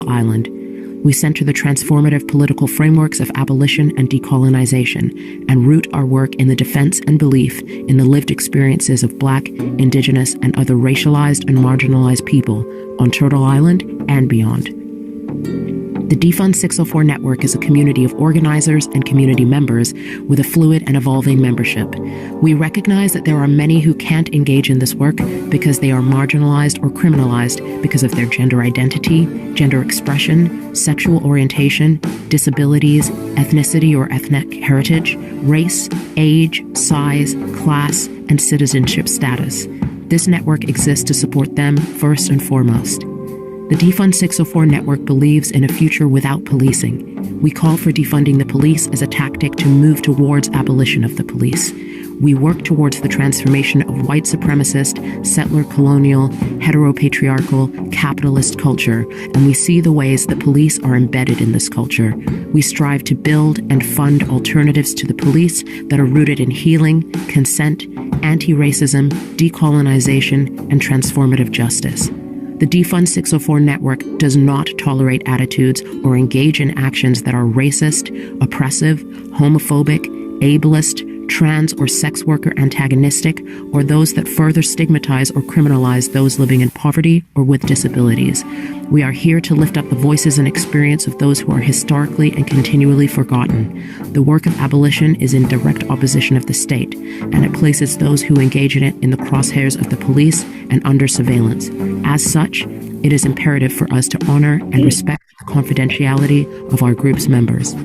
Island. We center the transformative political frameworks of abolition and decolonization and root our work in the defense and belief in the lived experiences of Black, Indigenous, and other racialized and marginalized people on Turtle Island and beyond. The Defund 604 Network is a community of organizers and community members with a fluid and evolving membership. We recognize that there are many who can't engage in this work because they are marginalized or criminalized because of their gender identity, gender expression, sexual orientation, disabilities, ethnicity or ethnic heritage, race, age, size, class, and citizenship status. This network exists to support them first and foremost. The Defund 604 Network believes in a future without policing. We call for defunding the police as a tactic to move towards abolition of the police. We work towards the transformation of white supremacist, settler colonial, heteropatriarchal, capitalist culture, and we see the ways the police are embedded in this culture. We strive to build and fund alternatives to the police that are rooted in healing, consent, anti-racism, decolonization, and transformative justice. The Defund 604 Network does not tolerate attitudes or engage in actions that are racist, oppressive, homophobic, ableist, trans or sex worker antagonistic, or those that further stigmatize or criminalize those living in poverty or with disabilities. We are here to lift up the voices and experience of those who are historically and continually forgotten. The work of abolition is in direct opposition of the state, and it places those who engage in it in the crosshairs of the police and under surveillance. As such, it is imperative for us to honor and respect the confidentiality of our group's members.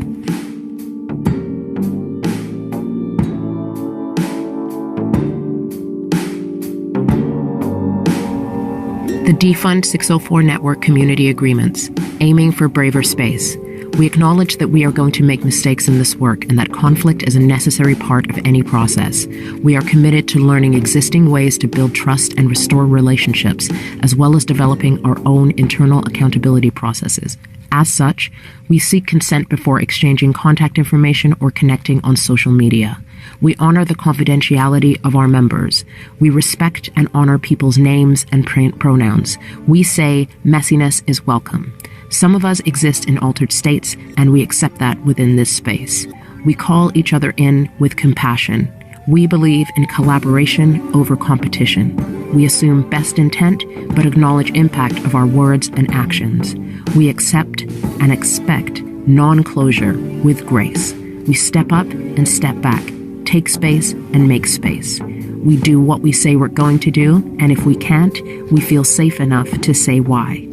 The Defund 604 Network Community Agreements, aiming for braver space. We acknowledge that we are going to make mistakes in this work and that conflict is a necessary part of any process. We are committed to learning existing ways to build trust and restore relationships, as well as developing our own internal accountability processes. As such, we seek consent before exchanging contact information or connecting on social media. We honor the confidentiality of our members. We respect and honor people's names and pronouns. We say messiness is welcome. Some of us exist in altered states, and we accept that within this space. We call each other in with compassion. We believe in collaboration over competition. We assume best intent, but acknowledge impact of our words and actions. We accept and expect non-closure with grace. We step up and step back, take space and make space. We do what we say we're going to do, and if we can't, we feel safe enough to say why.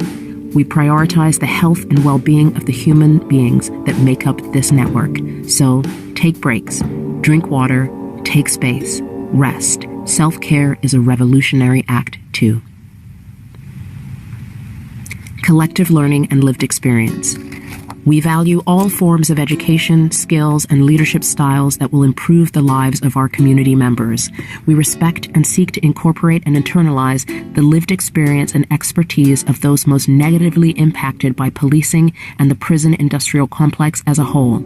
We prioritize the health and well-being of the human beings that make up this network. So take breaks, drink water, take space, rest. Self-care is a revolutionary act too. Collective learning and lived experience. We value all forms of education, skills, and leadership styles that will improve the lives of our community members. We respect and seek to incorporate and internalize the lived experience and expertise of those most negatively impacted by policing and the prison industrial complex as a whole.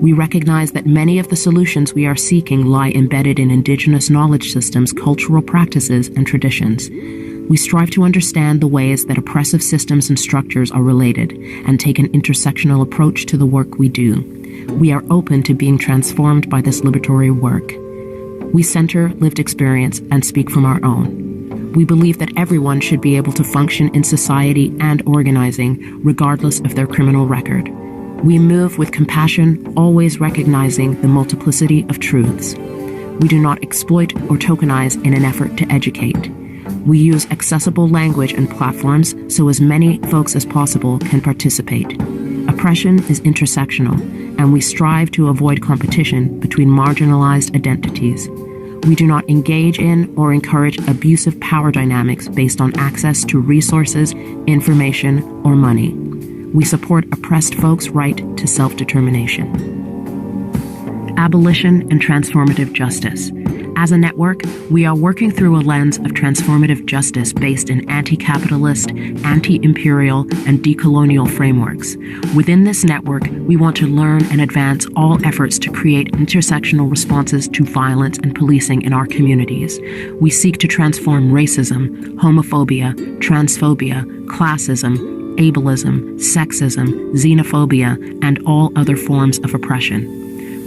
We recognize that many of the solutions we are seeking lie embedded in Indigenous knowledge systems, cultural practices, and traditions. We strive to understand the ways that oppressive systems and structures are related and take an intersectional approach to the work we do. We are open to being transformed by this liberatory work. We center lived experience and speak from our own. We believe that everyone should be able to function in society and organizing, regardless of their criminal record. We move with compassion, always recognizing the multiplicity of truths. We do not exploit or tokenize in an effort to educate. We use accessible language and platforms so as many folks as possible can participate. Oppression is intersectional, and we strive to avoid competition between marginalized identities. We do not engage in or encourage abusive power dynamics based on access to resources, information, or money. We support oppressed folks' right to self-determination. Abolition and transformative justice. As a network, we are working through a lens of transformative justice based in anti-capitalist, anti-imperial, and decolonial frameworks. Within this network, we want to learn and advance all efforts to create intersectional responses to violence and policing in our communities. We seek to transform racism, homophobia, transphobia, classism, ableism, sexism, xenophobia, and all other forms of oppression.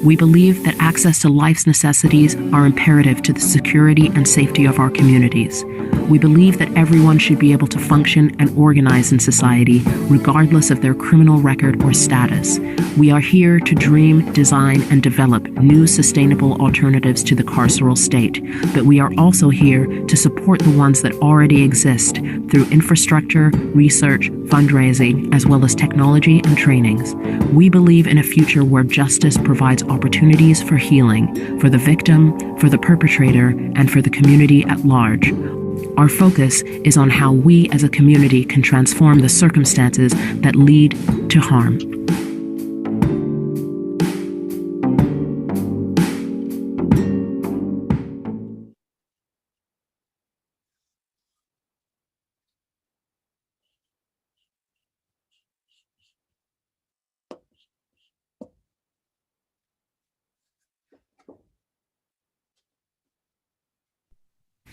We believe that access to life's necessities are imperative to the security and safety of our communities. We believe that everyone should be able to function and organize in society, regardless of their criminal record or status. We are here to dream, design, and develop new sustainable alternatives to the carceral state, but we are also here to support the ones that already exist through infrastructure, research, fundraising, as well as technology and trainings. We believe in a future where justice provides opportunities for healing, for the victim, for the perpetrator, and for the community at large. Our focus is on how we as a community can transform the circumstances that lead to harm.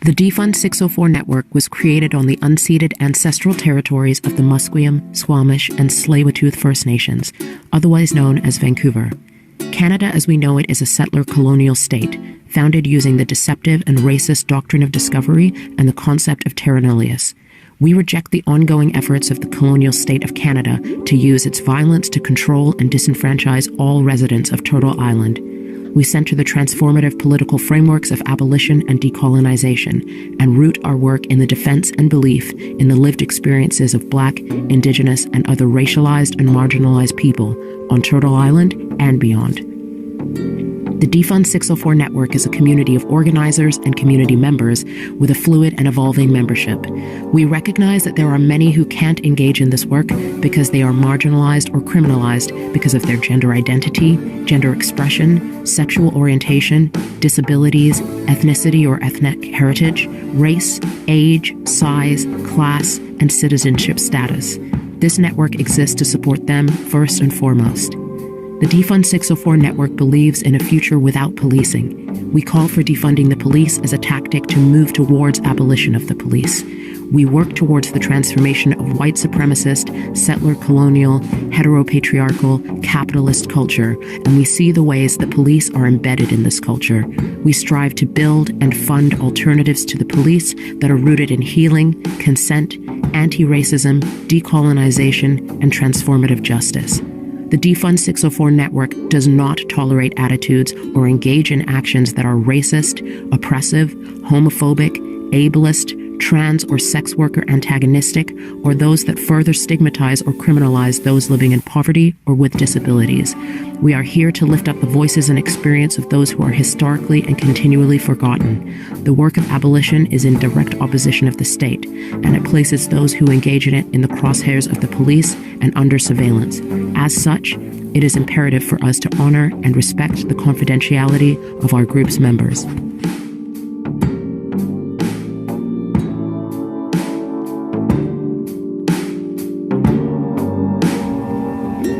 The Defund 604 network was created on the unceded ancestral territories of the Musqueam, Squamish, and Tsleil-Waututh First Nations, otherwise known as Vancouver. Canada as we know it is a settler colonial state, founded using the deceptive and racist doctrine of discovery and the concept of terra nullius. We reject the ongoing efforts of the colonial state of Canada to use its violence to control and disenfranchise all residents of Turtle Island. We center the transformative political frameworks of abolition and decolonization, and root our work in the defense and belief in the lived experiences of Black, Indigenous, and other racialized and marginalized people on Turtle Island and beyond. The Defund 604 network is a community of organizers and community members with a fluid and evolving membership. We recognize that there are many who can't engage in this work because they are marginalized or criminalized because of their gender identity, gender expression, sexual orientation, disabilities, ethnicity or ethnic heritage, race, age, size, class, and citizenship status. This network exists to support them first and foremost. The Defund 604 network believes in a future without policing. We call for defunding the police as a tactic to move towards abolition of the police. We work towards the transformation of white supremacist, settler colonial, heteropatriarchal, capitalist culture, and we see the ways that police are embedded in this culture. We strive to build and fund alternatives to the police that are rooted in healing, consent, anti-racism, decolonization, and transformative justice. The Defund 604 network does not tolerate attitudes or engage in actions that are racist, oppressive, homophobic, ableist, trans or sex worker antagonistic, or those that further stigmatize or criminalize those living in poverty or with disabilities. We are here to lift up the voices and experience of those who are historically and continually forgotten. The work of abolition is in direct opposition of the state, and it places those who engage in it in the crosshairs of the police and under surveillance. As such, it is imperative for us to honor and respect the confidentiality of our group's members.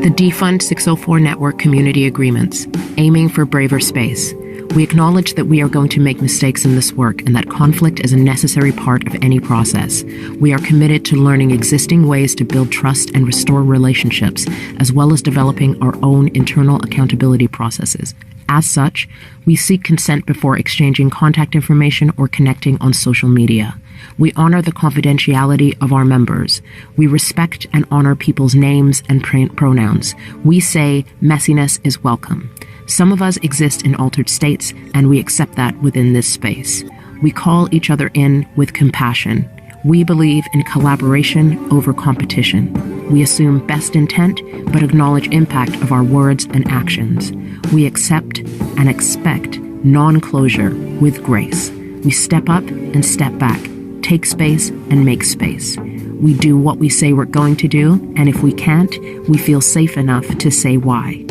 The Defund 604 Network Community Agreements, aiming for braver space. We acknowledge that we are going to make mistakes in this work and that conflict is a necessary part of any process. We are committed to learning existing ways to build trust and restore relationships, as well as developing our own internal accountability processes. As such, we seek consent before exchanging contact information or connecting on social media. We honor the confidentiality of our members. We respect and honor people's names and pronouns. We say messiness is welcome. Some of us exist in altered states, and we accept that within this space. We call each other in with compassion. We believe in collaboration over competition. We assume best intent, but acknowledge impact of our words and actions. We accept and expect non-closure with grace. We step up and step back, take space and make space. We do what we say we're going to do, and if we can't, we feel safe enough to say why.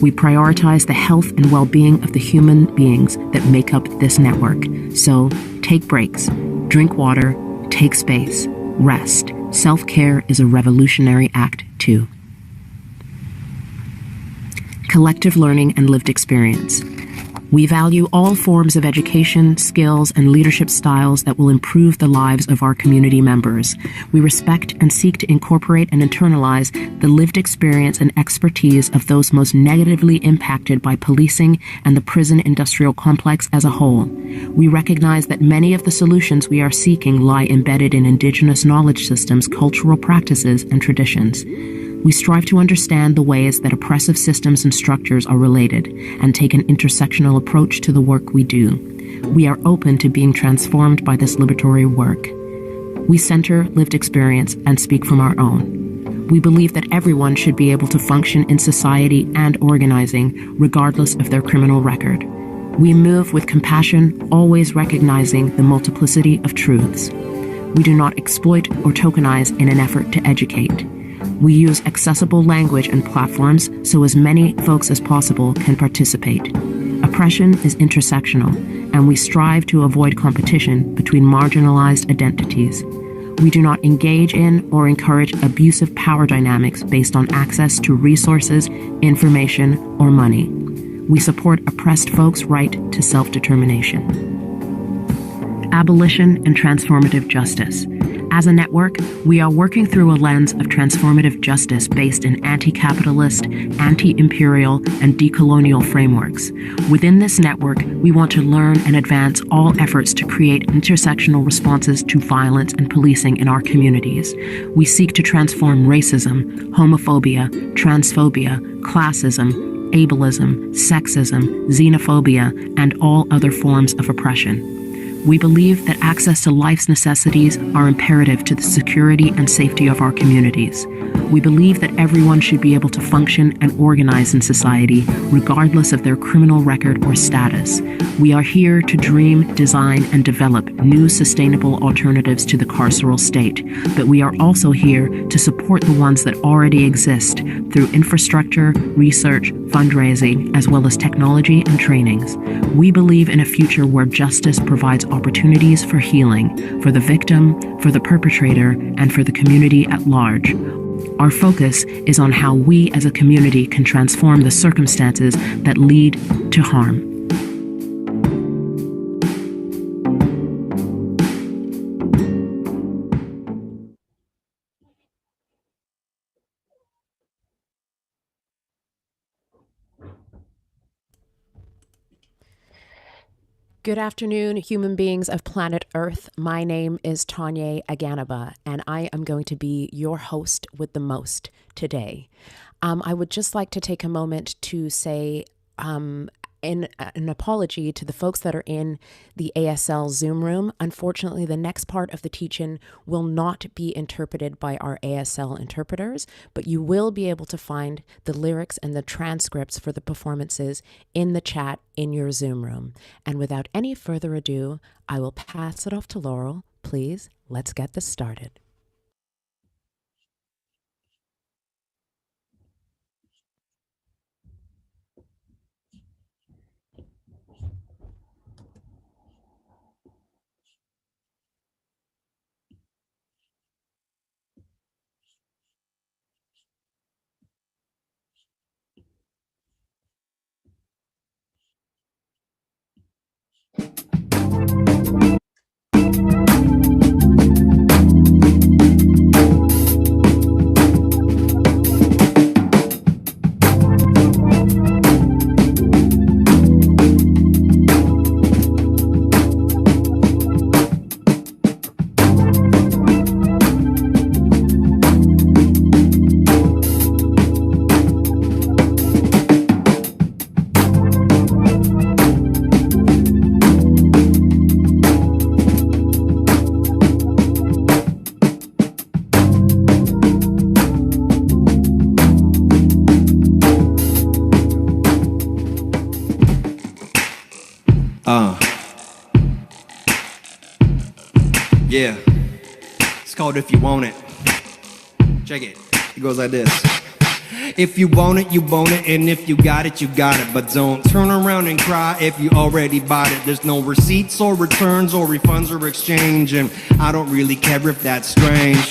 We prioritize the health and well-being of the human beings that make up this network. So, take breaks, drink water, take space, rest. Self-care is a revolutionary act, too. Collective learning and lived experience. We value all forms of education, skills, and leadership styles that will improve the lives of our community members. We respect and seek to incorporate and internalize the lived experience and expertise of those most negatively impacted by policing and the prison industrial complex as a whole. We recognize that many of the solutions we are seeking lie embedded in Indigenous knowledge systems, cultural practices, and traditions. We strive to understand the ways that oppressive systems and structures are related and take an intersectional approach to the work we do. We are open to being transformed by this liberatory work. We center lived experience and speak from our own. We believe that everyone should be able to function in society and organizing, regardless of their criminal record. We move with compassion, always recognizing the multiplicity of truths. We do not exploit or tokenize in an effort to educate. We use accessible language and platforms so as many folks as possible can participate. Oppression is intersectional, and we strive to avoid competition between marginalized identities. We do not engage in or encourage abusive power dynamics based on access to resources, information, or money. We support oppressed folks' right to self-determination. Abolition and transformative justice. As a network, we are working through a lens of transformative justice based in anti-capitalist, anti-imperial, and decolonial frameworks. Within this network, we want to learn and advance all efforts to create intersectional responses to violence and policing in our communities. We seek to transform racism, homophobia, transphobia, classism, ableism, sexism, xenophobia, and all other forms of oppression. We believe that access to life's necessities are imperative to the security and safety of our communities. We believe that everyone should be able to function and organize in society, regardless of their criminal record or status. We are here to dream, design, and develop new sustainable alternatives to the carceral state, but we are also here to support the ones that already exist through infrastructure, research, fundraising, as well as technology and trainings. We believe in a future where justice provides opportunities for healing, for the victim, for the perpetrator, and for the community at large. Our focus is on how we as a community can transform the circumstances that lead to harm. Good afternoon, human beings of planet Earth. My name is Tonye Aganaba, and I am going to be your host with the most today. I would just like to take a moment to say an apology to the folks that are in the ASL Zoom room. Unfortunately, the next part of the teach-in will not be interpreted by our ASL interpreters, but you will be able to find the lyrics and the transcripts for the performances in the chat in your Zoom room. And without any further ado, I will pass it off to Laurel. Please, let's get this started. Yeah, it's called If You Want It. Check it. It goes like this. If you want it, you want it, and if you got it, you got it. But don't turn around and cry if you already bought it. There's no receipts or returns or refunds or exchange, and I don't really care if that's strange.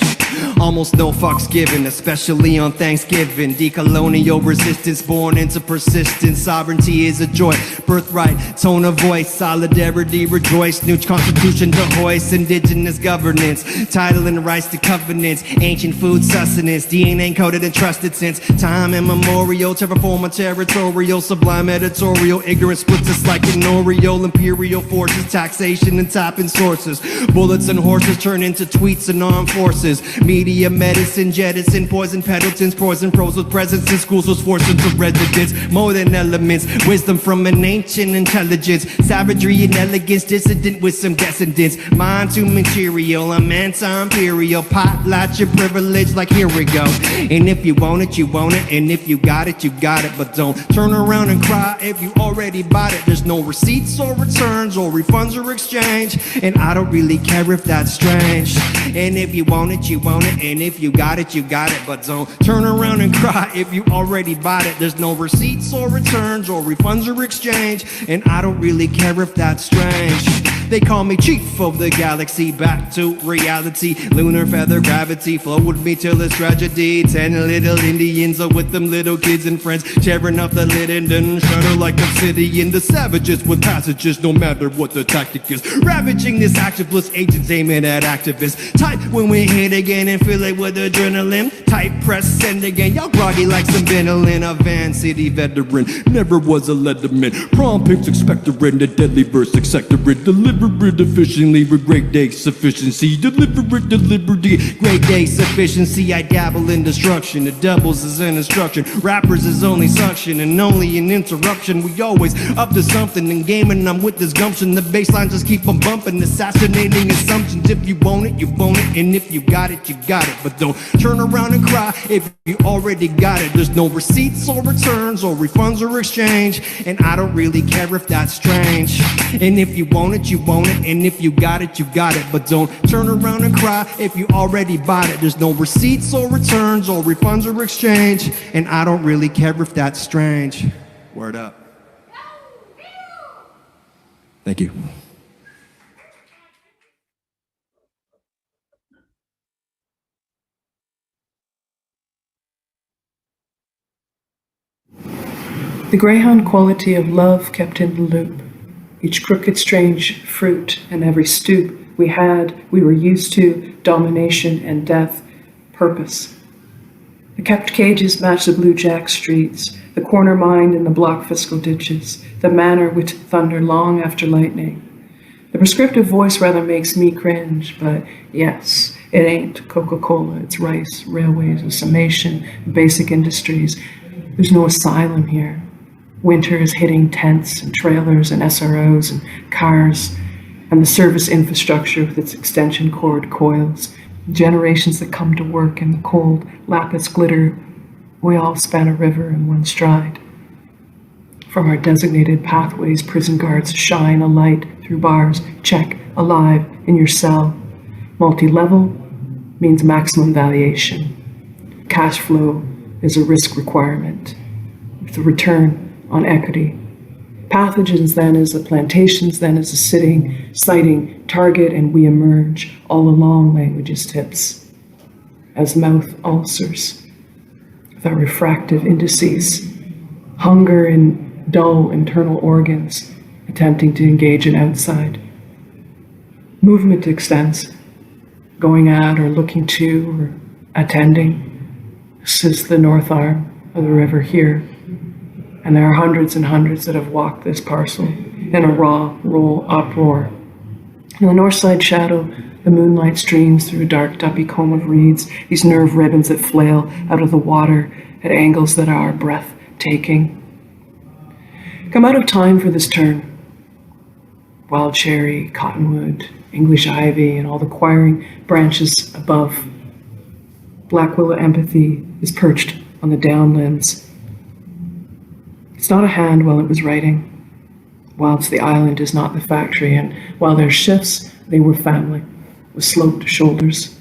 almost no fucks given, especially on Thanksgiving. Decolonial resistance born into persistence. Sovereignty is a joy, birthright, tone of voice, solidarity, rejoice. New constitution to hoist, indigenous governance, title and rights to covenants, ancient food sustenance, DNA coded and trusted since time immemorial. Terraform territorial, sublime editorial, ignorance splits us like an Oreo. Imperial forces, taxation and tapping sources, bullets and horses turn into tweets and armed forces. Media, medicine, jettison, poison pedaltons, poison pros with presence in schools was forced into residence. More than elements, wisdom from an ancient intelligence, savagery and elegance, dissident with some descendants. Mind to material, I'm anti-imperial, potlatch your privilege like here we go. And if you want it, you want it, and if you got it, you got it. But don't turn around and cry if you already bought it. There's no receipts or returns or refunds or exchange, and I don't really care if that's strange. And if you want it, you want it, and if you got it, you got it. But don't turn around and cry if you already bought it. There's no receipts or returns or refunds or exchange, and I don't really care if that's strange. They call me chief of the galaxy, back to reality. Lunar feather gravity, flow with me till it's tragedy. 10 little Indians are with them little kids and friends, tearing up the lid and then shudder like obsidian. The savages with passages, no matter what the tactic is. Ravaging this activist, agents aiming at activists. Tight when we hit again and fill it with adrenaline. Tight press, send again, y'all groggy like some Benylin. A Van City veteran, never was a letterman. Prom pics expectorant, a deadly verse sectorant. Deliver it efficiently with great day sufficiency. Deliver it deliberately, great day sufficiency. I dabble in destruction, it doubles as an instruction. Rappers is only suction and only an interruption. We always up to something in gaming, I'm with this gumption. The baseline just keep on bumping, assassinating assumptions. If you want it, you want it, and if you got it, you got it. But don't turn around and cry if you already got it. There's no receipts or returns or refunds or exchange, and I don't really care if that's strange. And if you want it, you want it, and if you got it, you got it. But don't turn around and cry if you already bought it. There's no receipts or returns or refunds or exchange, and I don't really care if that's strange. Word up. Thank you. The greyhound quality of love kept in the loop. Each crooked strange fruit and every stoop we were used to, domination and death, purpose. The kept cages match the blue jack streets, the corner mind and the block fiscal ditches, the manner with thunder long after lightning. The prescriptive voice rather makes me cringe, but yes, it ain't Coca-Cola, it's rice, railways, a summation, basic industries. There's no asylum here. Winter is hitting tents and trailers and SROs and cars and the service infrastructure with its extension cord coils. Generations that come to work in the cold, lapis glitter, we all span a river in one stride. From our designated pathways, prison guards shine a light through bars. Check, alive, in your cell. Multi-level means maximum valuation. Cash flow is a risk requirement, with a return on equity. Pathogens then is a plantations, then is a sighting, target, and we emerge all along language's tips as mouth ulcers with our refractive indices, hunger in dull internal organs, attempting to engage an outside. Movement extends, going at or looking to or attending. This is the north arm of the river here. And there are hundreds and hundreds that have walked this parcel in a raw, roll uproar. In the north side shadow, the moonlight streams through a dark duppy comb of reeds, these nerve ribbons that flail out of the water at angles that are breathtaking. Come out of time for this turn. Wild cherry, cottonwood, English ivy, and all the choiring branches above. Black willow empathy is perched on the down limbs. It's not a hand while it was writing, whilst the island is not the factory, and while there's shifts, they were family, with sloped shoulders,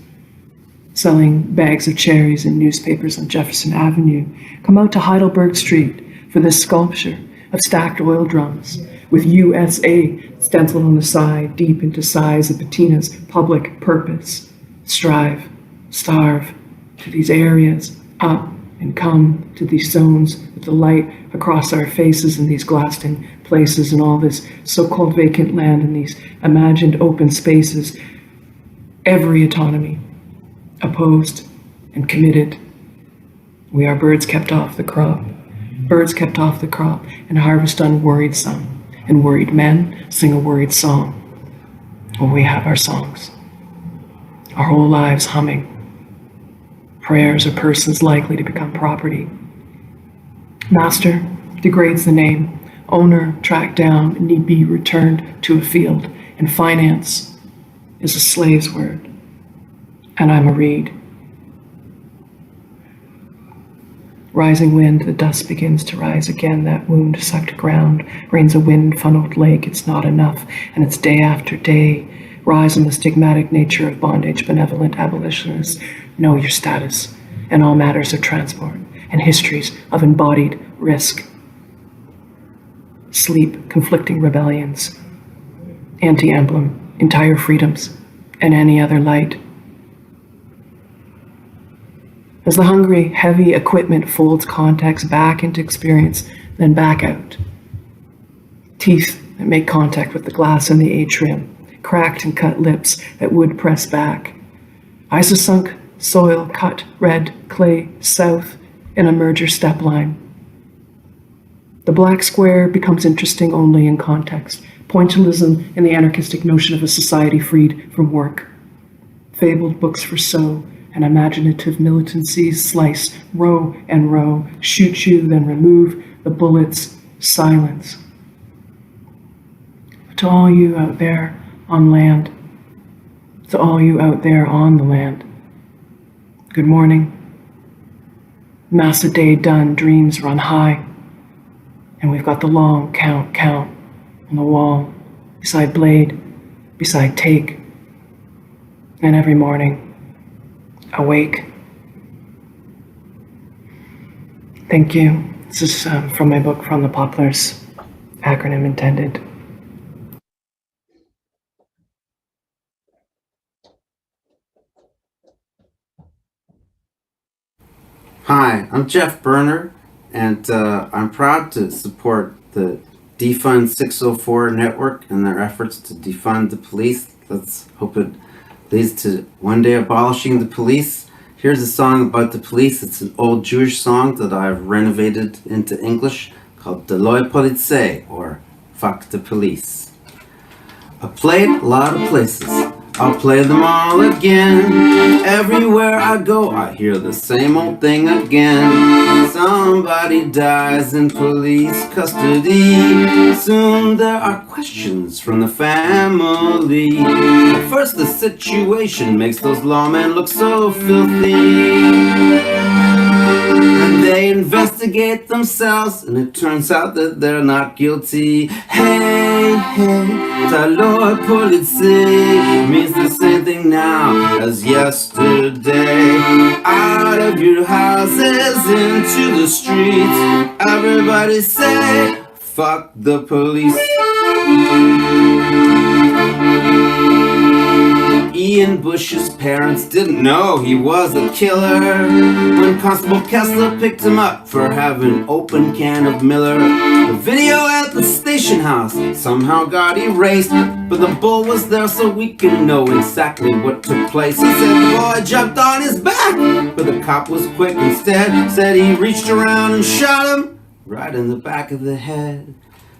selling bags of cherries in newspapers on Jefferson Avenue. Come out to Heidelberg Street for this sculpture of stacked oil drums, with USA stenciled on the side, deep into size of patina's public purpose. Strive, starve to these areas, up and come to these zones with the light across our faces in these glassed-in places and all this so-called vacant land and these imagined open spaces. Every autonomy opposed and committed. We are birds kept off the crop. Birds kept off the crop and harvest unworried some, and worried men sing a worried song. Well, we have our songs, our whole lives humming. Prayers of persons likely to become property. Master degrades the name. Owner tracked down need be returned to a field. And finance is a slave's word. And I'm a reed. Rising wind, the dust begins to rise again. That wound-sucked ground rains a wind-funneled lake. It's not enough, and it's day after day. Rise in the stigmatic nature of bondage. Benevolent abolitionists, know your status and all matters of transport and histories of embodied risk. Sleep, conflicting rebellions, anti-emblem, entire freedoms, and any other light. As the hungry, heavy equipment folds context back into experience, then back out. Teeth that make contact with the glass in the atrium, cracked and cut lips that would press back. Isosunk soil cut red clay south in a merger step line. The black square becomes interesting only in context. Pointillism in the anarchistic notion of a society freed from work. Fabled books for sow and imaginative militancies slice row and row, shoot you, then remove the bullets, silence. To all you out there on land, to all you out there on the land, good morning. Massa day done, dreams run high, and we've got the long count on the wall, beside blade, beside take, and every morning, awake. Thank you. This is from my book, From the Poplars, acronym intended. Hi, I'm Jeff Berner, and I'm proud to support the Defund 604 network and their efforts to defund the police. Let's hope it leads to one day abolishing the police. Here's a song about the police. It's an old Jewish song that I've renovated into English called Deloi Polizei, or Fuck the Police. I played a lot of places. I'll play them all again. Everywhere I go, I hear the same old thing again. Somebody dies in police custody. Soon there are questions from the family. At first the situation makes those lawmen look so filthy. And they investigate themselves, and it turns out that they're not guilty. Hey, Taloi Polizei means the same thing now as yesterday. Out of your houses into the streets, everybody say, fuck the police. Ian Bush's parents didn't know he was a killer when Constable Kessler picked him up for having an open can of Miller. The video at the station house somehow got erased, but the bull was there so we can know exactly what took place. He said the boy jumped on his back, but the cop was quick instead. Said he reached around and shot him right in the back of the head.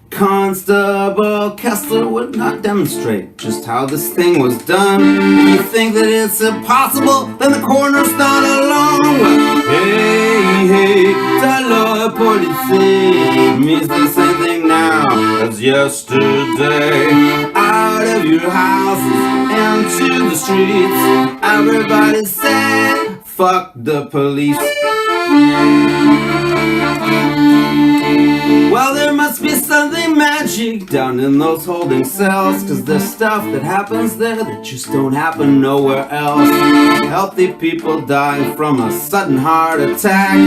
Constable Kessler would not demonstrate just how this thing was done. If you think that it's impossible, then the coroner's not alone. Hey, Taloi Polizei means the same thing now as yesterday. Out of your houses into the streets, everybody say, fuck the police. Well, there must be something magic free down in those holding cells, 'cause there's stuff that happens there that just don't happen nowhere else. Healthy people dying from a sudden heart attack,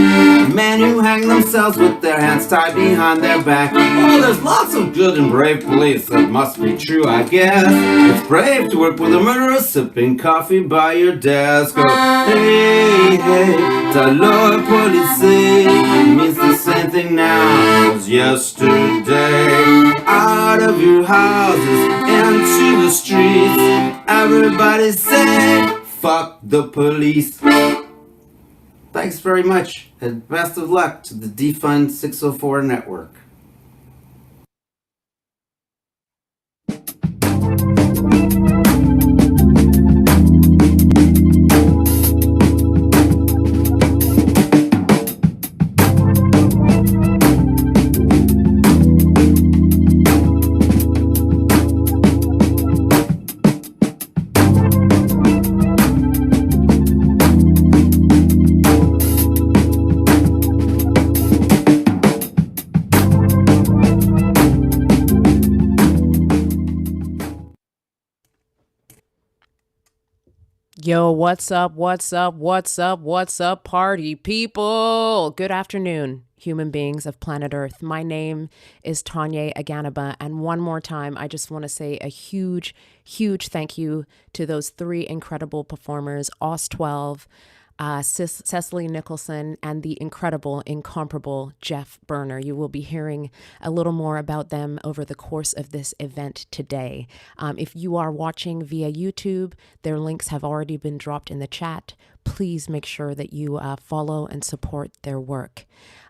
men who hang themselves with their hands tied behind their back. Oh, there's lots of good and brave police, that must be true, I guess. It's brave to work with a murderer sipping coffee by your desk. Oh, hey, hey, talor police means the same thing now as yesterday. Out of your houses, into the streets, everybody say, fuck the police. Thanks very much, and best of luck to the Defund 604 network. Yo, what's up, party people? Good afternoon, human beings of planet Earth. My name is Tonye Aganaba, and one more time, I just want to say a huge thank you to those three incredible performers, Os12, Cecily Nicholson, and the incomparable Jeff Burner. You will be hearing a little more about them over the course of this event today. If you are watching via YouTube, their links have already been dropped in the chat. Please make sure that you follow and support their work.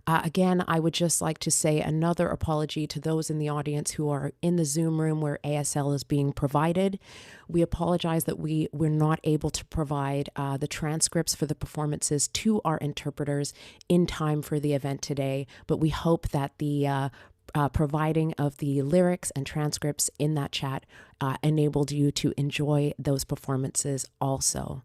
Again, I would just like to say another apology to those in the audience who are in the Zoom room where ASL is being provided. We apologize that we're not able to provide the transcripts for the performances to our interpreters in time for the event today, but we hope that the providing of the lyrics and transcripts in that chat enabled you to enjoy those performances also.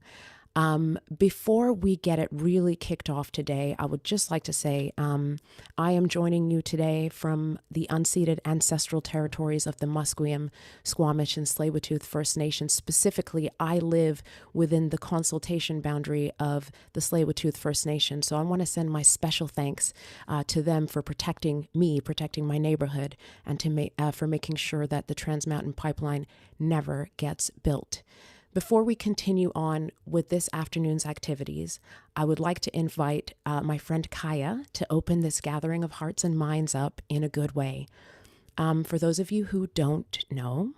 Before we get it really kicked off today, I would just like to say I am joining you today from the unceded ancestral territories of the Musqueam, Squamish, and Tsleil-Waututh First Nation. Specifically, I live within the consultation boundary of the Tsleil-Waututh First Nation. So I want to send my special thanks to them for protecting me, protecting my neighborhood, and for making sure that the Trans Mountain Pipeline never gets built. Before we continue on with this afternoon's activities, I would like to invite my friend Kaya to open this gathering of hearts and minds up in a good way. For those of you who don't know,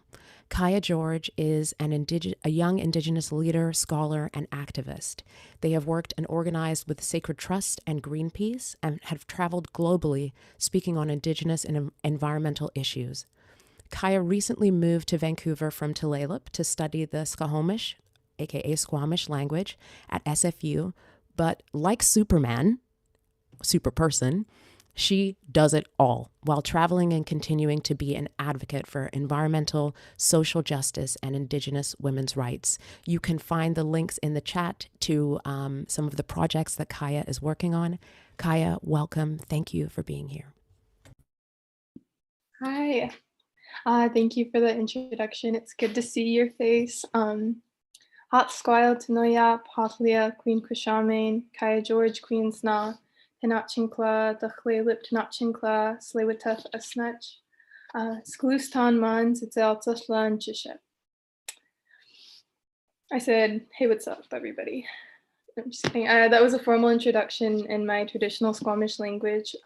Kaya George is a young Indigenous leader, scholar, and activist. They have worked and organized with Sacred Trust and Greenpeace and have traveled globally speaking on Indigenous and environmental issues. Kaya recently moved to Vancouver from Tulalip to study the Squamish, aka Squamish language at SFU, but like Superman, super person, she does it all while traveling and continuing to be an advocate for environmental, social justice, and Indigenous women's rights. You can find the links in the chat to some of the projects that Kaya is working on. Kaya, welcome. Thank you for being here. Hi. Thank you for the introduction. It's good to see your face. Hot Squile Tanoya, Pothlia, Queen Quishamain, Kaya George, Queen's Na, Tanachinkla, Dachlelip Tanachinkla, Slewateth Asnach, Sklustan Mans, it's Altaslan Chishep. I said, hey, what's up, everybody? I'm just kidding. That was a formal introduction in my traditional Squamish language.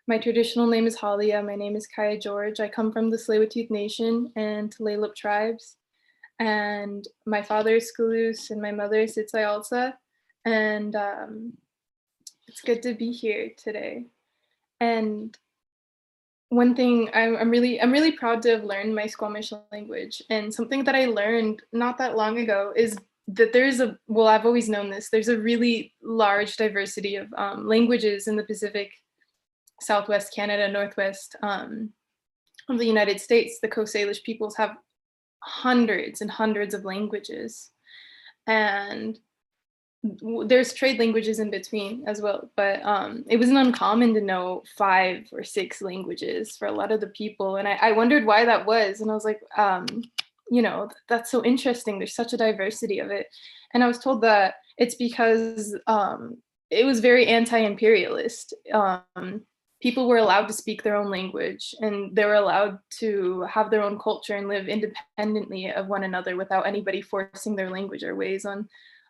My traditional name is Halia. My name is Kaya George. I come from the Tsleil-Waututh Nation and Tulalip tribes. And my father is Skulus and my mother is Sitsayalsa. And it's good to be here today. And one thing I'm really proud to have learned my Squamish language. And something that I learned not that long ago is that I've always known this, there's a really large diversity of languages in the Pacific Southwest Canada, Northwest of the United States. The Coast Salish peoples have hundreds and hundreds of languages. And there's trade languages in between as well, but it wasn't uncommon to know 5 or 6 languages for a lot of the people. And I wondered why that was. And I was like, that's so interesting. There's such a diversity of it. And I was told that it's because it was very anti-imperialist. People were allowed to speak their own language, and they were allowed to have their own culture and live independently of one another without anybody forcing their language or ways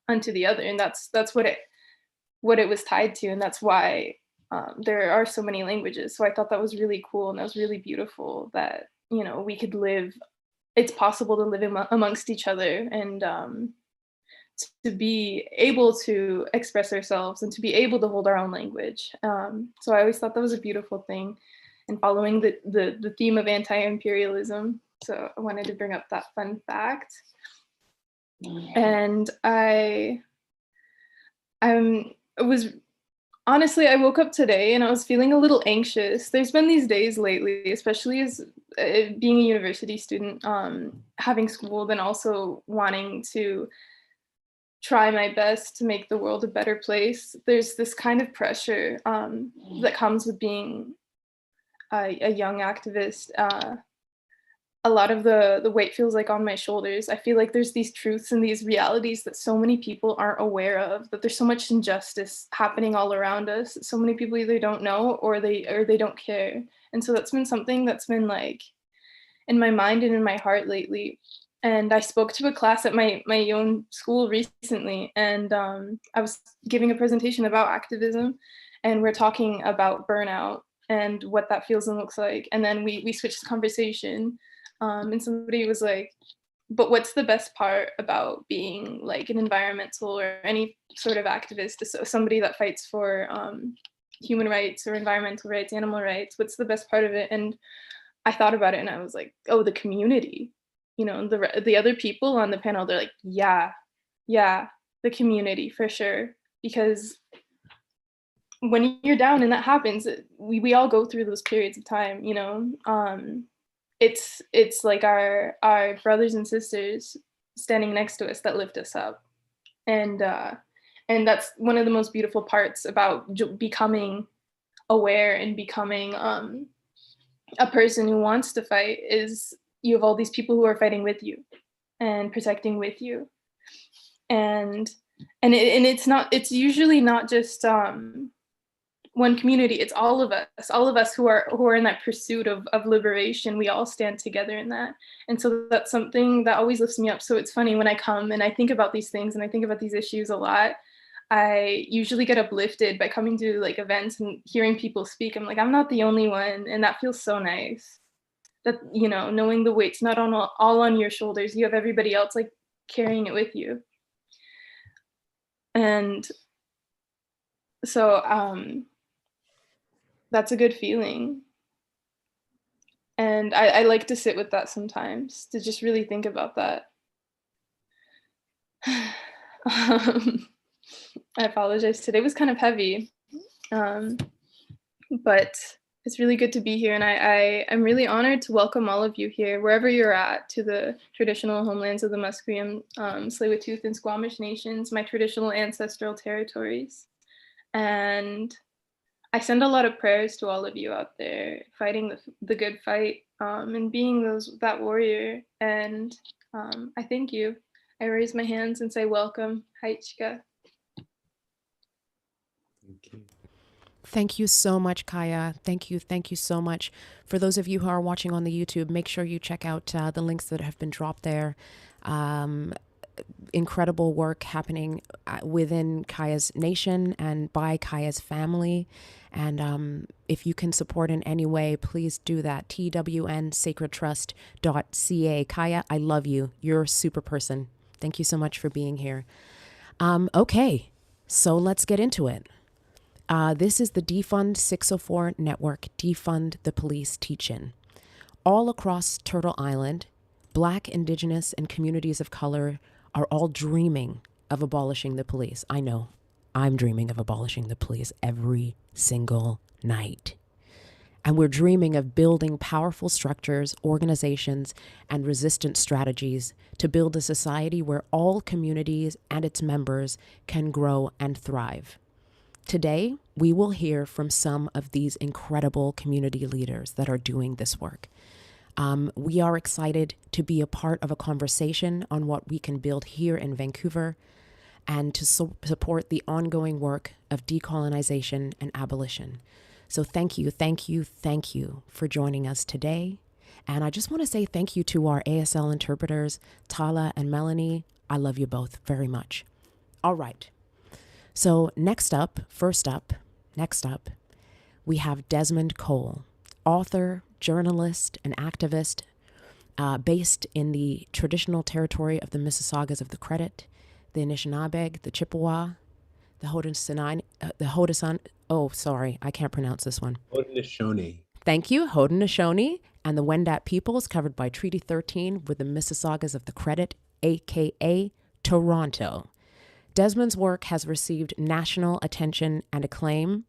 onto the other. And that's what it was tied to, and that's why there are so many languages. So I thought that was really cool, and that was really beautiful that we could live. It's possible to live amongst each other, and to be able to express ourselves and to be able to hold our own language. So I always thought that was a beautiful thing, and following the theme of anti-imperialism. So I wanted to bring up that fun fact. And I woke up today and I was feeling a little anxious. There's been these days lately, especially as being a university student, having school, then also wanting to try my best to make the world a better place. There's this kind of pressure that comes with being a young activist. A lot of the weight feels like on my shoulders. I feel like there's these truths and these realities that so many people aren't aware of, that there's so much injustice happening all around us. So many people either don't know or they don't care. And so that's been something that's been like in my mind and in my heart lately. And I spoke to a class at my own school recently, and I was giving a presentation about activism, and we're talking about burnout and what that feels and looks like. And then we switched the conversation, and somebody was like, but what's the best part about being like an environmental or any sort of activist, so somebody that fights for human rights or environmental rights, animal rights, what's the best part of it? And I thought about it and I was like, oh, the community. The other people on the panel, they're like, yeah, the community for sure. Because when you're down and that happens, we all go through those periods of time, it's like our brothers and sisters standing next to us that lift us up. And that's one of the most beautiful parts about becoming aware and becoming a person who wants to fight, is you have all these people who are fighting with you and protecting with you. And it's usually not just one community, it's all of us who are in that pursuit of liberation. We all stand together in that. And so that's something that always lifts me up. So it's funny when I come and I think about these things and I think about these issues a lot, I usually get uplifted by coming to like events and hearing people speak. I'm like, I'm not the only one. And that feels so nice. That, knowing the weight's not all on your shoulders. You have everybody else like carrying it with you. And so that's a good feeling. And I like to sit with that sometimes, to just really think about that. I apologize. Today was kind of heavy, but it's really good to be here. And I'm really honored to welcome all of you here, wherever you're at, to the traditional homelands of the Musqueam, Tsleil-Waututh, and Squamish nations, my traditional ancestral territories. And I send a lot of prayers to all of you out there fighting the good fight, and being that warrior. And I thank you. I raise my hands and say welcome. Haichka. Thank you. Thank you so much, Kaya. Thank you so much. For those of you who are watching on the YouTube, make sure you check out the links that have been dropped there. Incredible work happening within Kaya's nation and by Kaya's family. And if you can support in any way, please do that. TWNsacredtrust.ca. Kaya, I love you. You're a super person. Thank you so much for being here. Okay, so let's get into it. This is the Defund 604 Network, Defund the Police teach-in. All across Turtle Island, Black, Indigenous, and communities of color are all dreaming of abolishing the police. I know, I'm dreaming of abolishing the police every single night. And we're dreaming of building powerful structures, organizations, and resistance strategies to build a society where all communities and its members can grow and thrive. Today, we will hear from some of these incredible community leaders that are doing this work. We are excited to be a part of a conversation on what we can build here in Vancouver and to support the ongoing work of decolonization and abolition. So thank you for joining us today. And I just want to say thank you to our ASL interpreters, Tala and Melanie. I love you both very much. All right. So next up, we have Desmond Cole, author, journalist, and activist based in the traditional territory of the Mississaugas of the Credit, the Anishinaabe, the Chippewa, the Haudenosaunee, I can't pronounce this one. Haudenosaunee. Thank you, Haudenosaunee, and the Wendat peoples covered by Treaty 13 with the Mississaugas of the Credit, aka Toronto. Desmond's work has received national attention and acclaim,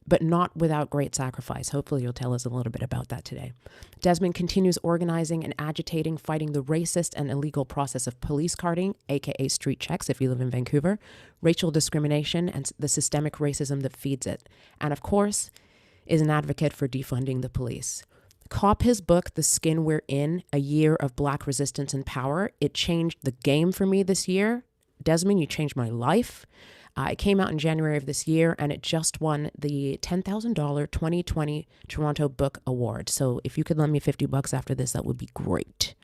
but not without great sacrifice. Hopefully you'll tell us a little bit about that today. Desmond continues organizing and agitating, fighting the racist and illegal process of police carding, aka street checks if you live in Vancouver, racial discrimination, and the systemic racism that feeds it. And of course, is an advocate for defunding the police. Cop his book, The Skin We're In, A Year of Black Resistance and Power. It changed the game for me this year. Desmond, you changed my life. It came out in January of this year, and it just won the $10,000 2020 Toronto Book Award. So if you could lend me $50 after this, that would be great.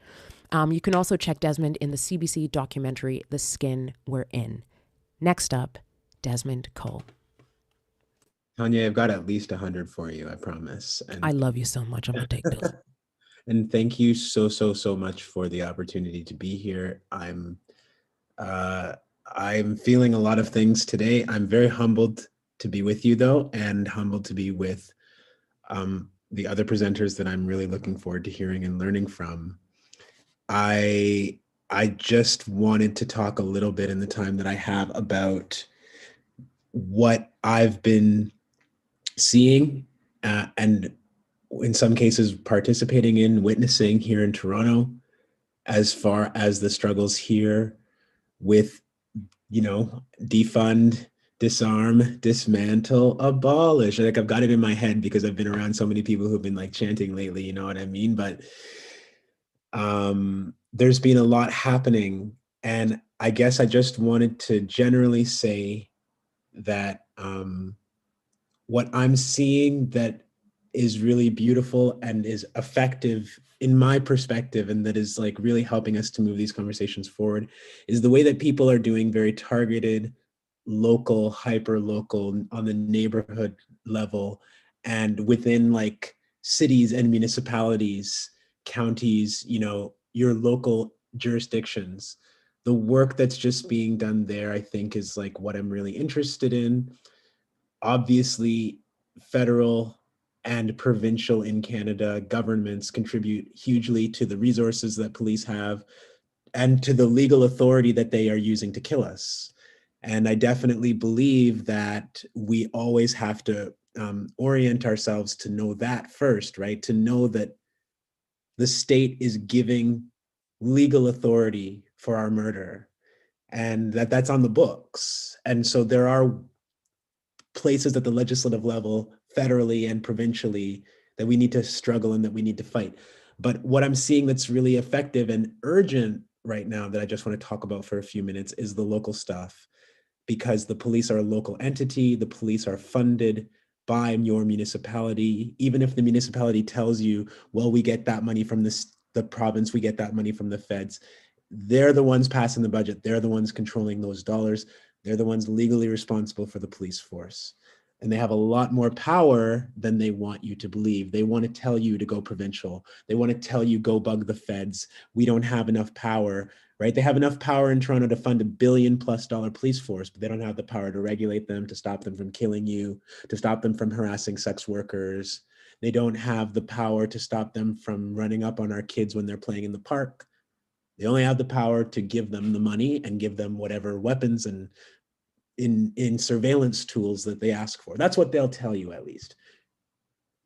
You can also check Desmond in the CBC documentary, The Skin We're In. Next up, Desmond Cole. Tonye, I've got at least 100 for you, I promise. And I love you so much. I'm going to take those. And thank you so much for the opportunity to be here. I'm feeling a lot of things today. I'm very humbled to be with you, though, and humbled to be with the other presenters that I'm really looking forward to hearing and learning from. I just wanted to talk a little bit in the time that I have about what I've been seeing and in some cases participating in, witnessing here in Toronto, as far as the struggles here with, defund, disarm, dismantle, abolish. Like, I've got it in my head because I've been around so many people who've been like chanting lately, you know what I mean? But there's been a lot happening. And I guess I just wanted to generally say that what I'm seeing that is really beautiful and is effective in my perspective, and that is like really helping us to move these conversations forward, is the way that people are doing very targeted, local, hyper local, on the neighborhood level, and within like cities and municipalities, counties, your local jurisdictions. The work that's just being done there, I think, is like what I'm really interested in. Obviously, federal and provincial in Canada governments contribute hugely to the resources that police have and to the legal authority that they are using to kill us. And I definitely believe that we always have to orient ourselves to know that first, right? To know that the state is giving legal authority for our murder, and that's on the books. And so there are places at the legislative level, federally and provincially, that we need to struggle and that we need to fight. But what I'm seeing that's really effective and urgent right now that I just want to talk about for a few minutes is the local stuff, because the police are a local entity. The police are funded by your municipality. Even if the municipality tells you, well, we get that money from the province, we get that money from the feds, they're the ones passing the budget. They're the ones controlling those dollars. They're the ones legally responsible for the police force. And they have a lot more power than they want you to believe. They want to tell you to go provincial. They want to tell you, go bug the feds. We don't have enough power, right? They have enough power in Toronto to fund $1 billion+ police force, but they don't have the power to regulate them, to stop them from killing you, to stop them from harassing sex workers. They don't have the power to stop them from running up on our kids when they're playing in the park. They only have the power to give them the money and give them whatever weapons and in surveillance tools that they ask for. That's what they'll tell you, at least.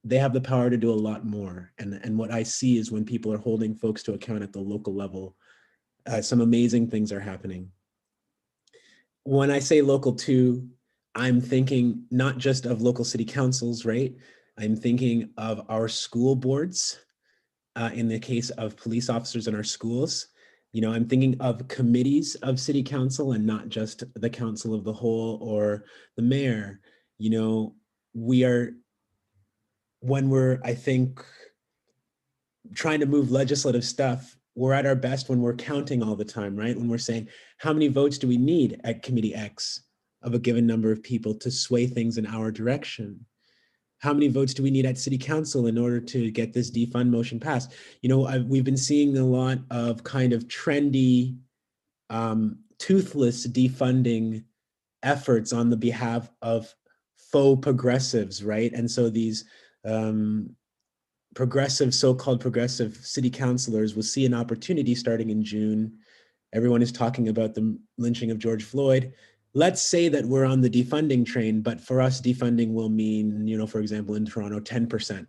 they have the power to do a lot more. And what I see is when people are holding folks to account at the local level, some amazing things are happening. When I say local too, I'm thinking not just of local city councils, right? I'm thinking of our school boards, in the case of police officers in our schools. I'm thinking of committees of city council and not just the council of the whole or the mayor. We are, when we're, I think, trying to move legislative stuff, we're at our best when we're counting all the time, right? When we're saying, how many votes do we need at Committee X of a given number of people to sway things in our direction? How many votes do we need at City Council in order to get this defund motion passed? We've been seeing a lot of kind of trendy, toothless defunding efforts on the behalf of faux progressives, right? And so these so-called progressive city councilors will see an opportunity starting in June. Everyone is talking about the lynching of George Floyd. Let's say that we're on the defunding train, but for us, defunding will mean, for example, in Toronto, 10%.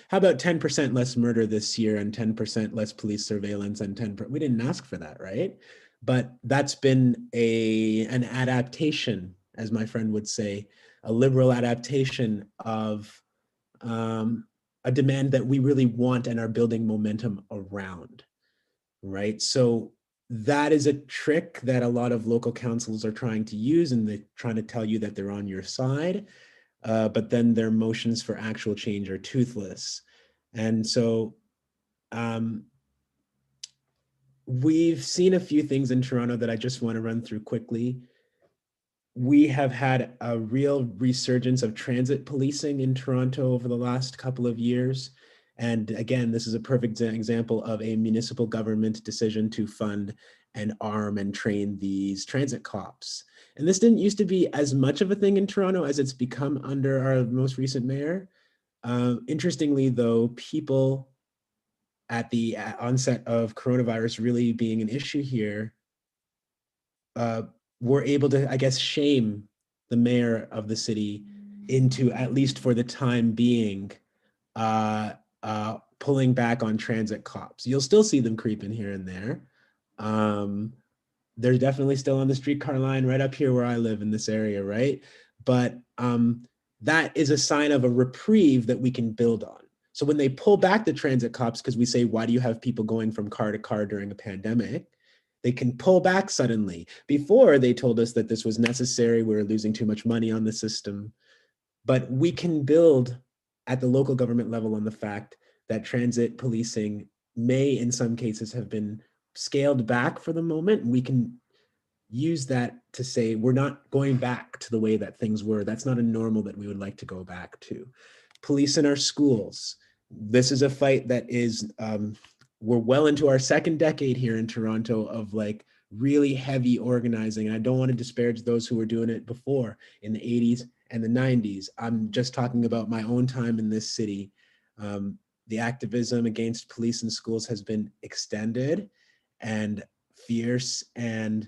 How about 10% less murder this year and 10% less police surveillance and 10%? We didn't ask for that, right? But that's been an adaptation, as my friend would say, a liberal adaptation of a demand that we really want and are building momentum around, right? So that is a trick that a lot of local councils are trying to use, and they're trying to tell you that they're on your side, but then their motions for actual change are toothless. And so we've seen a few things in Toronto that I just want to run through quickly. We have had a real resurgence of transit policing in Toronto over the last couple of years. And again, this is a perfect example of a municipal government decision to fund and arm and train these transit cops. And this didn't used to be as much of a thing in Toronto as it's become under our most recent mayor. Interestingly, though, people at the onset of coronavirus really being an issue here, were able to, I guess, shame the mayor of the city into, at least for the time being, pulling back on transit cops. You'll still see them creeping here and there. They're definitely still on the streetcar line right up here where I live in this area, right? But that is a sign of a reprieve that we can build on. So when they pull back the transit cops, because we say, why do you have people going from car to car during a pandemic? They can pull back suddenly. Before, they told us that this was necessary, we were losing too much money on the system. But we can build at the local government level on the fact that transit policing may, in some cases, have been scaled back for the moment. We can use that to say, we're not going back to the way that things were. That's not a normal that we would like to go back to. Police in our schools. This is a fight that is, we're well into our second decade here in Toronto of like really heavy organizing. And I don't want to disparage those who were doing it before in the 80s and the 90s. I'm just talking about my own time in this city. The activism against police and schools has been extended and fierce. And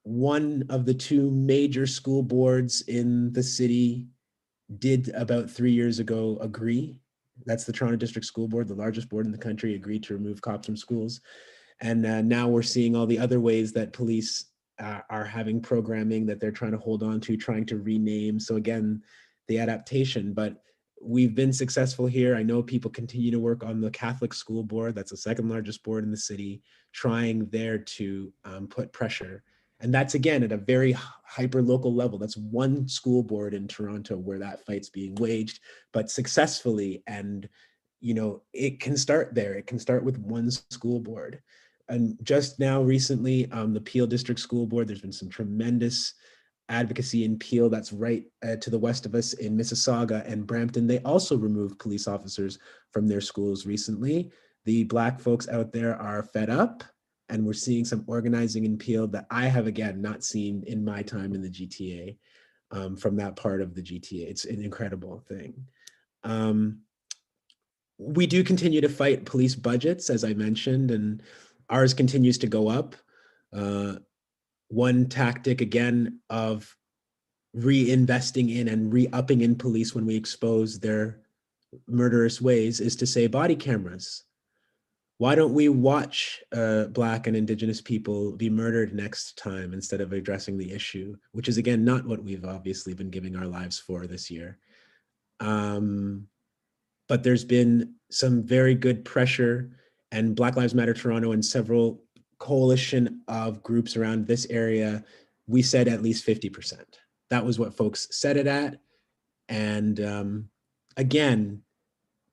one of the two major school boards in the city did about 3 years ago agree. That's the Toronto District School Board, the largest board in the country, agreed to remove cops from schools. And now we're seeing all the other ways that police are having programming that they're trying to hold on to, trying to rename. So again, the adaptation, but we've been successful here. I know people continue to work on the Catholic School Board. That's the second largest board in the city, trying there to put pressure. And that's, again, at a very hyper local level. That's one school board in Toronto where that fight's being waged, but successfully. And, it can start there. It can start with one school board. And just now recently, the Peel District School Board, there's been some tremendous advocacy in Peel, that's right to the west of us in Mississauga and Brampton. They also removed police officers from their schools recently. The Black folks out there are fed up, and we're seeing some organizing in Peel that I have, again, not seen in my time in the GTA, from that part of the GTA. It's an incredible thing. We do continue to fight police budgets, as I mentioned, and ours continues to go up. One tactic, again, of reinvesting in and re-upping in police when we expose their murderous ways is to say body cameras. Why don't we watch Black and Indigenous people be murdered next time instead of addressing the issue, which is, again, not what we've obviously been giving our lives for this year. But there's been some very good pressure, and Black Lives Matter Toronto and several coalition of groups around this area, we said at least 50%. That was what folks set it at. And again,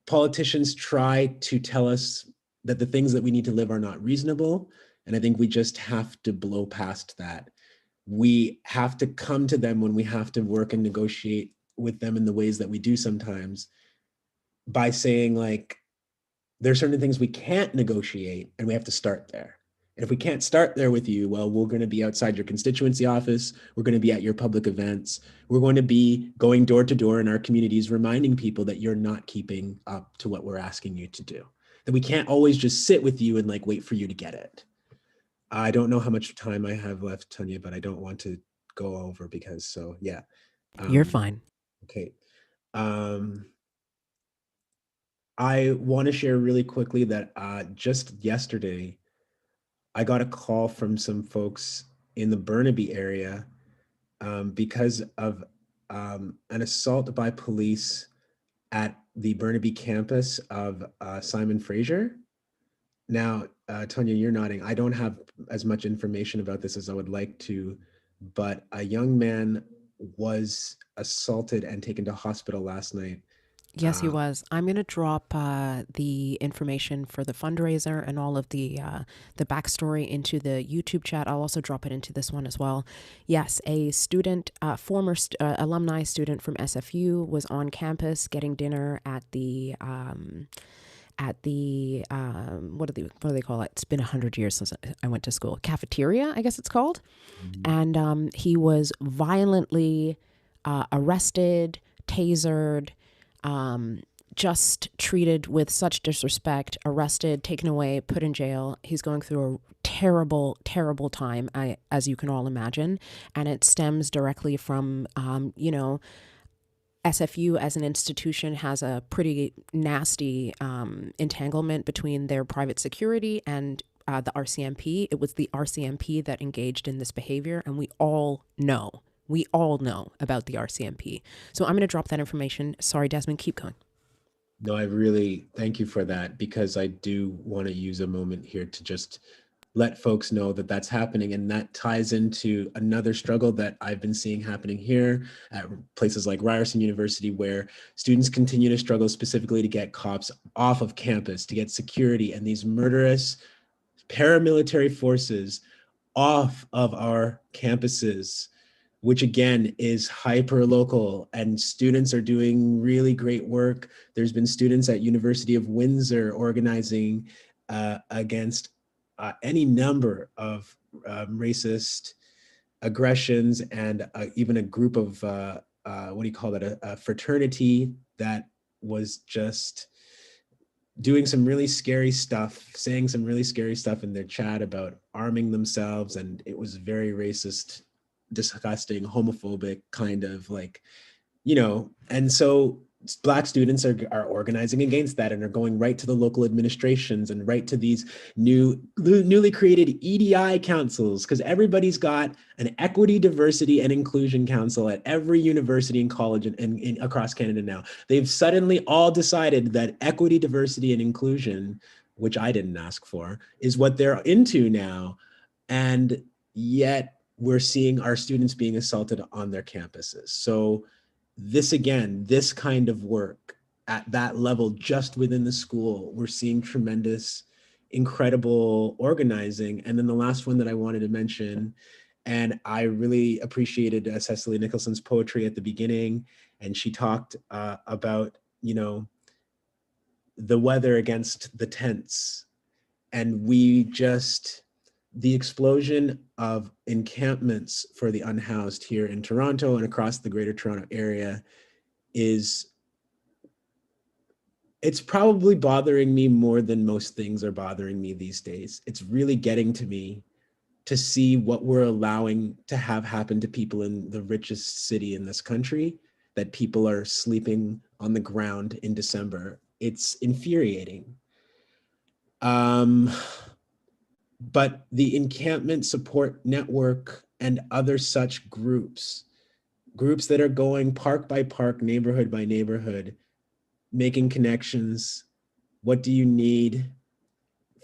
politicians try to tell us that the things that we need to live are not reasonable. And I think we just have to blow past that. We have to come to them when we have to work and negotiate with them in the ways that we do sometimes by saying, like, there's certain things we can't negotiate and we have to start there. And if we can't start there with you, well, we're going to be outside your constituency office. We're going to be at your public events. We're going to be going door to door in our communities, reminding people that you're not keeping up to what we're asking you to do. That we can't always just sit with you and like wait for you to get it. I don't know how much time I have left, Tonye, but I don't want to go over because, so yeah. You're fine. Okay. I want to share really quickly that just yesterday, I got a call from some folks in the Burnaby area because of an assault by police at the Burnaby campus of Simon Fraser. Now, Tonye, you're nodding. I don't have as much information about this as I would like to, but a young man was assaulted and taken to hospital last night. Yes, he was. I'm going to drop the information for the fundraiser and all of the backstory into the YouTube chat. I'll also drop it into this one as well. Yes, a student, former alumni student from SFU was on campus getting dinner at the what do they call it? It's been 100 years since I went to school. Cafeteria, I guess it's called. Mm-hmm. And he was violently arrested, tasered, just treated with such disrespect, arrested, taken away, put in jail. He's going through a terrible, terrible time, as you can all imagine. And it stems directly from, SFU as an institution has a pretty nasty entanglement between their private security and the RCMP. It was the RCMP that engaged in this behavior, and we all know about the RCMP. So I'm going to drop that information. Sorry, Desmond, keep going. No, I really thank you for that, because I do want to use a moment here to just let folks know that that's happening. And that ties into another struggle that I've been seeing happening here at places like Ryerson University, where students continue to struggle specifically to get cops off of campus, to get security and these murderous paramilitary forces off of our campuses, which again is hyper local, and students are doing really great work. There's been students at University of Windsor organizing against any number of racist aggressions, and even a group of, a fraternity that was just doing some really scary stuff, saying some really scary stuff in their chat about arming themselves. And it was very racist, disgusting, homophobic, kind of like, and so Black students are organizing against that and are going right to the local administrations and right to these newly created EDI councils, because everybody's got an equity, diversity, and inclusion council at every university and college and across Canada now. They've suddenly all decided that equity, diversity, and inclusion, which I didn't ask for, is what they're into now. And yet we're seeing our students being assaulted on their campuses. So this kind of work at that level, just within the school, we're seeing tremendous, incredible organizing. And then the last one that I wanted to mention, and I really appreciated Cecily Nicholson's poetry at the beginning, and she talked about, the weather against the tents. And the explosion of encampments for the unhoused here in Toronto and across the Greater Toronto area it's probably bothering me more than most things are bothering me these days. It's really getting to me to see what we're allowing to have happen to people in the richest city in this country, that people are sleeping on the ground in December. It's infuriating. But the Encampment Support Network and other such groups that are going park by park, neighborhood by neighborhood, making connections. What do you need?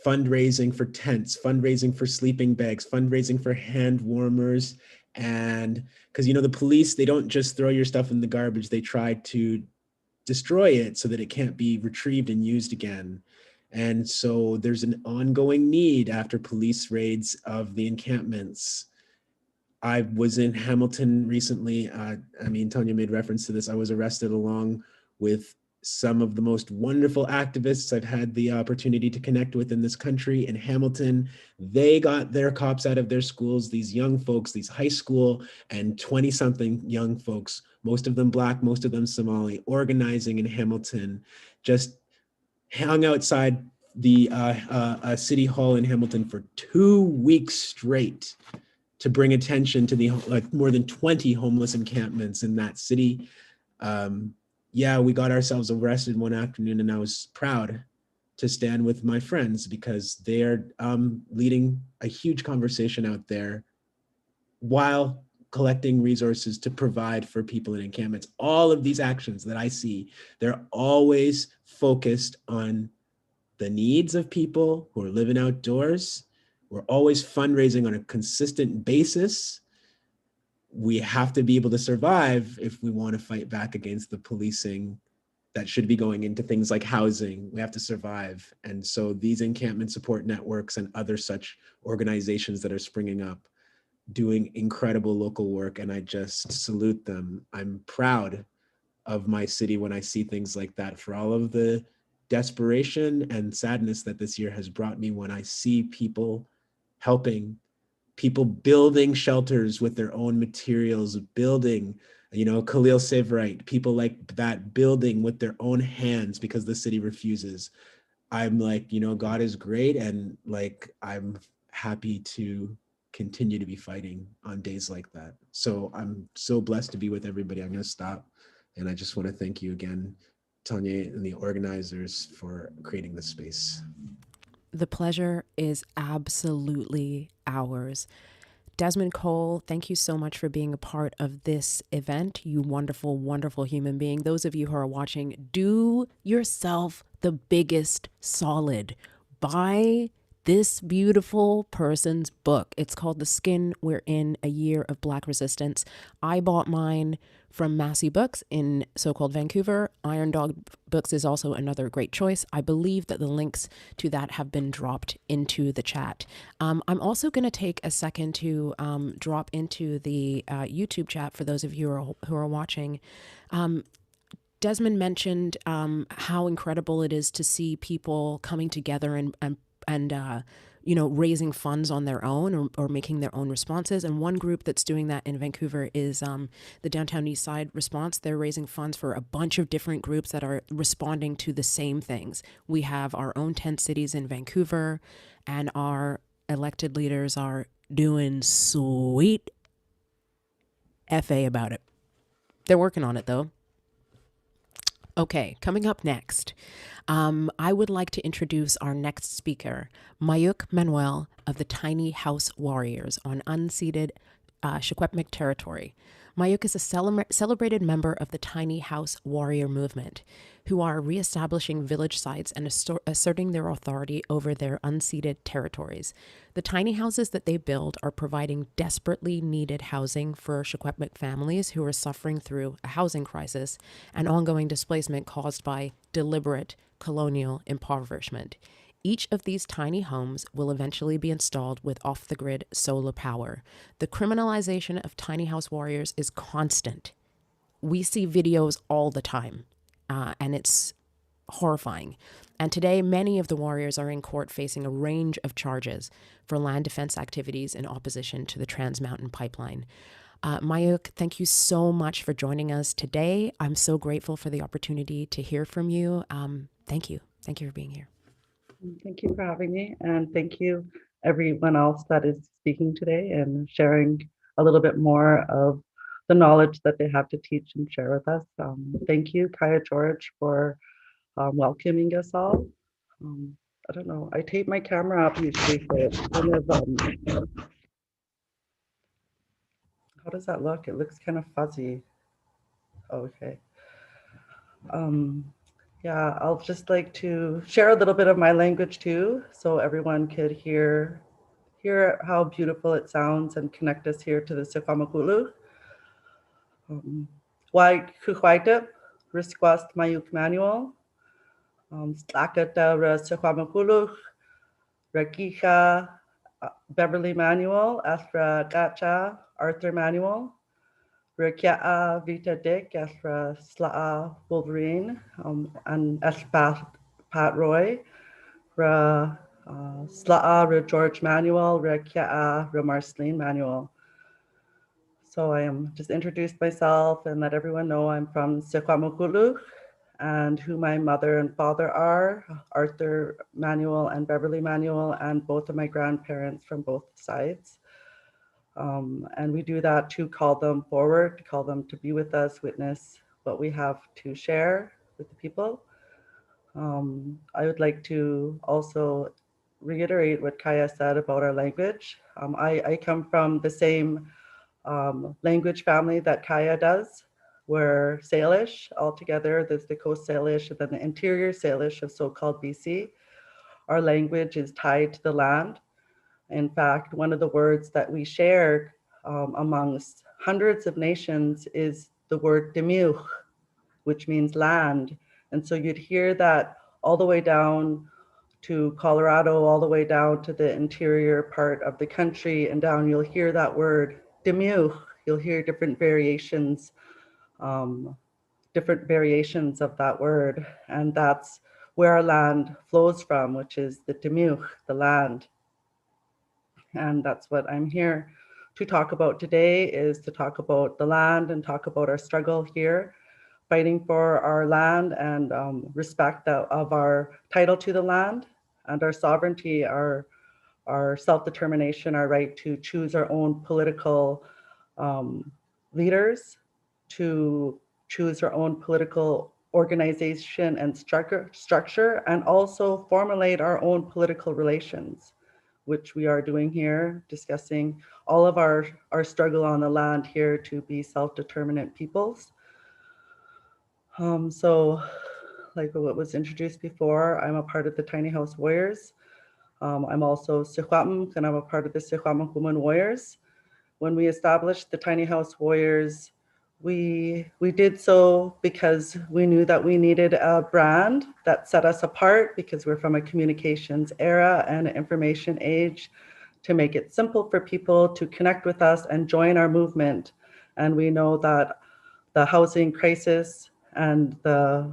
Fundraising for tents, fundraising for sleeping bags, fundraising for hand warmers. And because, the police, they don't just throw your stuff in the garbage, they try to destroy it so that it can't be retrieved and used again. And so there's an ongoing need after police raids of the encampments. I was in Hamilton recently. Tonye made reference to this. I was arrested along with some of the most wonderful activists I've had the opportunity to connect with in this country. In Hamilton, they got their cops out of their schools, these young folks, these high school and 20-something young folks, most of them Black, most of them Somali, organizing in Hamilton, just hung outside the city hall in Hamilton for 2 weeks straight to bring attention to the more than 20 homeless encampments in that city. We got ourselves arrested one afternoon, and I was proud to stand with my friends because they are leading a huge conversation out there while collecting resources to provide for people in encampments. All of these actions that I see, they're always focused on the needs of people who are living outdoors. We're always fundraising on a consistent basis. We have to be able to survive if we want to fight back against the policing that should be going into things like housing. We have to survive. And so these encampment support networks and other such organizations that are springing up, doing incredible local work, and I just salute them. I'm proud of my city when I see things like that, for all of the desperation and sadness that this year has brought me when I see people helping, people building shelters with their own materials, building, Khalil Severite, people like that building with their own hands because the city refuses. I'm like, God is great, and I'm happy to continue to be fighting on days like that. So I'm so blessed to be with everybody. I'm going to stop. And I just want to thank you again, Tonye, and the organizers for creating this space. The pleasure is absolutely ours. Desmond Cole, thank you so much for being a part of this event. You wonderful, wonderful human being. Those of you who are watching, do yourself the biggest solid. Buy this beautiful person's book. It's called The Skin We're In, A Year of Black Resistance. I bought mine from Massey Books in so-called Vancouver. Iron Dog Books is also another great choice. I believe that the links to that have been dropped into the chat. I'm also going to take a second to drop into the YouTube chat for those of you who are watching. Desmond mentioned how incredible it is to see people coming together and raising funds on their own or making their own responses. And one group that's doing that in Vancouver is the Downtown East Side Response. They're raising funds for a bunch of different groups that are responding to the same things. We have our own tent cities in Vancouver, and our elected leaders are doing sweet FA about it. They're working on it, though. Okay, coming up next, I would like to introduce our next speaker, Mayuk Manuel of the Tiny House Warriors on unceded Secwepemc territory. Mayuk is a celebrated member of the Tiny House Warrior movement, who are reestablishing village sites and asserting their authority over their unceded territories. The tiny houses that they build are providing desperately needed housing for Secwepemc families who are suffering through a housing crisis and ongoing displacement caused by deliberate colonial impoverishment. Each of these tiny homes will eventually be installed with off-the-grid solar power. The criminalization of tiny house warriors is constant. We see videos all the time, and it's horrifying. And today, many of the warriors are in court facing a range of charges for land defense activities in opposition to the Trans Mountain Pipeline. Mayuk, thank you so much for joining us today. I'm so grateful for the opportunity to hear from you. Thank you. Thank you for being here. Thank you for having me, and thank you everyone else that is speaking today and sharing a little bit more of the knowledge that they have to teach and share with us. Thank you, Kaya George, for welcoming us all. I don't know, I tape my camera up usually, so it's kind of, how does that look? It looks kind of fuzzy. Okay. Yeah, I'll just like to share a little bit of my language too, so everyone could hear how beautiful it sounds and connect us here to the Sekwamakulu. Wai kuhuaitep, risquast Mayuk Manuel, Slakata ra Sekwamakulu, Rakika, Beverly Manuel, Astra Gacha, Arthur Manuel, Rakia Vita Dick, Astra Slaa Wolverine, and Espat Pat Roy, Ra Slaa Ra George Manuel, Rakia Ra Marceline Manuel. So I am just introduced myself and let everyone know I'm from Sekwamakulu and who my mother and father are, Arthur Manuel and Beverly Manuel, and both of my grandparents from both sides. And we do that to call them forward, to call them to be with us, witness what we have to share with the people. I would like to also reiterate what Kaya said about our language. I come from the same language family that Kaya does. We're Salish altogether. There's the Coast Salish and then the interior Salish of so-called BC. Our language is tied to the land. In fact, one of the words that we share amongst hundreds of nations is the word Demiuch, which means land. And so you'd hear that all the way down to Colorado, all the way down to the interior part of the country and down, you'll hear that word Demiuch. You'll hear different variations of that word. And that's where our land flows from, which is the Demiuch, the land. And that's what I'm here to talk about today, is to talk about the land and talk about our struggle here, fighting for our land and respect of our title to the land and our sovereignty, our self-determination, our right to choose our own political leaders, to choose our own political organization and structure, and also formulate our own political relations, which we are doing here, discussing all of our struggle on the land here to be self-determinant peoples. So like what was introduced before, I'm a part of the Tiny House Warriors. I'm also Sekwamu, and I'm a part of the Sekwamu Women Warriors. When we established the Tiny House Warriors, we did so because we knew that we needed a brand that set us apart, because we're from a communications era and an information age, to make it simple for people to connect with us and join our movement. And we know that the housing crisis and the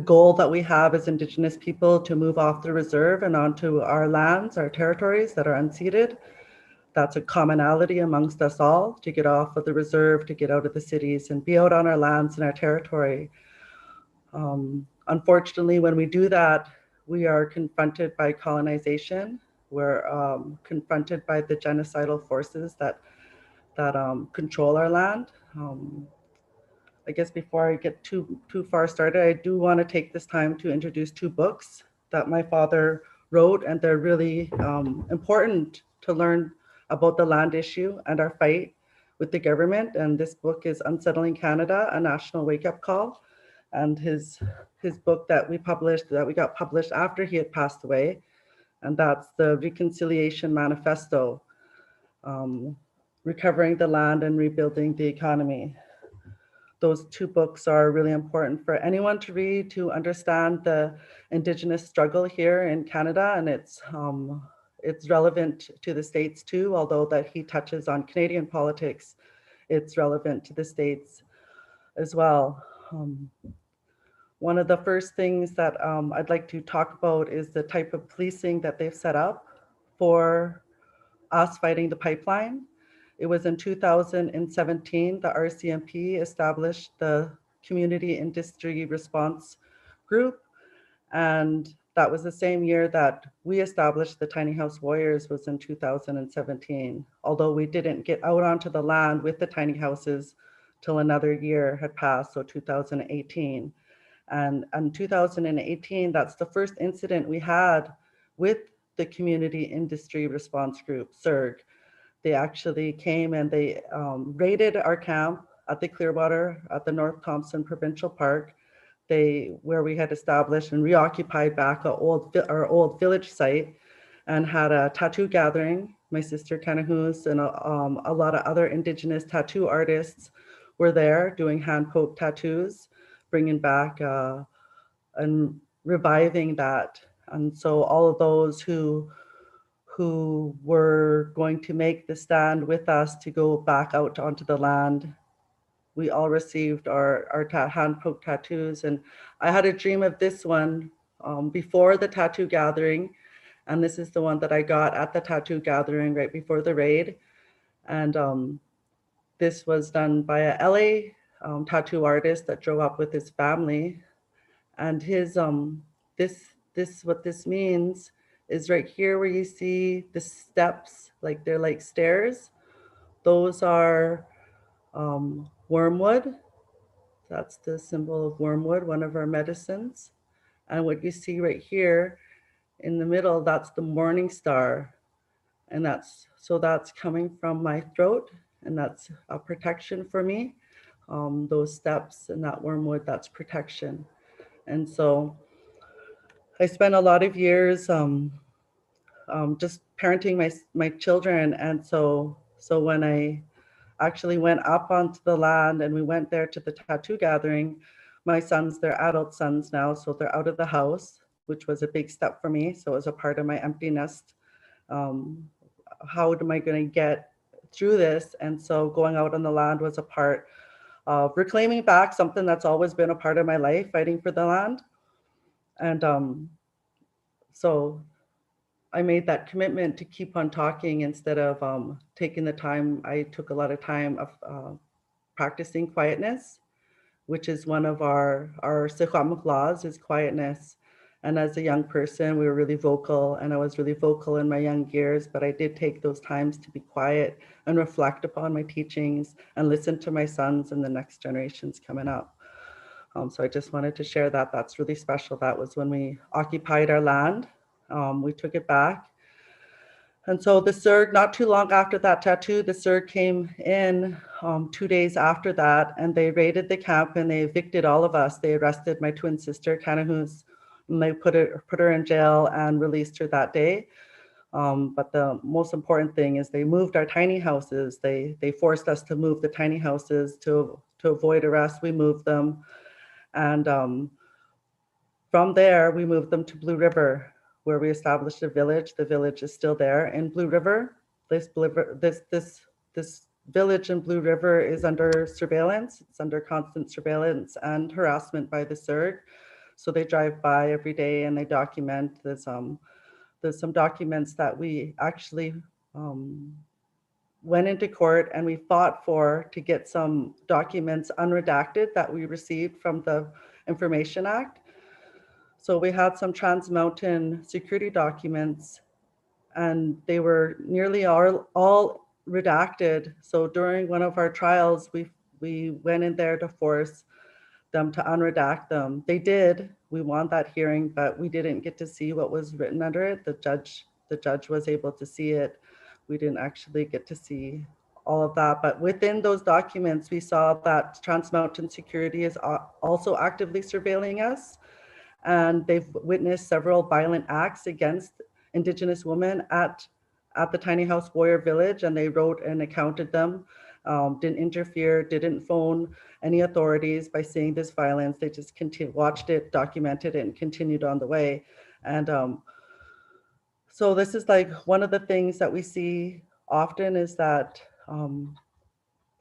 goal that we have as Indigenous people to move off the reserve and onto our lands, our territories that are unceded, that's a commonality amongst us all, to get off of the reserve, to get out of the cities and be out on our lands and our territory. Unfortunately, when we do that, we are confronted by colonization. We're confronted by the genocidal forces that control our land. I guess before I get too far started, I do want to take this time to introduce two books that my father wrote, and they're really important to learn about the land issue and our fight with the government. And this book is Unsettling Canada, A National Wake-Up Call. And his book that we got published after he had passed away, and that's the Reconciliation Manifesto, Recovering the Land and Rebuilding the Economy. Those two books are really important for anyone to read, to understand the Indigenous struggle here in Canada, and it's relevant to the States too, although that he touches on Canadian politics, it's relevant to the States as well. One of the first things that I'd like to talk about is the type of policing that they've set up for us fighting the pipeline. It was in 2017, the RCMP established the Community Industry Response Group, and that was the same year that we established the Tiny House Warriors, was in 2017, although we didn't get out onto the land with the tiny houses till another year had passed, so 2018. And in 2018, that's the first incident we had with the Community Industry Response Group, CIRG. They actually came and they raided our camp at the Clearwater at the North Thompson Provincial Park, where we had established and reoccupied back our old village site, and had a tattoo gathering. My sister Kanahus and a lot of other Indigenous tattoo artists were there doing hand poke tattoos, bringing back and reviving that. And so all of those who were going to make the stand with us to go back out onto the land, we all received our hand poke tattoos. And I had a dream of this one before the tattoo gathering. And this is the one that I got at the tattoo gathering right before the raid. And this was done by a LA tattoo artist that drove up with his family. And his what this means is right here where you see the steps, like they're like stairs. Those are wormwood. That's the symbol of wormwood, one of our medicines. And what you see right here in the middle, that's the morning star. And that's coming from my throat, and that's a protection for me. Those steps and that wormwood, that's protection. And so I spent a lot of years just parenting my children. And so when I actually went up onto the land and we went there to the tattoo gathering, my sons, they're adult sons now, so they're out of the house, which was a big step for me. So it was a part of my empty nest. How am I going to get through this? And so going out on the land was a part of reclaiming back something that's always been a part of my life, fighting for the land. And so I made that commitment to keep on talking instead of taking the time. I took a lot of time of practicing quietness, which is one of our Secwepemc laws, is quietness. And as a young person, we were really vocal, and I was really vocal in my young years, but I did take those times to be quiet and reflect upon my teachings and listen to my sons and the next generations coming up. So I just wanted to share that. That's really special. That was when we occupied our land. We took it back. And so the CIRG, not too long after that tattoo, the CIRG came in 2 days after that, and they raided the camp and they evicted all of us. They arrested my twin sister, Kanahus, and they put her in jail and released her that day. But the most important thing is they moved our tiny houses. They forced us to move the tiny houses to avoid arrest. We moved them. And from there, we moved them to Blue River, where we established a village. The village is still there in Blue River. This village in Blue River is under surveillance. It's under constant surveillance and harassment by the CIRG. So they drive by every day and they document. There's some documents that we actually went into court and we fought to get some documents unredacted that we received from the Information Act. So we had some Trans Mountain security documents, and they were nearly all redacted. So during one of our trials, we went in there to force them to unredact them. They did. We won that hearing, but we didn't get to see what was written under it. The judge was able to see it. We didn't actually get to see all of that. But within those documents, we saw that Trans Mountain Security is also actively surveilling us. And they've witnessed several violent acts against Indigenous women at the Tiny House Warrior Village, and they wrote and accounted them, didn't interfere, didn't phone any authorities by seeing this violence. They just watched it, documented it, and continued on the way. And so this is like one of the things that we see often is that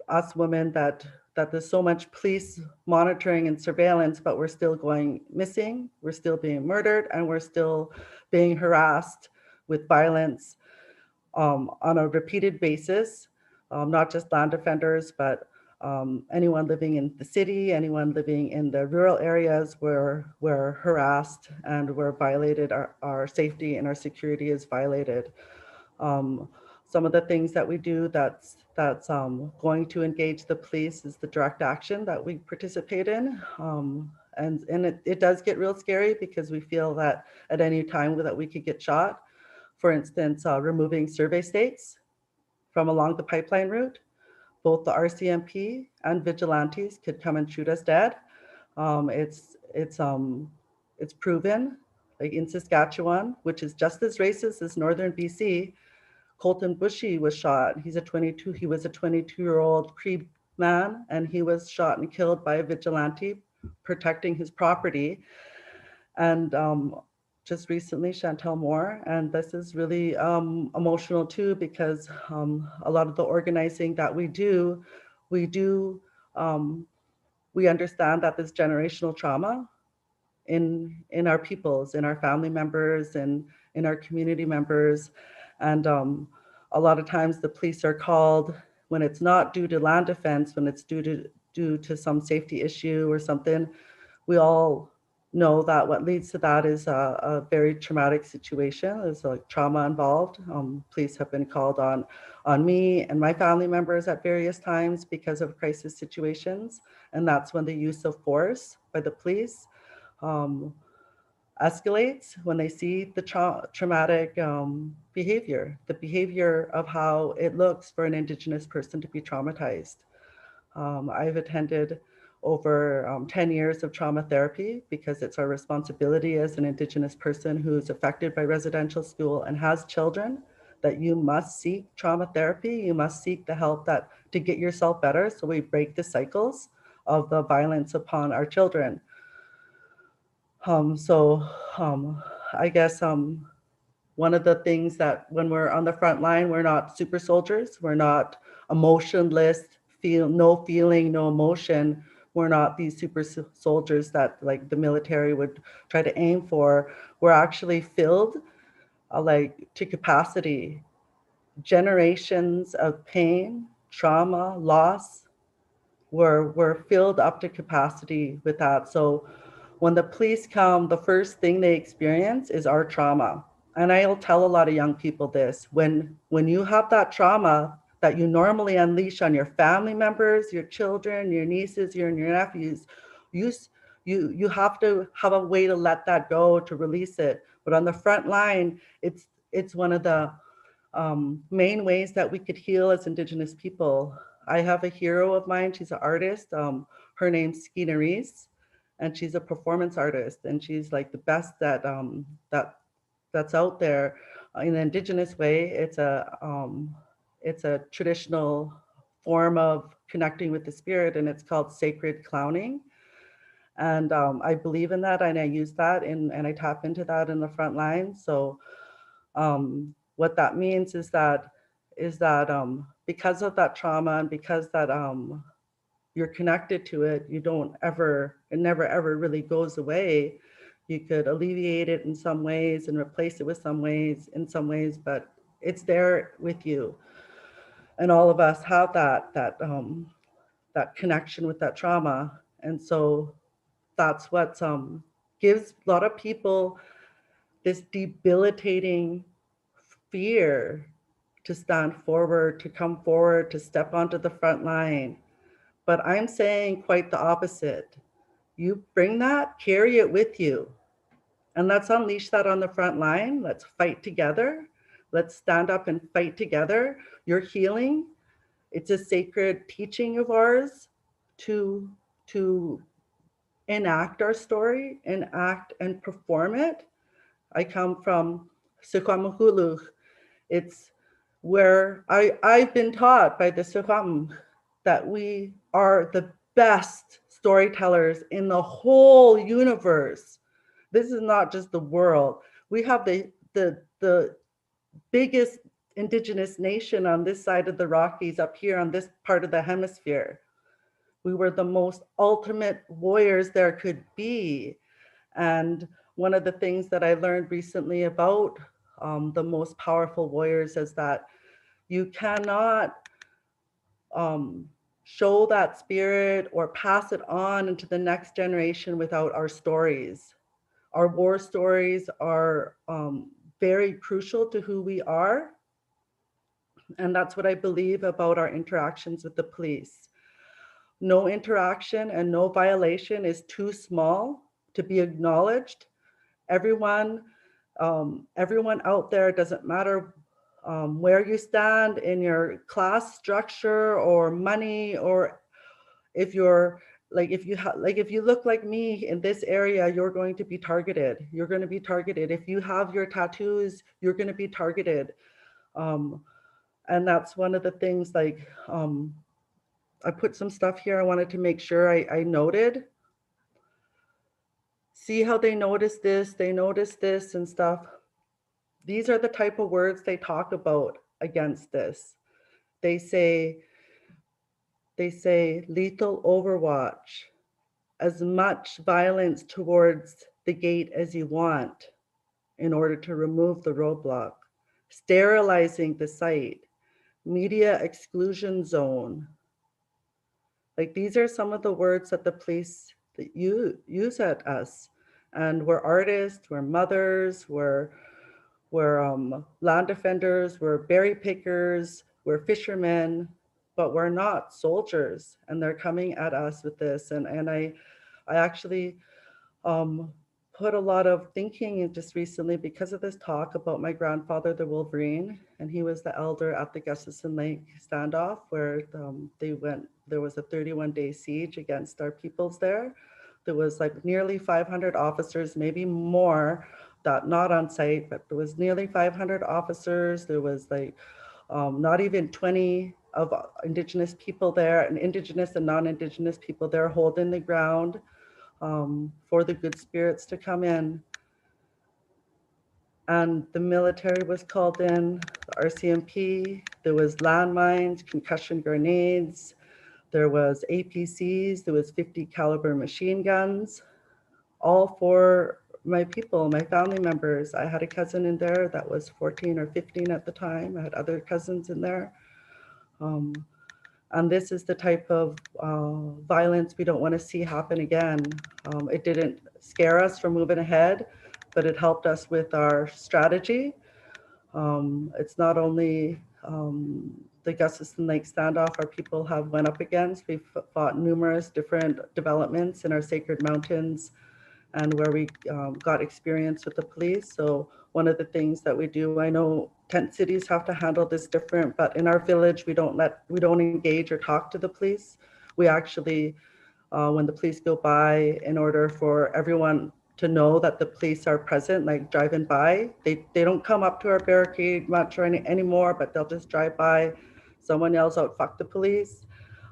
us women, that there's so much police monitoring and surveillance, but we're still going missing, we're still being murdered, and we're still being harassed with violence on a repeated basis, not just land defenders, but Anyone living in the city, anyone living in the rural areas were harassed and were violated. Our safety and our security is violated. Some of the things that we do that's going to engage the police is the direct action that we participate in. And it does get real scary because we feel that at any time that we could get shot. For instance, removing survey stakes from along the pipeline route. Both the RCMP and vigilantes could come and shoot us dead. It's proven, like in Saskatchewan, which is just as racist as northern BC. Colton Bushy was shot. He was a 22-year-old Cree man, and he was shot and killed by a vigilante protecting his property. And just recently, Chantel Moore, and this is really emotional too, because a lot of the organizing that we understand that this generational trauma in our peoples, in our family members, and in our community members. And a lot of times the police are called when it's not due to land defense, when it's due to some safety issue or something. We all know that what leads to that is a very traumatic situation. There's like trauma involved. Police have been called on me and my family members at various times because of crisis situations. And that's when the use of force by the police escalates, when they see the traumatic behavior, the behavior of how it looks for an Indigenous person to be traumatized. I've attended over 10 years of trauma therapy because it's our responsibility as an Indigenous person who's affected by residential school and has children that you must seek trauma therapy. You must seek the help to get yourself better, so we break the cycles of the violence upon our children. I guess one of the things that when we're on the front line, we're not super soldiers, we're not emotionless, no feeling, no emotion. We're not these super soldiers that like the military would try to aim for. We're actually filled like to capacity. Generations of pain, trauma, loss, we're filled up to capacity with that. So when the police come, the first thing they experience is our trauma. And I'll tell a lot of young people this, when you have that trauma that you normally unleash on your family members, your children, your nieces, your nephews, you have to have a way to let that go, to release it. But on the front line, it's one of the main ways that we could heal as Indigenous people. I have a hero of mine, she's an artist, her name's Skeena Reese, and she's a performance artist, and she's like the best that's out there. In the Indigenous way, it's a traditional form of connecting with the spirit, and it's called sacred clowning. And I believe in that, and I use that, and I tap into that in the front line. So what that means is that because of that trauma and because that you're connected to it, it never ever really goes away. You could alleviate it in some ways and replace it with in some ways, but it's there with you. And all of us have that connection with that trauma. And so that's what gives a lot of people this debilitating fear to stand forward, to come forward, to step onto the front line. But I'm saying quite the opposite. You bring that, carry it with you. And let's unleash that on the front line. Let's fight together. Let's stand up and fight together. Your healing, it's a sacred teaching of ours to enact our story, enact and perform it. I come from Sukwamahulu. It's where I've been taught by the Sukwam that we are the best storytellers in the whole universe. This is not just the world. We have the biggest Indigenous nation on this side of the Rockies, up here on this part of the hemisphere. We were the most ultimate warriors there could be. And one of the things that I learned recently about the most powerful warriors is that you cannot show that spirit or pass it on into the next generation without our stories. Our war stories are very crucial to who we are. And that's what I believe about our interactions with the police. No interaction and no violation is too small to be acknowledged. Everyone out there, doesn't matter where you stand in your class structure or money, or if you're if you look like me in this area, you're going to be targeted. You're going to be targeted. If you have your tattoos, you're going to be targeted. And that's one of the things, I put some stuff here I wanted to make sure I noted. See how they notice this and stuff. These are the type of words they talk about against this. They say lethal overwatch, as much violence towards the gate as you want in order to remove the roadblock, sterilizing the site, media exclusion zone. Like, these are some of the words that the police that you use at us. And we're artists, we're mothers, we're land defenders, we're berry pickers, we're fishermen, but we're not soldiers. And they're coming at us with this. And I actually put a lot of thinking in just recently because of this talk about my grandfather, the Wolverine, and he was the elder at the Gustavson Lake standoff where there was a 31-day siege against our peoples there. There was like nearly 500 officers, maybe more, that not on site, but there was nearly 500 officers. There was not even 20 of Indigenous people there, and Indigenous and non-Indigenous people there holding the ground for the good spirits to come in. And the military was called in, the RCMP, there was landmines, concussion grenades, there was APCs, there was 50 caliber machine guns, all for my people, my family members. I had a cousin in there that was 14 or 15 at the time. I had other cousins in there. And this is the type of violence we don't want to see happen again. It didn't scare us from moving ahead, but it helped us with our strategy. It's not only the Gustavson Lake standoff our people have went up against. We've fought numerous different developments in our sacred mountains and where we got experience with the police. So one of the things that we do, I know tent cities have to handle this different, but in our village, we don't engage or talk to the police. We actually, when the police go by, in order for everyone to know that the police are present, like driving by, they don't come up to our barricade much or anymore, but they'll just drive by. Someone yells out, "Fuck the police."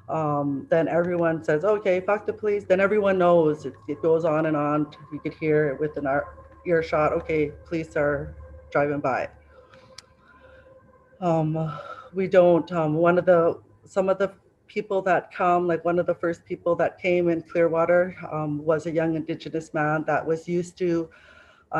Then everyone says, "Okay, fuck the police." Then everyone knows. It goes on and on. You could hear it within our earshot. Okay, police are driving by. We don't. Some of the people that come, like one of the first people that came in Clearwater was a young Indigenous man that was used to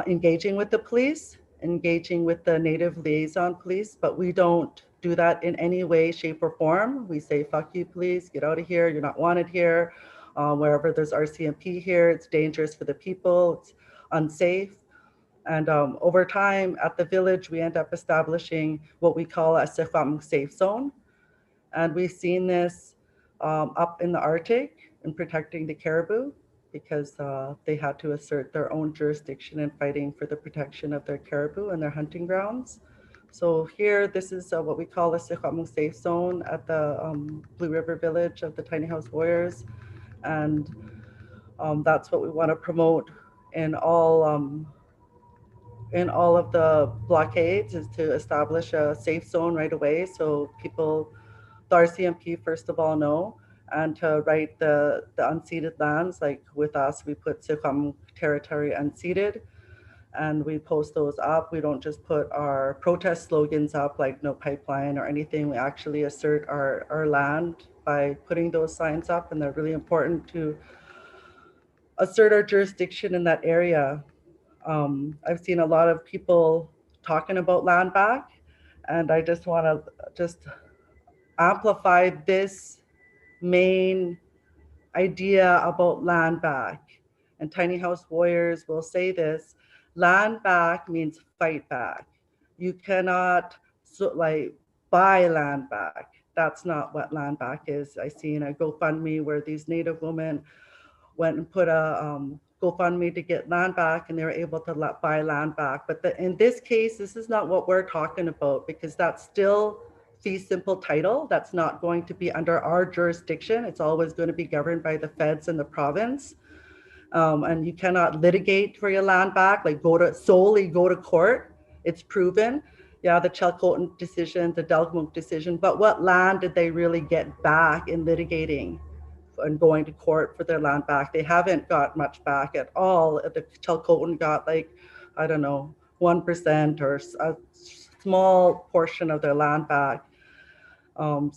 engaging with the police, engaging with the Native liaison police, but we don't do that in any way, shape, or form. We say, "Fuck you, police, get out of here, you're not wanted here." Wherever there's RCMP here, it's dangerous for the people, it's unsafe. And over time at the village, we end up establishing what we call a Sefam safe zone. And we've seen this up in the Arctic in protecting the caribou, because they had to assert their own jurisdiction in fighting for the protection of their caribou and their hunting grounds. So here, this is what we call a Sefam safe zone at the Blue River Village of the Tiny House Warriors. And that's what we want to promote in all of the blockades, is to establish a safe zone right away, so people, the RCMP first of all, know, and to write the unceded lands. Like with us, we put Sefam territory unceded, and we post those up. We don't just put our protest slogans up like no pipeline or anything. We actually assert our land by putting those signs up, and they're really important to assert our jurisdiction in that area. I've seen a lot of people talking about land back, and I just want to amplify this main idea about land back. And tiny house warriors will say this: land back means fight back. You cannot buy land back. That's not what land back is. I seen a GoFundMe where these Native women went and put a GoFundMe to get land back, and they were able to buy land back. But in this case, this is not what we're talking about, because that's still fee simple title. That's not going to be under our jurisdiction. It's always going to be governed by the feds and the province. And you cannot litigate for your land back, like solely go to court. It's proven. Yeah, the Chalcotin decision, the Delgmunk decision, but what land did they really get back in litigating and going to court for their land back? They haven't got much back at all. The Chalcotin got 1% or a small portion of their land back. And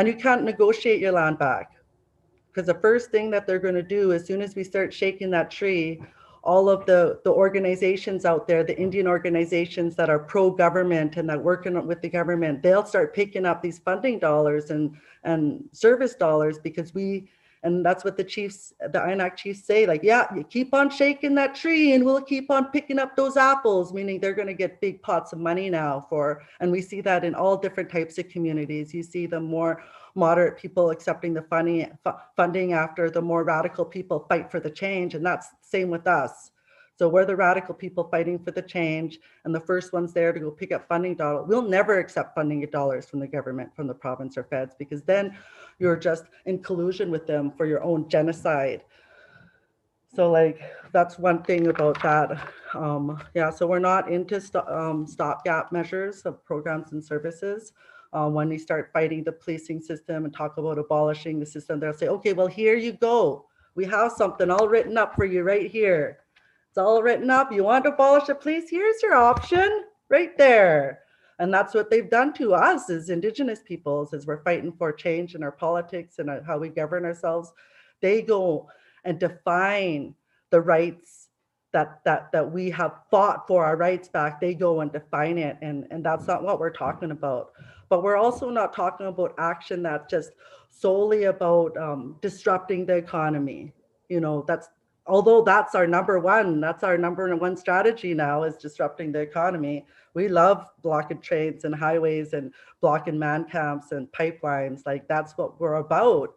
you can't negotiate your land back, because the first thing that they're going to do as soon as we start shaking that tree, all of the organizations out there, the Indian organizations that are pro-government and that working with the government, they'll start picking up these funding dollars and service dollars, because and that's what the INAC chiefs say, yeah, you keep on shaking that tree and we'll keep on picking up those apples, meaning they're going to get big pots of money now and we see that in all different types of communities. You see the more moderate people accepting the funding after the more radical people fight for the change. And that's the same with us. So we're the radical people fighting for the change, and the first ones there to go pick up funding dollars. We'll never accept funding dollars from the government, from the province or feds, because then you're just in collusion with them for your own genocide. So that's one thing about that. So we're not into stopgap measures of programs and services. When we start fighting the policing system and talk about abolishing the system, they'll say, okay, well, here you go. We have something all written up for you right here. It's all written up. You want to abolish the police? Here's your option right there. And that's what they've done to us as Indigenous peoples, as we're fighting for change in our politics and how we govern ourselves. They go and define the rights that we have fought for, our rights back. They go and define it. And that's not what we're talking about. But we're also not talking about action that's just solely about disrupting the economy. Although that's our number one strategy now, is disrupting the economy. We love blocking trains and highways and blocking man camps and pipelines. That's what we're about.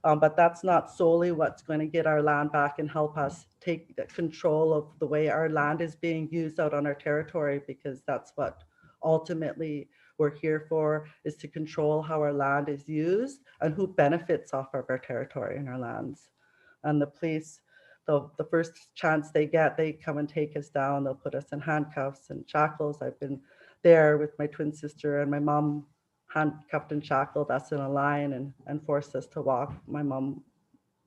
But that's not solely what's going to get our land back and help us take control of the way our land is being used out on our territory, because that's what ultimately we're here for, is to control how our land is used and who benefits off of our territory and our lands. And the police, the first chance they get, they come and take us down. They'll put us in handcuffs and shackles. I've been there with my twin sister and my mom, handcuffed and shackled us in a line and forced us to walk. My mom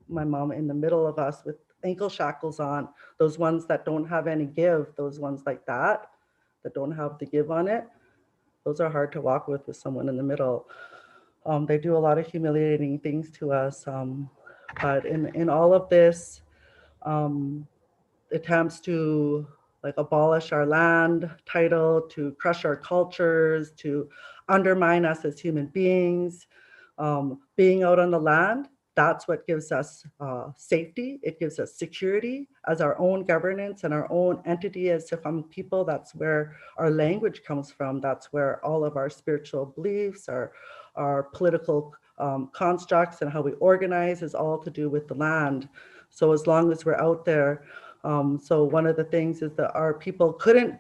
in the middle of us with ankle shackles on, those ones that don't have any give, those ones like that don't have the give on it. Those are hard to walk with someone in the middle. They do a lot of humiliating things to us. But in all of this, attempts to abolish our land title, to crush our cultures, to undermine us as human beings, being out on the land, that's what gives us safety. It gives us security as our own governance and our own entity as Sifam people. That's where our language comes from. That's where all of our spiritual beliefs, our political constructs and how we organize is all to do with the land. So as long as we're out there, so one of the things is that our people couldn't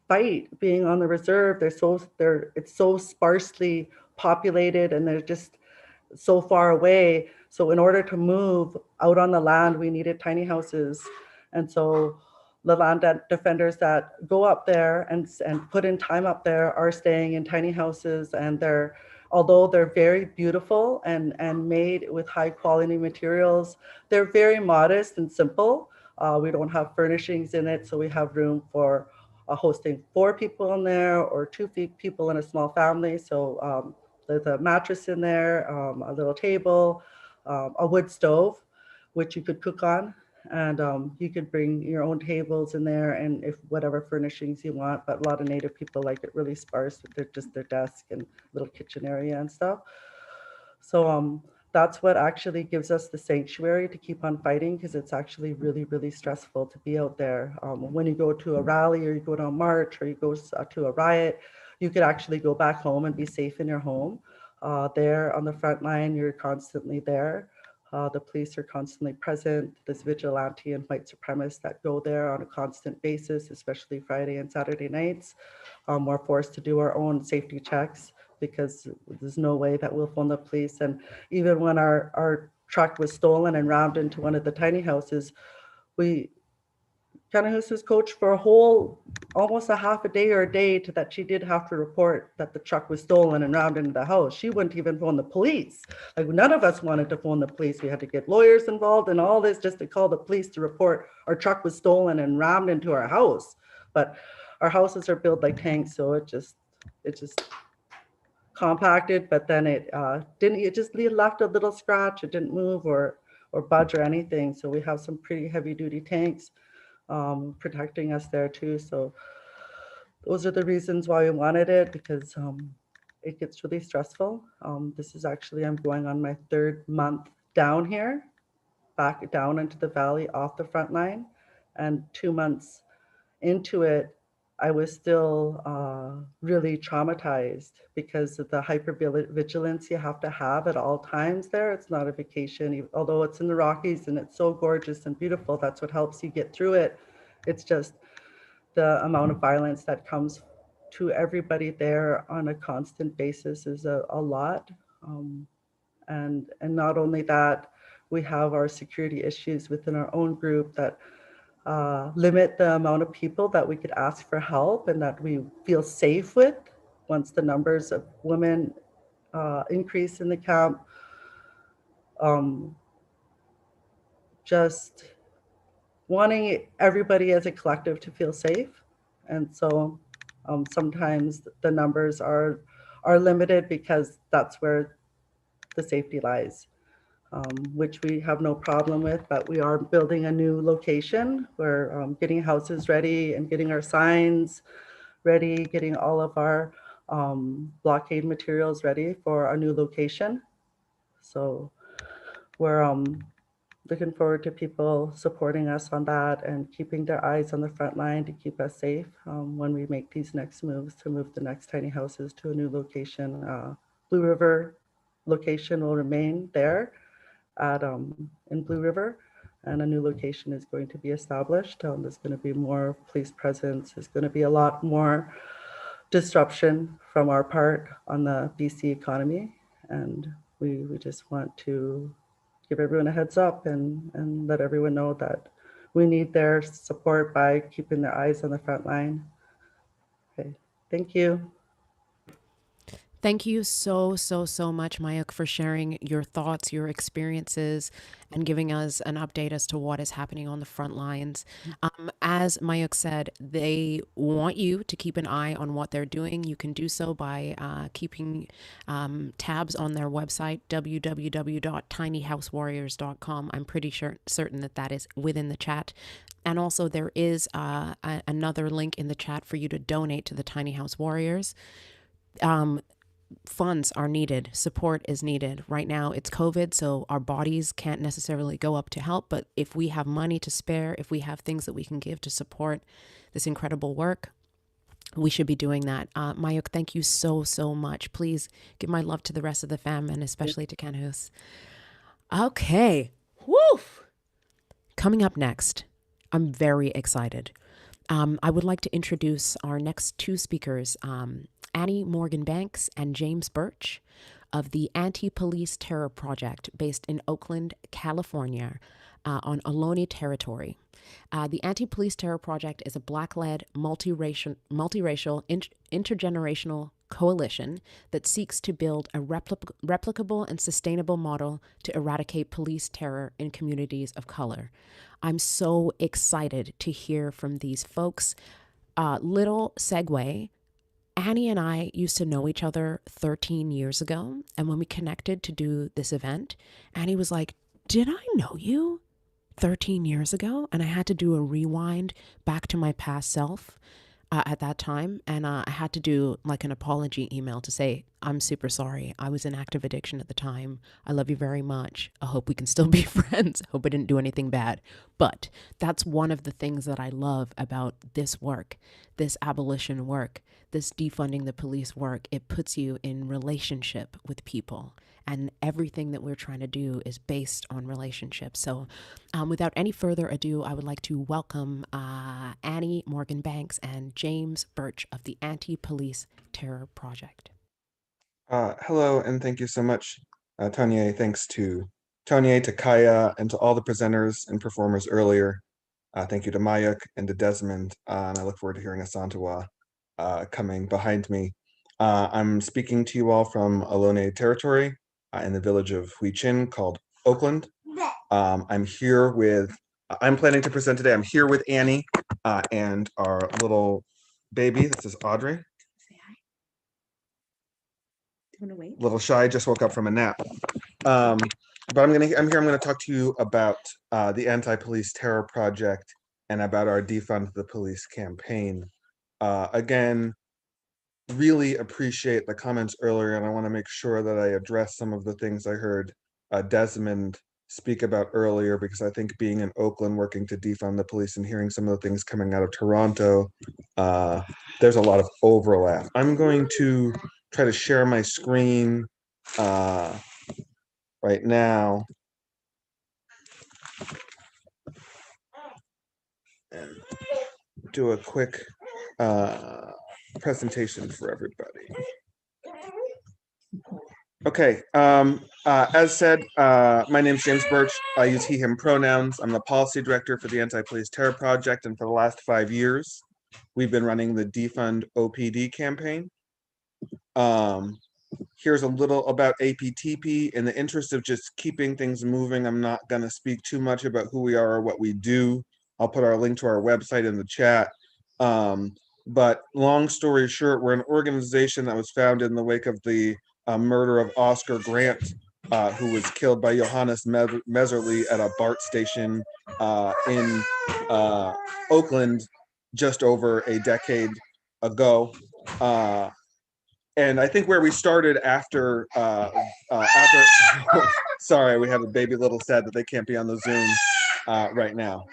fight being on the reserve. It's so sparsely populated and they're just so far away. So in order to move out on the land, we needed tiny houses. And so the land defenders that go up there and put in time up there are staying in tiny houses, and although they're very beautiful and made with high quality materials, they're very modest and simple. We don't have furnishings in it, so we have room for hosting 4 people in there or 2 people in a small family. So there's a mattress in there, a little table, a wood stove, which you could cook on. And you could bring your own tables in there and if whatever furnishings you want. But a lot of Native people like it really sparse with just their desk and little kitchen area and stuff. So that's what actually gives us the sanctuary to keep on fighting, because it's actually really, really stressful to be out there. When you go to a rally or you go to a march or you go to a riot, you could actually go back home and be safe in your home. There on the front line, you're constantly there. The police are constantly present. There's vigilante and white supremacists that go there on a constant basis, especially Friday and Saturday nights. We're forced to do our own safety checks because there's no way that we'll phone the police. And even when our truck was stolen and rammed into one of the tiny houses, Kanahus was coached for almost a half a day or a day to that she did have to report that the truck was stolen and rammed into the house. She wouldn't even phone the police. Like, none of us wanted to phone the police. We had to get lawyers involved and all this just to call the police to report our truck was stolen and rammed into our house. But our houses are built like tanks, so it just compacted, but then it just left a little scratch. It didn't move or budge or anything. So we have some pretty heavy duty tanks protecting us there too. So those are the reasons why we wanted it, because it gets really stressful. This is actually, I'm going on my 3rd month down here, back down into the valley off the front line, and 2 months into it, I was still really traumatized because of the hypervigilance you have to have at all times there. It's not a vacation, although it's in the Rockies and it's so gorgeous and beautiful. That's what helps you get through it. It's just the amount of violence that comes to everybody there on a constant basis is a lot. And not only that, we have our security issues within our own group that limit the amount of people that we could ask for help and that we feel safe with. Once the numbers of women increase in the camp, just wanting everybody as a collective to feel safe. And so sometimes the numbers are limited because that's where the safety lies. Which we have no problem with, but we are building a new location. We're getting houses ready and getting our signs ready, getting all of our blockade materials ready for our new location. So we're looking forward to people supporting us on that and keeping their eyes on the front line to keep us safe when we make these next moves to move the next tiny houses to a new location. Blue River location will remain there in Blue River, and a new location is going to be established. There's going to be more police presence. There's going to be a lot more disruption from our part on the BC economy, and we just want to give everyone a heads up and let everyone know that we need their support by keeping their eyes on the front line. Okay, thank you. Thank you so much, Mayuk, for sharing your thoughts, your experiences, and giving us an update as to what is happening on the front lines. As Mayuk said, they want you to keep an eye on what they're doing. You can do so by keeping tabs on their website, www.tinyhousewarriors.com. I'm pretty certain that is within the chat. And also there is another link in the chat for you to donate to the Tiny House Warriors. Funds are needed. Support is needed. Right now it's COVID, so our bodies can't necessarily go up to help. But if we have money to spare, if we have things that we can give to support this incredible work, we should be doing that. Mayuk, thank you so much. Please give my love to the rest of the fam and especially to Kanahus. Okay. Woo! Coming up next, I'm very excited. I would like to introduce our next 2 speakers, Annie Morgan Banks and James Burch of the Anti-Police Terror Project based in Oakland, California, on Ohlone territory. The Anti-Police Terror Project is a Black-led, multiracial, intergenerational coalition that seeks to build a replicable and sustainable model to eradicate police terror in communities of color. I'm so excited to hear from these folks. Little segue. Annie and I used to know each other 13 years ago. And when we connected to do this event, Annie was like, did I know you 13 years ago? And I had to do a rewind back to my past self. at that time. And I had to do like an apology email to say, I'm super sorry. I was in active addiction at the time. I love you very much. I hope we can still be friends. I hope I didn't do anything bad. But that's one of the things that I love about this work, this abolition work, this defunding the police work. It puts you in relationship with people. And everything that we're trying to do is based on relationships. So without any further ado, I would like to welcome Annie Morgan Banks and James Burch of the Anti-Police Terror Project. Hello, and thank you so much, Tonye. Thanks to Tonye, to Kaya, and to all the presenters and performers earlier. Thank you to Mayuk and to Desmond, and I look forward to hearing Asantewaa coming behind me. I'm speaking to you all from Ohlone territory in the village of Huichin called Oakland. I'm planning to present today. I'm here with Annie and our little baby. This is Audrey. Little shy, just woke up from a nap. But I'm here. I'm going to talk to you about the Anti-Police Terror Project and about our Defund the Police campaign. Again, really appreciate the comments earlier, and I want to make sure that I address some of the things I heard Desmond speak about earlier, because I think being in Oakland working to defund the police and hearing some of the things coming out of Toronto, there's a lot of overlap. I'm going to try to share my screen right now. And do a quick presentation for everybody. Okay, as said, my name's James Burch. I use he, him pronouns. I'm the policy director for the Anti-Police Terror Project, and for the last 5 years, we've been running the Defund OPD campaign. Here's a little about APTP. In the interest of just keeping things moving, I'm not going to speak too much about who we are or what we do. I'll put our link to our website in the chat. But long story short, we're an organization that was founded in the wake of the murder of Oscar Grant, who was killed by Johannes Meserly at a BART station in Oakland just over a decade ago. And I think where we started after sorry, we have a baby little sad that they can't be on the Zoom right now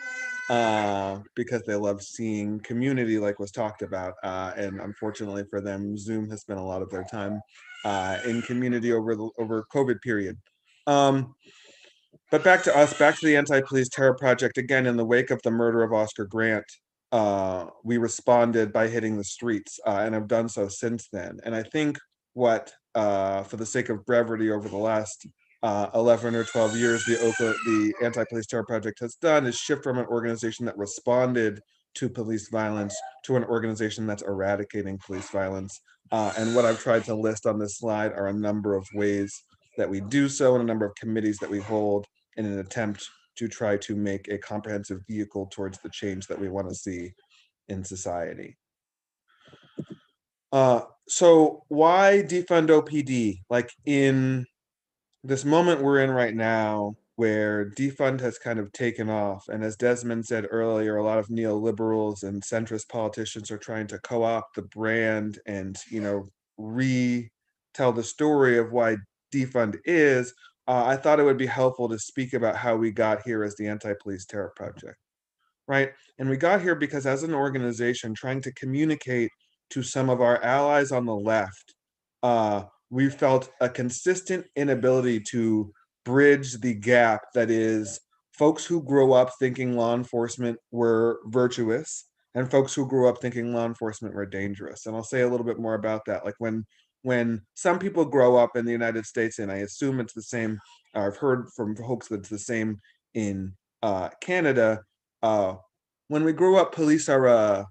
because they love seeing community like was talked about. And unfortunately for them, Zoom has spent a lot of their time in community over COVID period. But back to us, back to the Anti-Police Terror Project. Again, in the wake of the murder of Oscar Grant, we responded by hitting the streets and have done so since then. And I think what, for the sake of brevity, over the last 11 or 12 years, the Anti-Police Terror Project has done is shift from an organization that responded to police violence to an organization that's eradicating police violence. And what I've tried to list on this slide are a number of ways that we do so and a number of committees that we hold in an attempt to try to make a comprehensive vehicle towards the change that we want to see in society. So why defund OPD? Like in this moment we're in right now, where defund has kind of taken off, and as Desmond said earlier, a lot of neoliberals and centrist politicians are trying to co-opt the brand and, you know, retell the story of why defund is. I thought it would be helpful to speak about how we got here as the Anti-Police Terror Project, right? And we got here because as an organization trying to communicate to some of our allies on the left, we felt a consistent inability to bridge the gap that is folks who grew up thinking law enforcement were virtuous and folks who grew up thinking law enforcement were dangerous. And I'll say a little bit more about that. Like when some people grow up in the United States, and I assume it's the same, I've heard from folks that it's the same in Canada, when we grew up, police are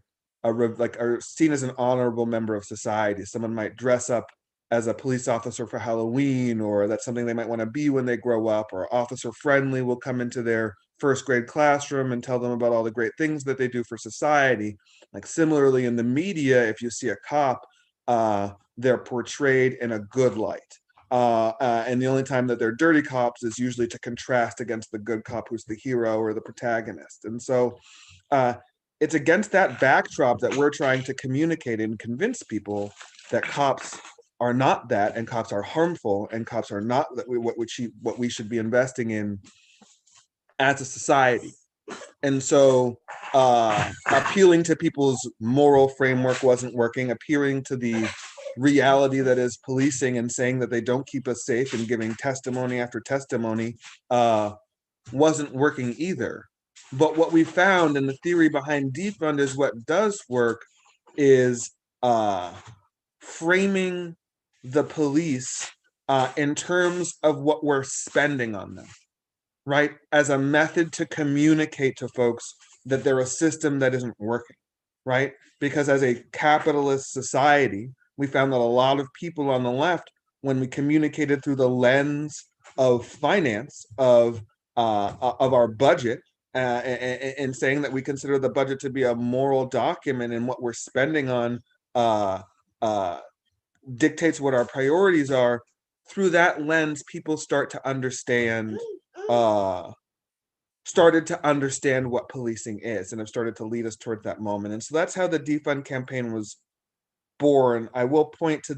seen as an honorable member of society. Someone might dress up as a police officer for Halloween, or that's something they might want to be when they grow up, or Officer Friendly will come into their first grade classroom and tell them about all the great things that they do for society. Like similarly in the media, if you see a cop, they're portrayed in a good light. And the only time that they're dirty cops is usually to contrast against the good cop who's the hero or the protagonist. And so it's against that backdrop that we're trying to communicate and convince people that cops are not that, and cops are harmful, and cops are not what we should be investing in as a society. And so appealing to people's moral framework wasn't working, appealing to the reality that is policing and saying that they don't keep us safe and giving testimony after testimony wasn't working either. But what we found, and the theory behind defund is what does work, is framing the police in terms of what we're spending on them, right? As a method to communicate to folks that they're a system that isn't working, right? Because as a capitalist society, we found that a lot of people on the left, when we communicated through the lens of finance, of our budget, and saying that we consider the budget to be a moral document, and what we're spending on dictates what our priorities are. Through that lens, people started to understand what policing is, and have started to lead us toward that moment. And so that's how the defund campaign was born. I will point to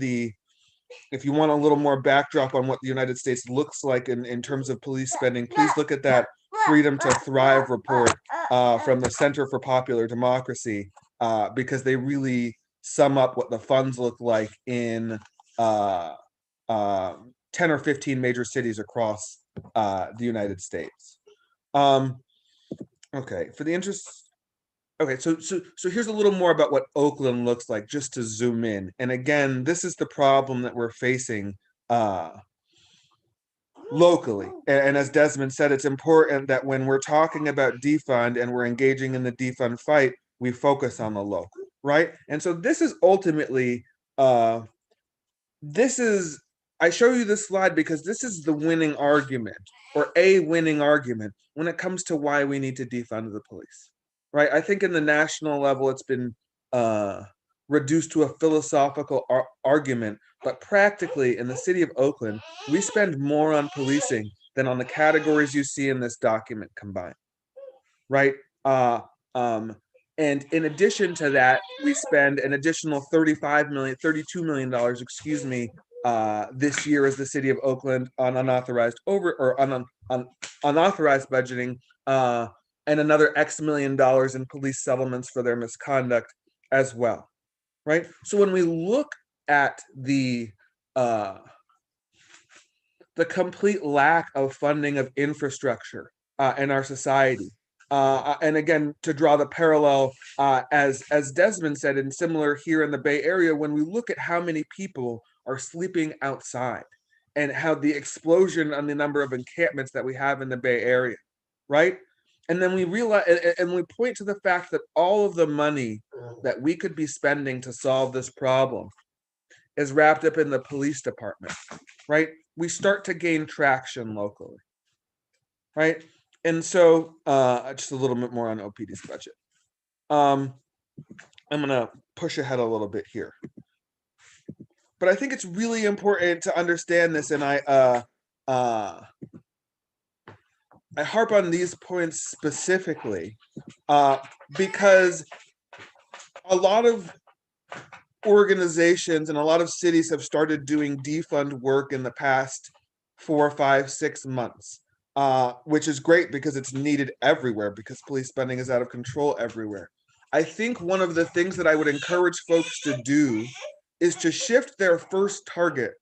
if you want a little more backdrop on what the United States looks like in terms of police spending, please look at that Freedom to Thrive report from the Center for Popular Democracy, because they really sum up what the funds look like in 10 or 15 major cities across the United States. Okay, for the interest. Okay, so here's a little more about what Oakland looks like, just to zoom in. And again, this is the problem that we're facing locally. And as Desmond said, it's important that when we're talking about defund and we're engaging in the defund fight, we focus on the local, right? And so this is ultimately, I show you this slide because this is the winning argument, or a winning argument, when it comes to why we need to defund the police, right? I think in the national level, it's been reduced to a philosophical argument, but practically in the city of Oakland, we spend more on policing than on the categories you see in this document combined, right? And in addition to that, we spend an additional $32 million, this year as the city of Oakland on unauthorized unauthorized budgeting, and another X million dollars in police settlements for their misconduct as well, right? So when we look at the complete lack of funding of infrastructure in our society, and again, to draw the parallel, as Desmond said, and similar here in the Bay Area, when we look at how many people are sleeping outside and how the explosion on the number of encampments that we have in the Bay Area, right? And then we realize, and we point to the fact that all of the money that we could be spending to solve this problem is wrapped up in the police department, right? We start to gain traction locally, right? And so just a little bit more on OPD's budget. I'm gonna push ahead a little bit here. But I think it's really important to understand this, and I harp on these points specifically because a lot of organizations and a lot of cities have started doing defund work in the past 4, 5, 6 months, which is great because it's needed everywhere, because police spending is out of control everywhere. I think one of the things that I would encourage folks to do is to shift their first target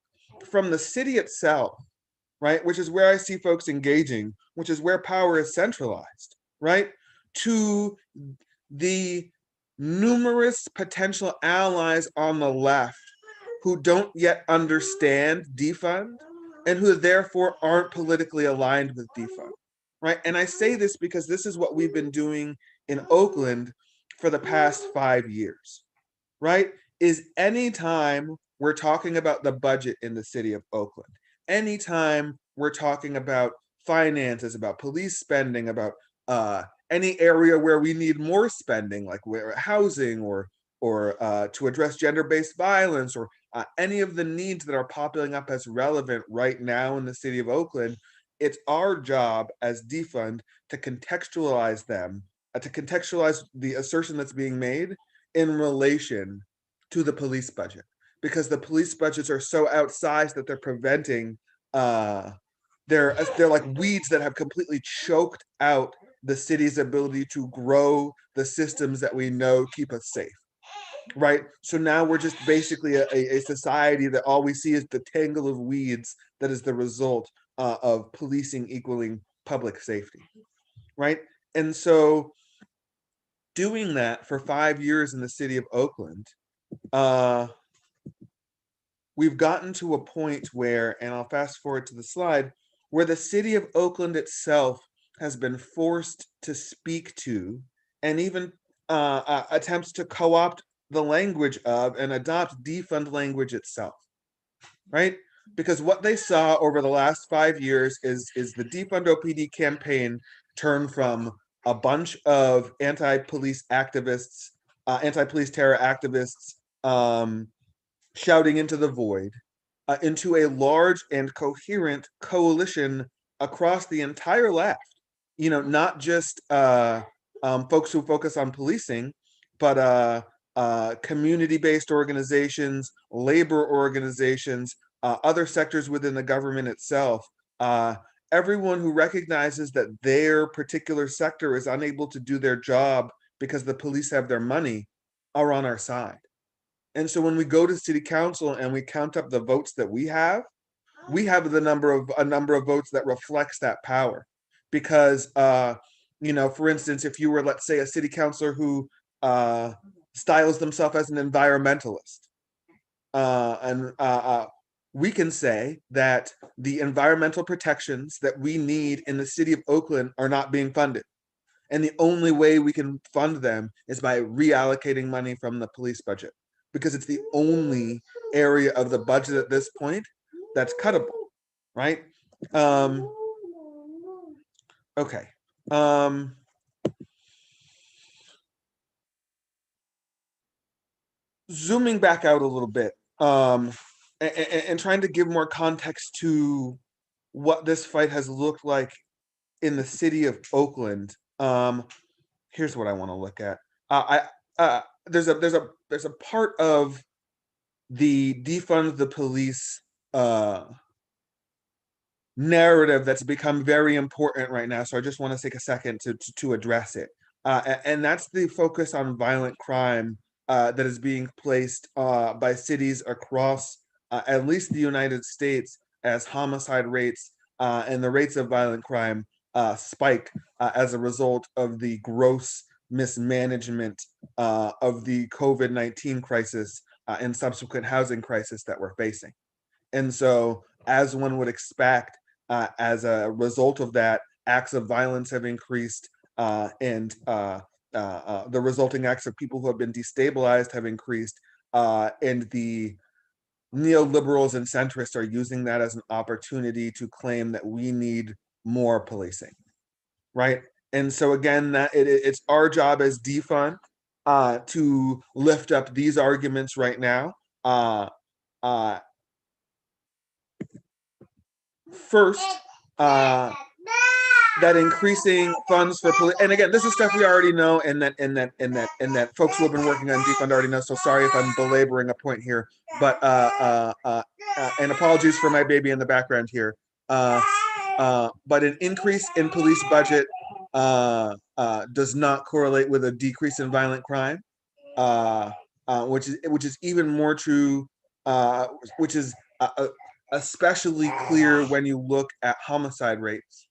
from the city itself, right, which is where I see folks engaging, which is where power is centralized, right, to the numerous potential allies on the left who don't yet understand defund and who therefore aren't politically aligned with defund, right? And I say this because this is what we've been doing in Oakland for the past 5 years, right? Is anytime we're talking about the budget in the city of Oakland, anytime we're talking about finances, about police spending, about any area where we need more spending, like where housing or to address gender-based violence, or any of the needs that are popping up as relevant right now in the city of Oakland, it's our job as Defund to contextualize them to contextualize the assertion that's being made in relation to the police budget, because the police budgets are so outsized that they're preventing, they're like weeds that have completely choked out the city's ability to grow the systems that we know keep us safe, right? So now we're just basically a society that all we see is the tangle of weeds that is the result of policing equaling public safety, right? And so doing that for 5 years in the city of Oakland, we've gotten to a point where, and I'll fast forward to the slide, where the city of Oakland itself has been forced to speak to and even attempts to co-opt the language of and adopt defund language itself, right? Because what they saw over the last 5 years is the Defund OPD campaign turn from a bunch of anti-police activists, anti-police terror activists, shouting into the void, into a large and coherent coalition across the entire left. You know, not just folks who focus on policing, but community-based organizations, labor organizations, other sectors within the government itself. Everyone who recognizes that their particular sector is unable to do their job because the police have their money are on our side. And so when we go to city council and we count up the votes that we have a number of votes that reflects that power. Because you know, for instance, if you were, let's say, a city councilor who styles themselves as an environmentalist, we can say that the environmental protections that we need in the city of Oakland are not being funded. And the only way we can fund them is by reallocating money from the police budget, because it's the only area of the budget at this point that's cuttable, right? Okay. Zooming back out a little bit, and trying to give more context to what this fight has looked like in the city of Oakland. Here's what I want to look at. There's a part of the defund the police narrative that's become very important right now. So I just want to take a second to address it. And that's the focus on violent crime that is being placed by cities across at least the United States as homicide rates and the rates of violent crime spike as a result of the gross mismanagement of the COVID-19 crisis and subsequent housing crisis that we're facing. And so, as one would expect, as a result of that, acts of violence have increased, and the resulting acts of people who have been destabilized have increased, and the neoliberals and centrists are using that as an opportunity to claim that we need more policing, right? And so again, that it's our job as defund to lift up these arguments right now. First, that increasing funds for police, and again, this is stuff we already know, and that folks who have been working on defund already know. So sorry if I'm belaboring a point here, but and apologies for my baby in the background here. But an increase in police budget does not correlate with a decrease in violent crime, which is even more true, which is especially clear when you look at homicide rates.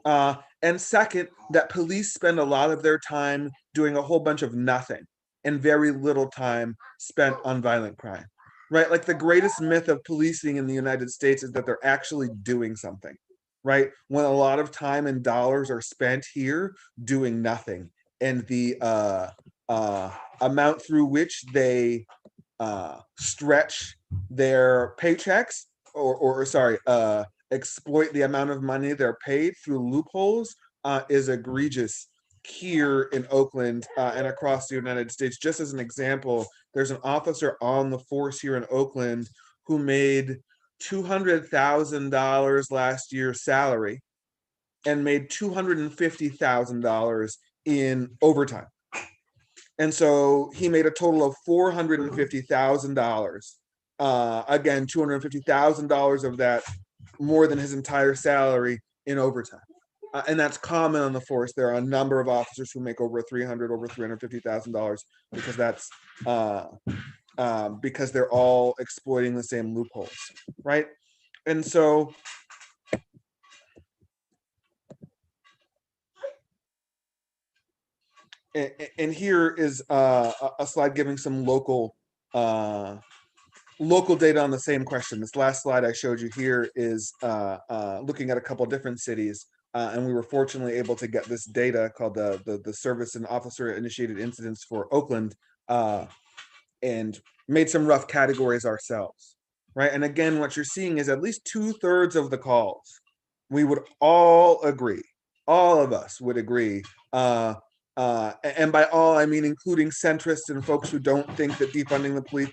And second, that police spend a lot of their time doing a whole bunch of nothing and very little time spent on violent crime, right? Like the greatest myth of policing in the United States is that they're actually doing something, right? When a lot of time and dollars are spent here doing nothing. And the amount through which they stretch their paychecks or exploit the amount of money they're paid through loopholes is egregious here in Oakland and across the United States. Just as an example, there's an officer on the force here in Oakland who made $200,000 last year salary and made $250,000 in overtime. And so he made a total of $450,000. Again, $250,000 of that, more than his entire salary, in overtime. And that's common on the force. There are a number of officers who make over $350,000 because that's because they're all exploiting the same loopholes, right? And so and here is a slide giving some local data on the same question. This last slide I showed you here is looking at a couple different cities, and we were fortunately able to get this data called the Service and Officer Initiated Incidents for Oakland, and made some rough categories ourselves, right? And again, what you're seeing is at least 2/3 of the calls, we would all agree, all of us would agree, and by all, I mean including centrists and folks who don't think that defunding the police,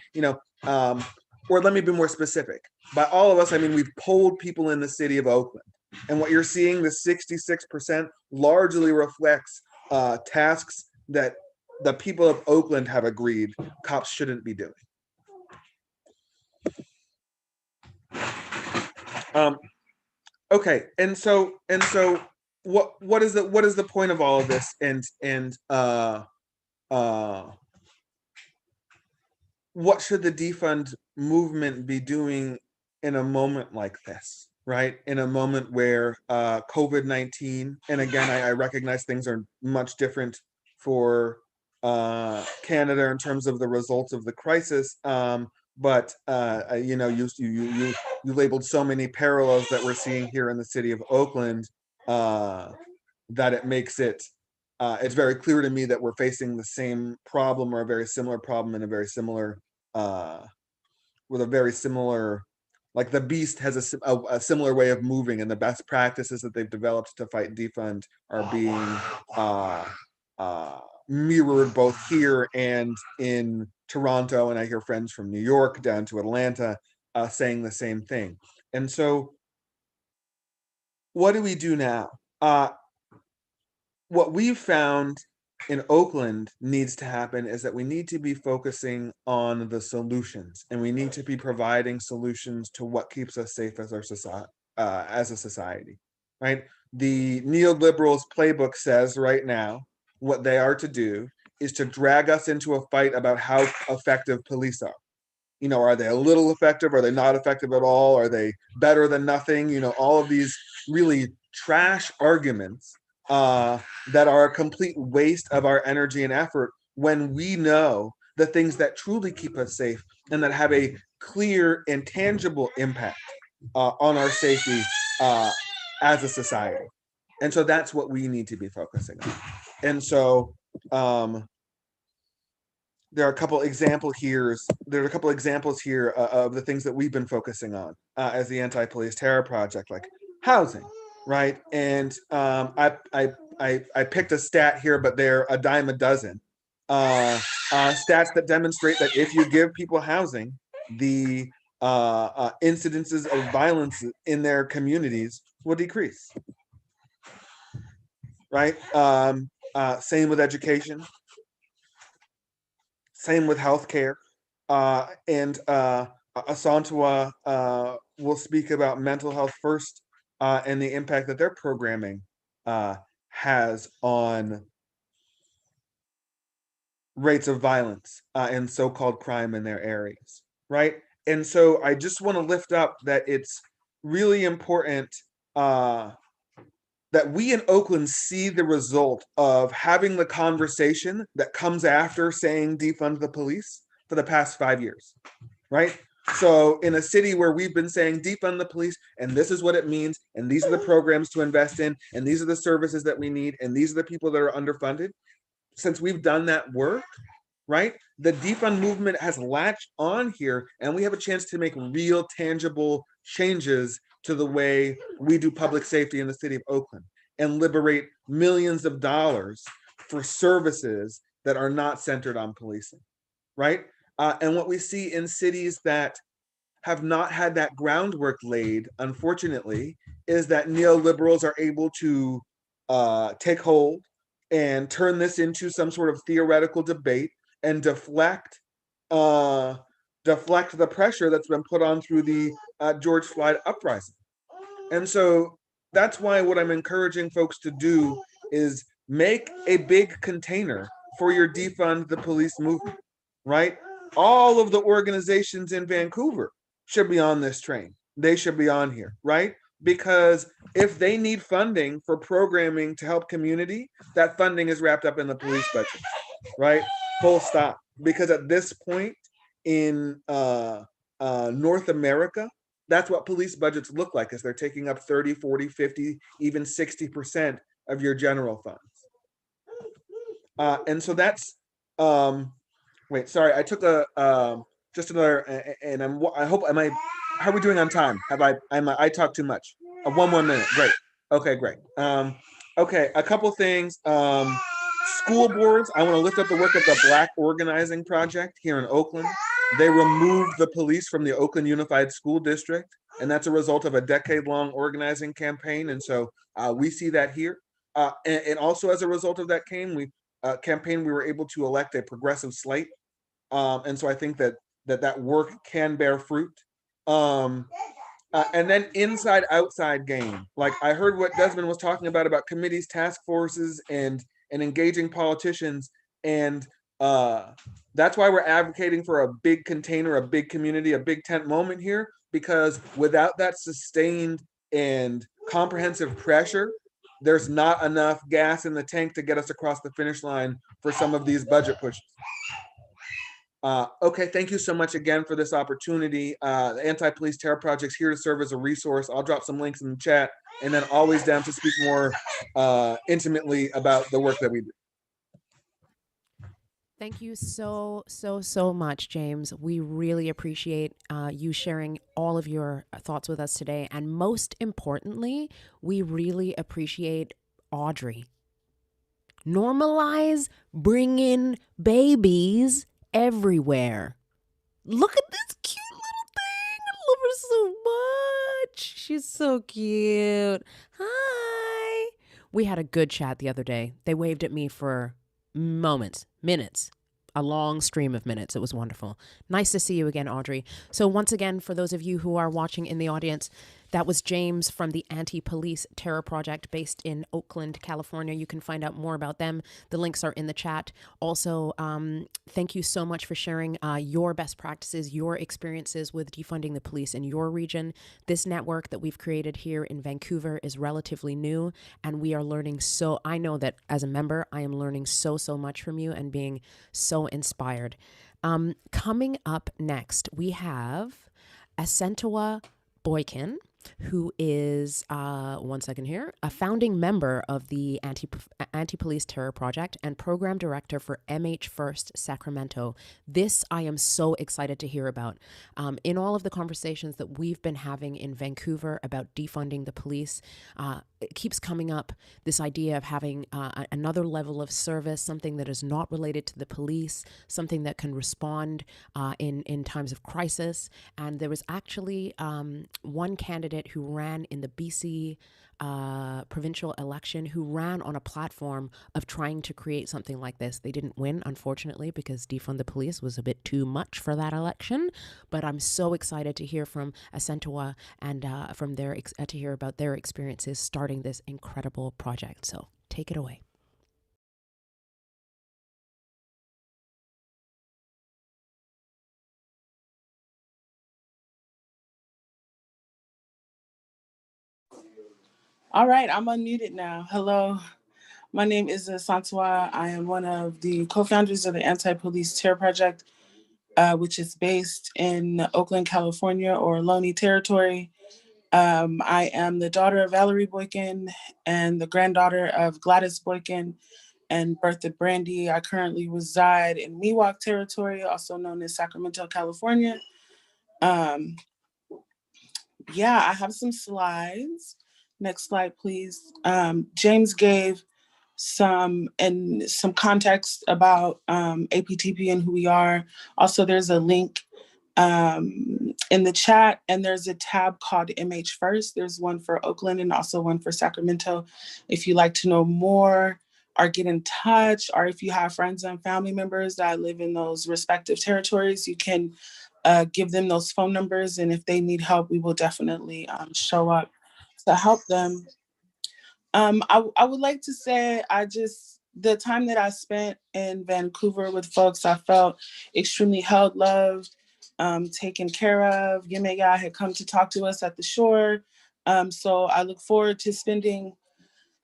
or let me be more specific. By all of us, I mean we've polled people in the city of Oakland. And what you're seeing, the 66%, largely reflects tasks that the people of Oakland have agreed cops shouldn't be doing. Okay, and so what is the point of all of this, and what should the defund movement be doing in a moment like this, right? In a moment where COVID-19, and again, I recognize things are much different for Canada in terms of the results of the crisis, but you labeled so many parallels that we're seeing here in the city of Oakland, that it makes it it's very clear to me that we're facing the same problem, or a very similar problem, in a very similar with a very similar, like the beast has a similar way of moving, and the best practices that they've developed to fight defund are being mirrored both here and in Toronto, and I hear friends from New York down to Atlanta saying the same thing. And so what do we do now? What we've found in Oakland needs to happen is that we need to be focusing on the solutions, and we need to be providing solutions to what keeps us safe as our society, as a society, right? The neoliberals playbook says right now what they are to do is to drag us into a fight about how effective police are. Are they a little effective? Are they not effective at all? Are they better than nothing? All of these really trash arguments that are a complete waste of our energy and effort, when we know the things that truly keep us safe and that have a clear and tangible impact on our safety as a society. And so that's what we need to be focusing on. And so there are a couple examples here. There are a couple examples here of the things that we've been focusing on as the Anti-Police Terror Project, like housing, right? And I picked a stat here, but they're a dime a dozen. Stats that demonstrate that if you give people housing, the incidences of violence in their communities will decrease, right? Same with education. Same with healthcare, and Asantewaa will speak about mental health first, and the impact that their programming has on rates of violence and so-called crime in their areas, right? And so I just want to lift up that it's really important that we in Oakland see the result of having the conversation that comes after saying defund the police for the past 5 years, right? So in a city where we've been saying defund the police, and this is what it means, and these are the programs to invest in, and these are the services that we need, and these are the people that are underfunded, since we've done that work, right? The defund movement has latched on here, and we have a chance to make real tangible changes to the way we do public safety in the city of Oakland, and liberate millions of dollars for services that are not centered on policing, right? And what we see in cities that have not had that groundwork laid, unfortunately, is that neoliberals are able to take hold and turn this into some sort of theoretical debate and deflect the pressure that's been put on through the George Floyd uprising. And so that's why what I'm encouraging folks to do is make a big container for your defund the police movement, right? All of the organizations in Vancouver should be on this train. They should be on here, right? Because if they need funding for programming to help community, that funding is wrapped up in the police budget, right? Full stop. Because at this point in North America, that's what police budgets look like, is they're taking up 30, 40, 50, even 60% of your general funds. And so that's, wait, sorry, I took just another, and how are we doing on time? I talked too much? 1 more minute, great. Okay, great. Okay, a couple things. School boards, I wanna lift up the work of the Black Organizing Project here in Oakland. They removed the police from the Oakland Unified School District, and that's a result of a decade-long organizing campaign. And so we see that here. And also as a result of that campaign, we were able to elect a progressive slate. And so I think that work can bear fruit. And then inside outside game, like I heard what Desmond was talking about committees, task forces, and engaging politicians. And that's why we're advocating for a big container, a big community, a big tent moment here, because without that sustained and comprehensive pressure, there's not enough gas in the tank to get us across the finish line for some of these budget pushes. Okay, thank you so much again for this opportunity. The Anti-Police Terror Project's here to serve as a resource. I'll drop some links in the chat, and then always down to speak more intimately about the work that we do. Thank you so much, James. We really appreciate you sharing all of your thoughts with us today. And most importantly, we really appreciate Audrey. Normalize bringing babies everywhere. Look at this cute little thing. I love her so much. She's so cute. Hi. We had a good chat the other day. They waved at me for minutes, a long stream of minutes. It was wonderful. Nice to see you again, Audrey. So once again, for those of you who are watching in the audience, that was James from the Anti-Police Terror Project based in Oakland, California. You can find out more about them. The links are in the chat. Also, thank you so much for sharing your best practices, your experiences with defunding the police in your region. This network that we've created here in Vancouver is relatively new, and we are learning I know that as a member, I am learning so much from you and being so inspired. Coming up next, we have Asantewaa Boykin, who is, one second here, a founding member of the Anti-Police Terror Project and program director for MH First Sacramento. This I am so excited to hear about. In all of the conversations that we've been having in Vancouver about defunding the police, it keeps coming up, this idea of having another level of service, something that is not related to the police, something that can respond in times of crisis. And there was actually one candidate who ran in the BC provincial election who ran on a platform of trying to create something like this. They didn't win, unfortunately, because defund the police was a bit too much for that election. But I'm so excited to hear from Asantewaa and to hear about their experiences starting this incredible project. So take it away. All right, I'm unmuted now. Hello, my name is Asantewaa. I am one of the co-founders of the Anti-Police Terror Project, which is based in Oakland, California, or Ohlone Territory. I am the daughter of Valerie Boykin and the granddaughter of Gladys Boykin and Bertha Brandy. I currently reside in Miwok Territory, also known as Sacramento, California. I have some slides. Next slide, please. James gave some context about APTP and who we are. Also, there's a link in the chat, and there's a tab called MH First. There's one for Oakland and also one for Sacramento. If you'd like to know more or get in touch, or if you have friends and family members that live in those respective territories, you can give them those phone numbers. And if they need help, we will definitely show up to help them. I would like to say the time that I spent in Vancouver with folks, I felt extremely held, loved, taken care of. Yemaya had come to talk to us at the shore. So I look forward to spending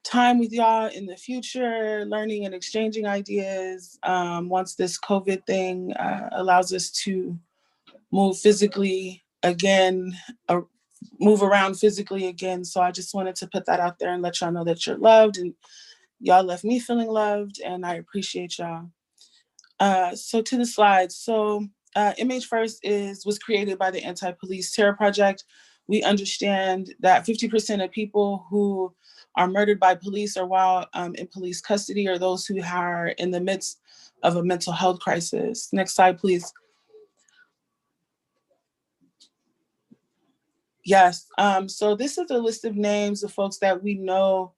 time with y'all in the future, learning and exchanging ideas once this COVID thing allows us to move physically again, move around physically again. So I just wanted to put that out there and let y'all know that you're loved, and y'all left me feeling loved, and I appreciate y'all. So to the slides. So MH First was created by the Anti-Police Terror Project. We understand that 50% of people who are murdered by police or while in police custody are those who are in the midst of a mental health crisis. Next slide, please. Yes, so this is a list of names of folks that we know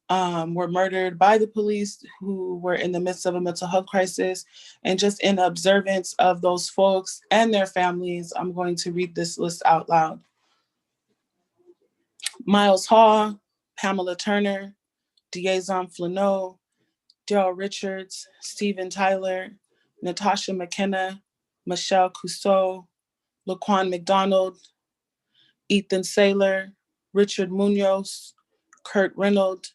were murdered by the police who were in the midst of a mental health crisis. And just in observance of those folks and their families, I'm going to read this list out loud. Miles Hall, Pamela Turner, Diazon Flano, Daryl Richards, Stephen Tyler, Natasha McKenna, Michelle Cousteau, Laquan McDonald, Ethan Saylor, Richard Munoz, Kurt Reynolds,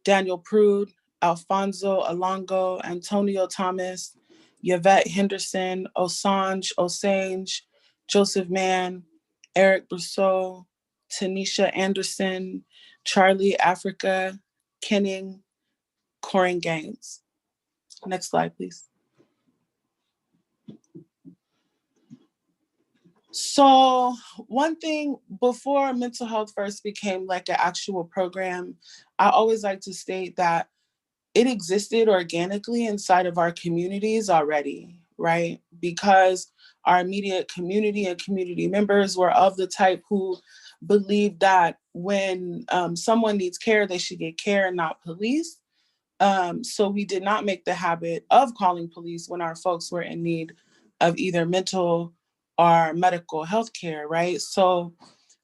Daniel Prude, Alfonso Alongo, Antonio Thomas, Yvette Henderson, Osange, Joseph Mann, Eric Brousseau, Tanisha Anderson, Charlie Africa, Kenning, Corin Gaines. Next slide, please. So one thing, before mental health first became like an actual program, I always like to state that it existed organically inside of our communities already, right? Because our immediate community and community members were of the type who believed that when someone needs care, they should get care and not police. So we did not make the habit of calling police when our folks were in need of either mental or medical health care, right? So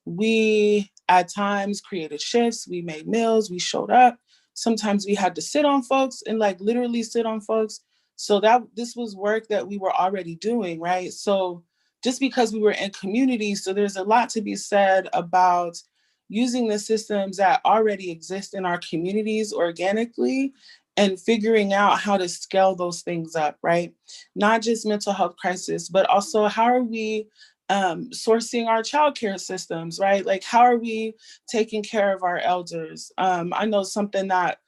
we at times created shifts, we made meals, we showed up. Sometimes we had to sit on folks and like literally sit on folks. So this was work that we were already doing, right? So just because we were in community, so there's a lot to be said about using the systems that already exist in our communities organically and figuring out how to scale those things up, right? Not just mental health crisis, but also how are we sourcing our childcare systems, right? Like how are we taking care of our elders? I know something that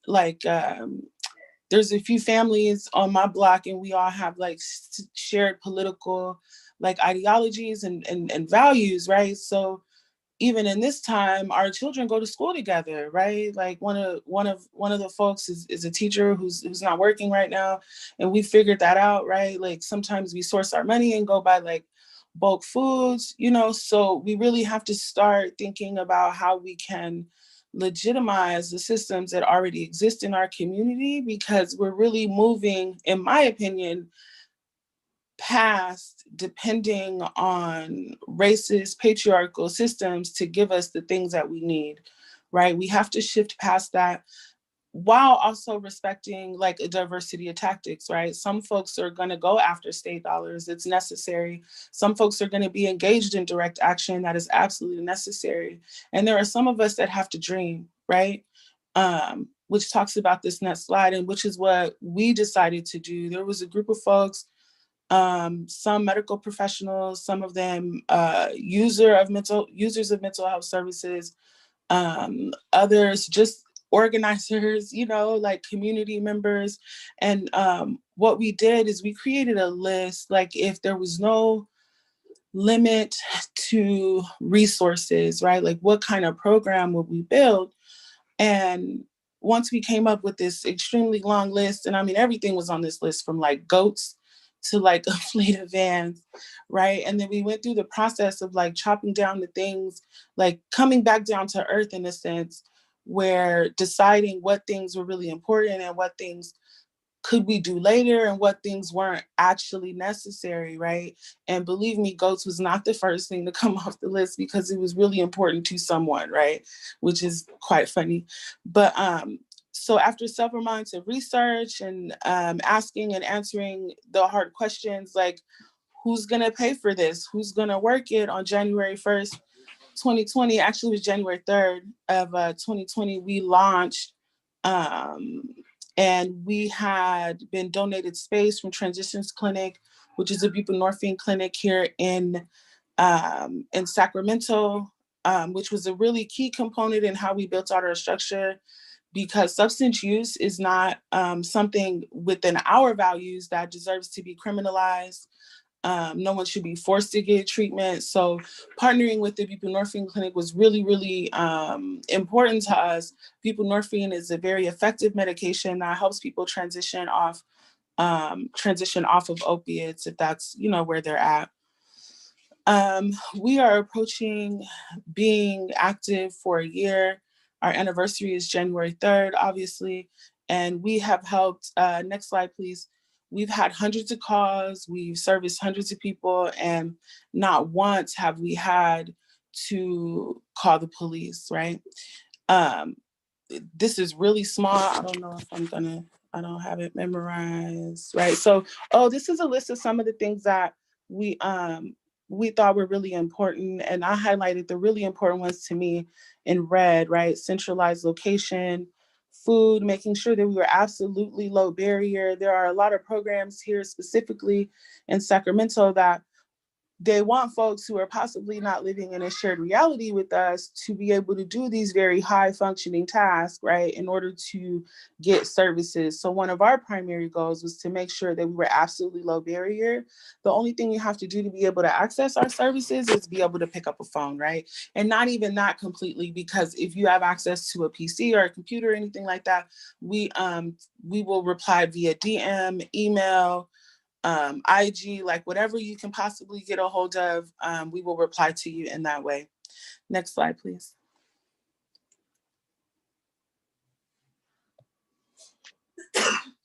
like, there's a few families on my block and we all have like shared political like ideologies and values, right? So even in this time, our children go to school together, right? Like one of the folks is a teacher who's not working right now, and we figured that out, right? Like sometimes we source our money and go buy like bulk foods, you know. So we really have to start thinking about how we can legitimize the systems that already exist in our community, because we're really moving, in my opinion, past depending on racist, patriarchal systems to give us the things that we need, right? We have to shift past that while also respecting like a diversity of tactics, right? Some folks are going to go after state dollars. It's necessary. Some folks are going to be engaged in direct action. That is absolutely necessary. And there are some of us that have to dream, right? Which talks about this next slide, and which is what we decided to do. There was a group of folks, some medical professionals, some of them users of mental health services, others just organizers, you know, like community members. And what we did is we created a list, like if there was no limit to resources, right? Like what kind of program would we build? And once we came up with this extremely long list, and I mean, everything was on this list from like goats to like a fleet of vans, right? And then we went through the process of like chopping down the things, like coming back down to earth in a sense, where deciding what things were really important and what things could we do later and what things weren't actually necessary, right? And believe me, goats was not the first thing to come off the list because it was really important to someone, right? Which is quite funny. But so after several months of research and asking and answering the hard questions, like who's gonna pay for this? Who's gonna work it on January 1st, 2020, actually it was January 3rd of 2020, we launched and we had been donated space from Transitions Clinic, which is a buprenorphine clinic here in Sacramento, which was a really key component in how we built out our structure, because substance use is not something within our values that deserves to be criminalized. No one should be forced to get treatment. So partnering with the buprenorphine clinic was really, really important to us. Buprenorphine is a very effective medication that helps people transition off of opiates if that's, where they're at. We are approaching being active for a year. Our anniversary is January 3rd, obviously. And we have helped, next slide, please. We've had hundreds of calls, we've serviced hundreds of people, and not once have we had to call the police, right? This is really small. I don't know if I don't have it memorized, right? So, this is a list of some of the things that we thought were really important, and I highlighted the really important ones to me in red, right? Centralized location, food, making sure that we were absolutely low barrier. There are a lot of programs here specifically in Sacramento that they want folks who are possibly not living in a shared reality with us to be able to do these very high functioning tasks, right, in order to get services. So one of our primary goals was to make sure that we were absolutely low barrier. The only thing you have to do to be able to access our services is be able to pick up a phone, right? And not even that completely, because if you have access to a PC or a computer or anything like that, we will reply via DM, email, IG, like whatever you can possibly get a hold of, we will reply to you in that way. Next slide, please.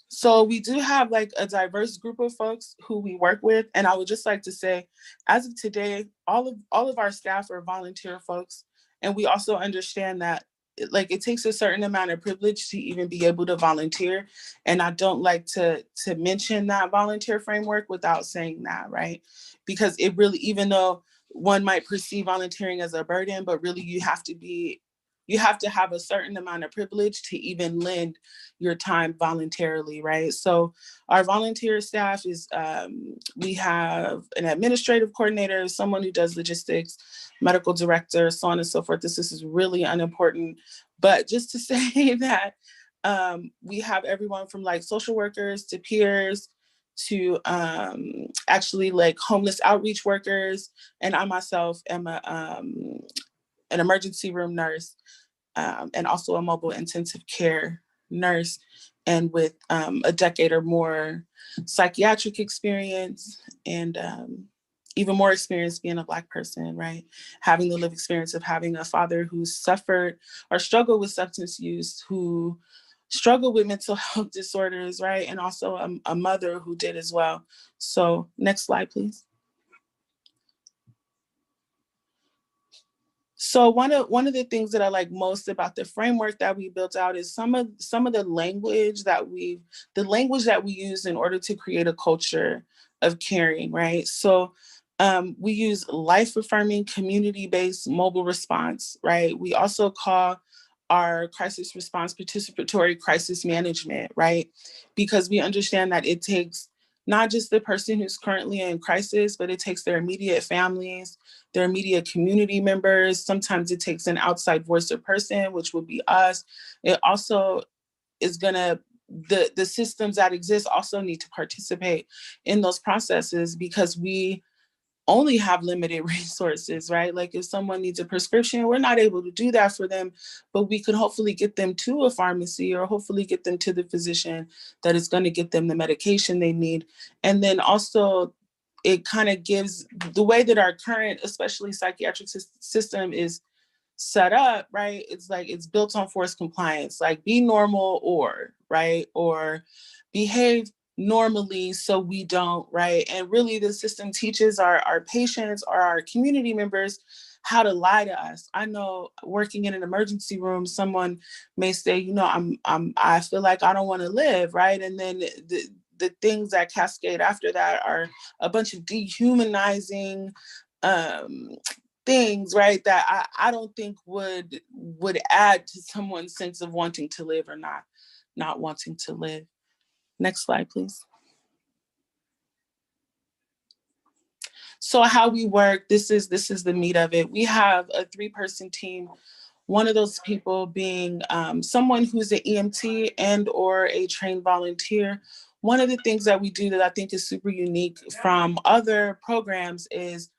So we do have like a diverse group of folks who we work with. And I would just like to say, as of today, all of our staff are volunteer folks. And we also understand that it takes a certain amount of privilege to even be able to volunteer. And I don't like to mention that volunteer framework without saying that, right? Because it really, even though one might perceive volunteering as a burden, but really you have to have a certain amount of privilege to even lend your time voluntarily, right? So our volunteer staff is, we have an administrative coordinator, someone who does logistics, medical director, so on and so forth. This is really unimportant, but just to say that we have everyone from like social workers to peers to actually like homeless outreach workers. And I myself am an emergency room nurse and also a mobile intensive care nurse, and with a decade or more psychiatric experience and even more experience being a Black person, right? Having the lived experience of having a father who suffered or struggled with substance use, who struggled with mental health disorders, right? And also a mother who did as well. So next slide, please. So one of the things that I like most about the framework that we built out is some of the language that we use in order to create a culture of caring, right? So we use life-affirming, community-based mobile response, right? We also call our crisis response participatory crisis management, right? Because we understand that it takes not just the person who's currently in crisis, but it takes their immediate families, their immediate community members. Sometimes it takes an outside voice or person, which would be us. It also is gonna, the systems that exist also need to participate in those processes, because we only have limited resources, right? Like if someone needs a prescription, we're not able to do that for them, but we could hopefully get them to a pharmacy or hopefully get them to the physician that is going to get them the medication they need. And then also it kind of gives the way that our current, especially psychiatric system is set up, right, it's like it's built on forced compliance, like be normal or, right, or behave normally so we don't, right? And really the system teaches our patients or our community members how to lie to us. I know working in an emergency room, someone may say, you know, I feel like I don't want to live, right? And then the things that cascade after that are a bunch of dehumanizing things, right, that I don't think would add to someone's sense of wanting to live or not wanting to live. Next slide, please. So how we work, this is the meat of it. We have a 3-person team. One of those people being someone who's an EMT and or a trained volunteer. One of the things that we do that I think is super unique from other programs is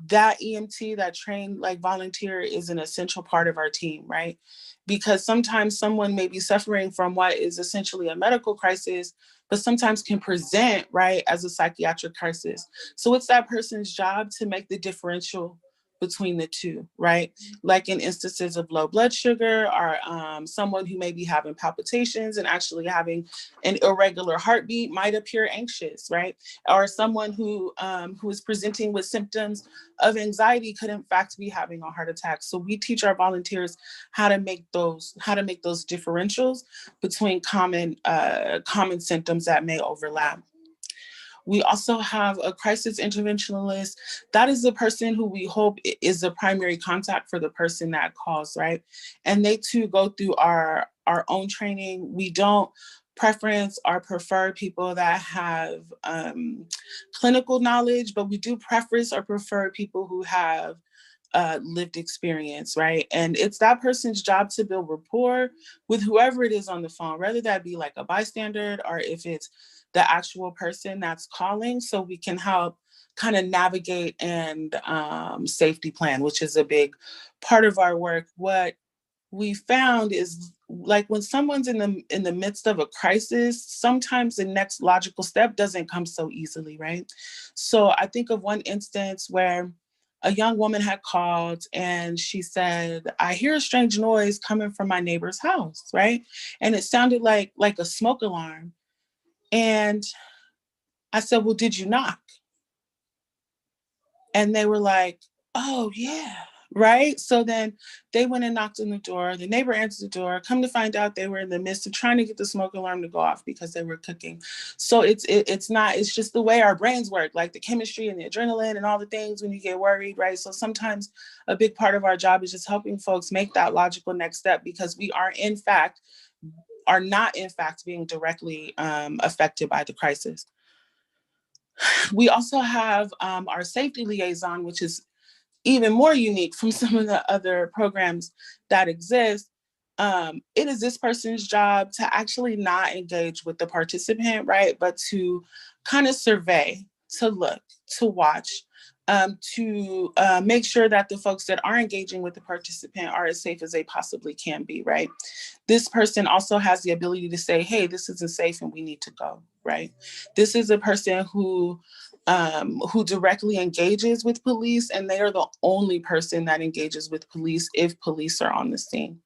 that EMT, that trained like volunteer, is an essential part of our team, right? Because sometimes someone may be suffering from what is essentially a medical crisis, but sometimes can present, right, as a psychiatric crisis. So it's that person's job to make the differential between the two, right? Like in instances of low blood sugar, or someone who may be having palpitations and actually having an irregular heartbeat might appear anxious, right? Or someone who is presenting with symptoms of anxiety could in fact be having a heart attack. So we teach our volunteers how to make those differentials between common symptoms that may overlap. We also have a crisis interventionalist. That is the person who we hope is the primary contact for the person that calls, right? And they too go through our own training. We don't preference or prefer people that have clinical knowledge, but we do preference or prefer people who have lived experience, right? And it's that person's job to build rapport with whoever it is on the phone, whether that be like a bystander or if it's the actual person that's calling, so we can help kind of navigate and safety plan, which is a big part of our work. What we found is like when someone's in the midst of a crisis, sometimes the next logical step doesn't come so easily, right? So I think of one instance where a young woman had called and she said, I hear a strange noise coming from my neighbor's house, right? And it sounded like a smoke alarm. And I said, well, did you knock? And they were like, oh yeah, right? So then they went and knocked on the door. The neighbor answered the door. Come to find out, they were in the midst of trying to get the smoke alarm to go off because they were cooking. So it's just the way our brains work, like the chemistry and the adrenaline and all the things when you get worried, right? So sometimes a big part of our job is just helping folks make that logical next step, because we are not in fact being directly affected by the crisis. We also have our safety liaison, which is even more unique from some of the other programs that exist. It is this person's job to actually not engage with the participant, right? But to kind of survey, to look, to watch, to make sure that the folks that are engaging with the participant are as safe as they possibly can be, right? This person also has the ability to say, hey, this isn't safe and we need to go, right? This is a person who directly engages with police, and they are the only person that engages with police if police are on the scene.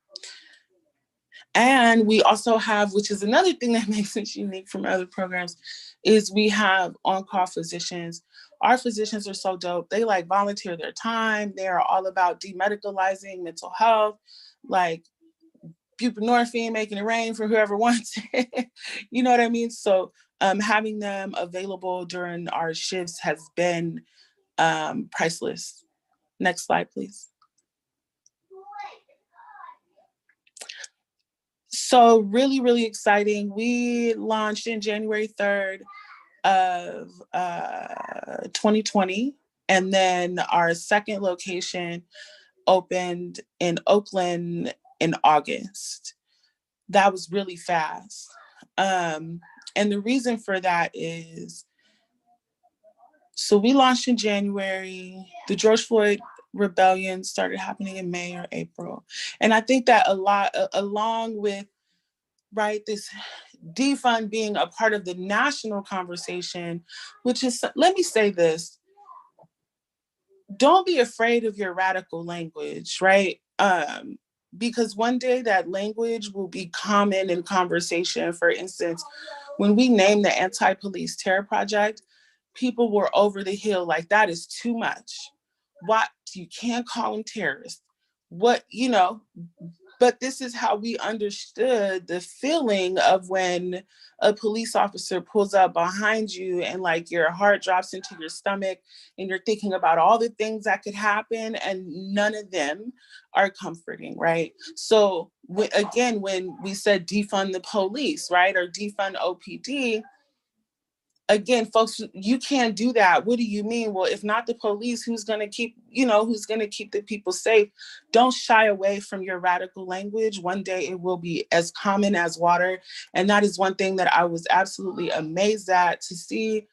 And we also have, which is another thing that makes us unique from other programs, is we have on-call physicians. Our physicians are so dope. They like volunteer their time. They are all about demedicalizing mental health, like buprenorphine, making it rain for whoever wants it. You know what I mean? So having them available during our shifts has been priceless. Next slide, please. So really, really exciting. We launched in January 3rd of 2020. And then our second location opened in Oakland in August. That was really fast. And the reason for that is, so we launched in January. The George Floyd rebellion started happening in May or April. And I think that a lot, along with, right, this defund being a part of the national conversation, which is, let me say this, don't be afraid of your radical language, right? Because one day that language will be common in conversation. For instance, when we named the Anti-Police Terror Project, people were over the hill like, that is too much. What? You can't call them terrorists. What, but this is how we understood the feeling of when a police officer pulls up behind you and like your heart drops into your stomach and you're thinking about all the things that could happen and none of them are comforting, right? So again, when we said defund the police, right, or defund OPD, again, folks, you can't do that. What do you mean? Well, if not the police, who's going to keep the people safe? Don't shy away from your radical language. One day it will be as common as water. And that is one thing that I was absolutely amazed at, to see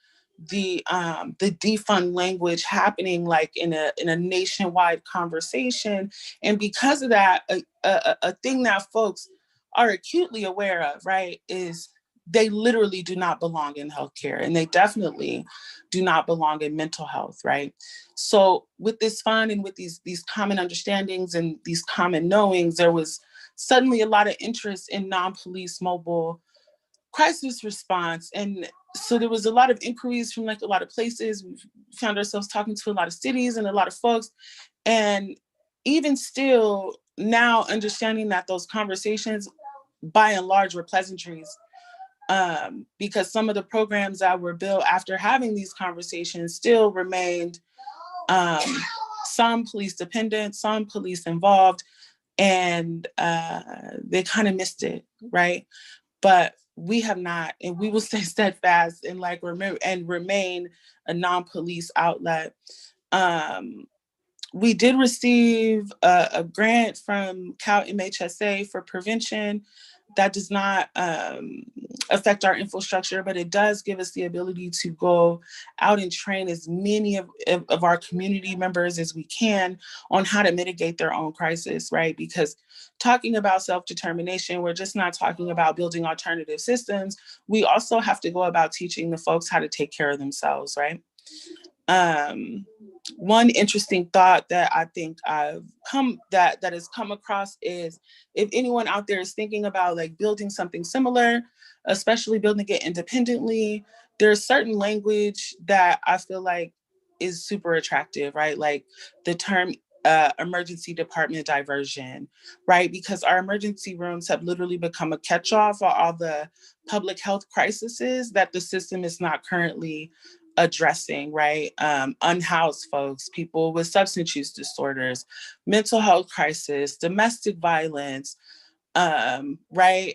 the defund language happening like in a nationwide conversation. And because of that, a thing that folks are acutely aware of, right, is they literally do not belong in healthcare, and they definitely do not belong in mental health, right? So with this fund and with these common understandings and these common knowings, there was suddenly a lot of interest in non-police mobile crisis response. And so there was a lot of inquiries from like a lot of places. We found ourselves talking to a lot of cities and a lot of folks. And even still now understanding that those conversations by and large were pleasantries, because some of the programs that were built after having these conversations still remained some police dependent, some police involved, and they kind of missed it, right? But we have not, and we will stay steadfast and like remain a non-police outlet. We did receive a grant from Cal MHSA for prevention. That does not affect our infrastructure, but it does give us the ability to go out and train as many of our community members as we can on how to mitigate their own crisis, right? Because talking about self-determination, we're just not talking about building alternative systems. We also have to go about teaching the folks how to take care of themselves, right? One interesting thought that I think that has come across is, if anyone out there is thinking about like building something similar, especially building it independently, there's certain language that I feel like is super attractive, right? Like the term emergency department diversion, right? Because our emergency rooms have literally become a catch-all for all the public health crises that the system is not currently addressing, right? Unhoused folks, people with substance use disorders, mental health crisis, domestic violence, right?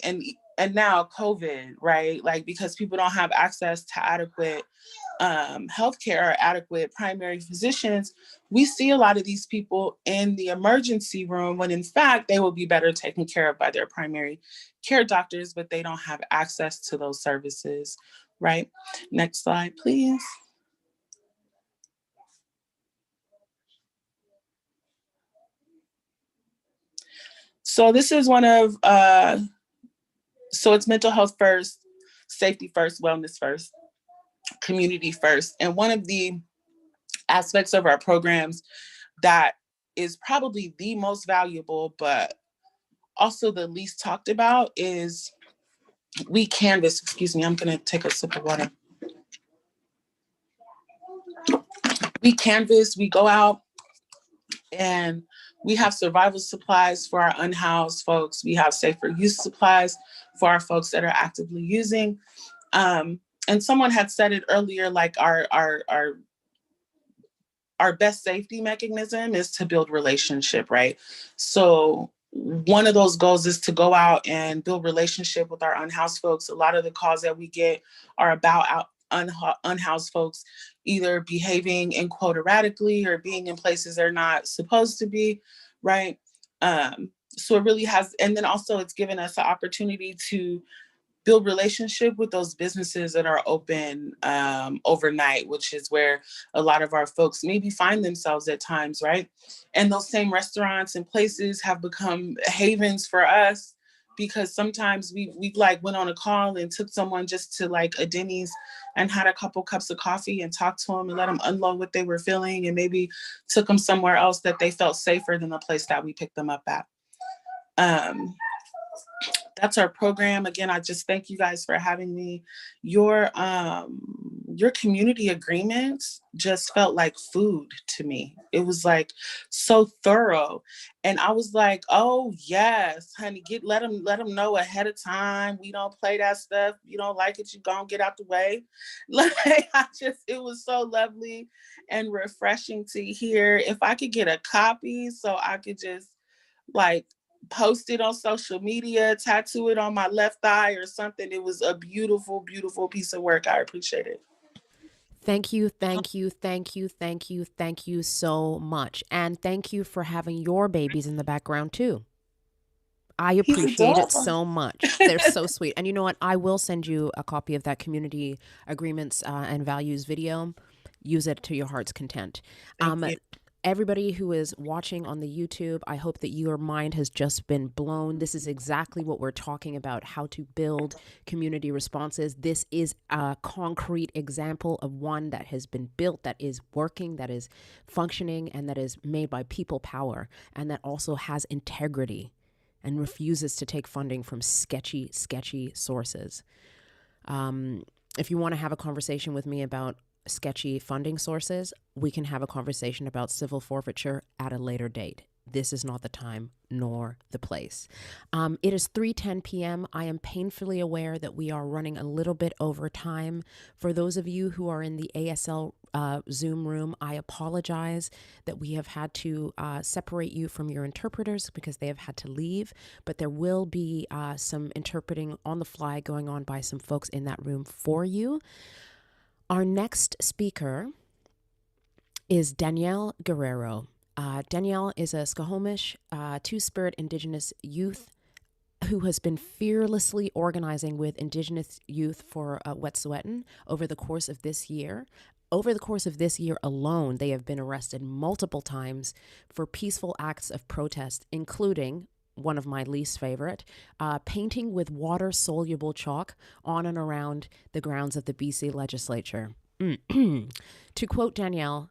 And now COVID, right? Like, because people don't have access to adequate healthcare or adequate primary physicians, we see a lot of these people in the emergency room when in fact they will be better taken care of by their primary care doctors, but they don't have access to those services, right? Next slide, please. So this is one of, so it's mental health first, safety first, wellness first, community first. And one of the aspects of our programs that is probably the most valuable, but also the least talked about is we canvas, excuse me, I'm gonna take a sip of water. We canvas, we go out and we have survival supplies for our unhoused folks. We have safer use supplies for our folks that are actively using. And someone had said it earlier, like our best safety mechanism is to build relationship, right? So one of those goals is to go out and build relationship with our unhoused folks. A lot of the calls that we get are about unhoused folks either behaving in quote erratically or being in places they're not supposed to be, right? So it really has, and then also it's given us the opportunity to build relationship with those businesses that are open overnight, which is where a lot of our folks maybe find themselves at times, right? And those same restaurants and places have become havens for us because sometimes we like went on a call and took someone just to like a Denny's and had a couple cups of coffee and talked to them and let them unload what they were feeling, and maybe took them somewhere else that they felt safer than the place that we picked them up at. That's our program. Again, I just thank you guys for having me. Your community agreements just felt like food to me. It was like so thorough. And I was like, oh yes, honey, let them know ahead of time. We don't play that stuff. You don't like it, you gonna get out the way. Like, it was so lovely and refreshing to hear. If I could get a copy so I could just like post it on social media, tattoo it on my left thigh or something. It was a beautiful, beautiful piece of work. I appreciate it. Thank you, thank you, thank you, thank you, thank you so much. And thank you for having your babies in the background too. I appreciate it so much. They're so sweet. And you know what? I will send you a copy of that community agreements and values video. Use it to your heart's content. Everybody who is watching on the YouTube, I hope that your mind has just been blown. This is exactly what we're talking about, how to build community responses. This is a concrete example of one that has been built, that is working, that is functioning, and that is made by people power, and that also has integrity and refuses to take funding from sketchy sources. If you want to have a conversation with me about sketchy funding sources, we can have a conversation about civil forfeiture at a later date. This is not the time nor the place. It is 3:10 p.m. I am painfully aware that we are running a little bit over time. For those of you who are in the ASL Zoom room, I apologize that we have had to separate you from your interpreters because they have had to leave, but there will be some interpreting on the fly going on by some folks in that room for you. Our next speaker is Danielle Guerrero. Danielle is a Squamish Two-Spirit Indigenous youth who has been fearlessly organizing with Indigenous youth for Wet'suwet'en over the course of this year. Over the course of this year alone, they have been arrested multiple times for peaceful acts of protest, including one of my least favorite, painting with water-soluble chalk on and around the grounds of the BC legislature. To quote Danielle,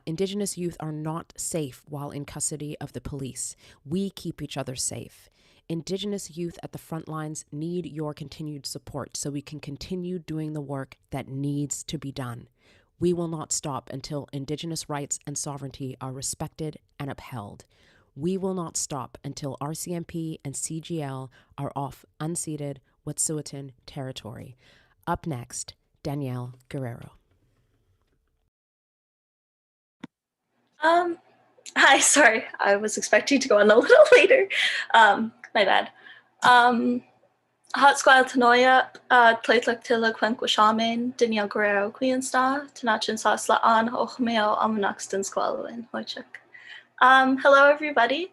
Indigenous youth are not safe while in custody of the police. We keep each other safe. Indigenous youth at the front lines need your continued support so we can continue doing the work that needs to be done. We will not stop until Indigenous rights and sovereignty are respected and upheld. We will not stop until RCMP and CGL are off unceded Wet'suwet'en territory. Up next, Danielle Guerrero. Hi, sorry, I was expecting to go on a little later. My bad. Hot Squad Tonye, Tleitlak Tilla Quenquishamen, Danielle Guerrero Queensta, Tanachin Saslaan, Ochmeo, Amanaxton Squalwin, Hoichuk. Hello, everybody.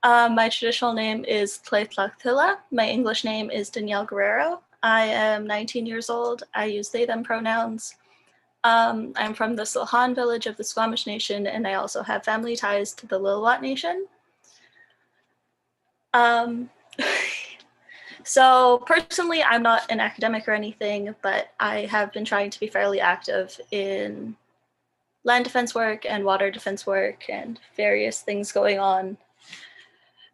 My traditional name is Tleitlak Tilla. My English name is Danielle Guerrero. I am 19 years old. I use they, them pronouns. I'm from the Silhan village of the Squamish Nation, and I also have family ties to the Lil'wat Nation. So personally, I'm not an academic or anything, but I have been trying to be fairly active in land defense work and water defense work and various things going on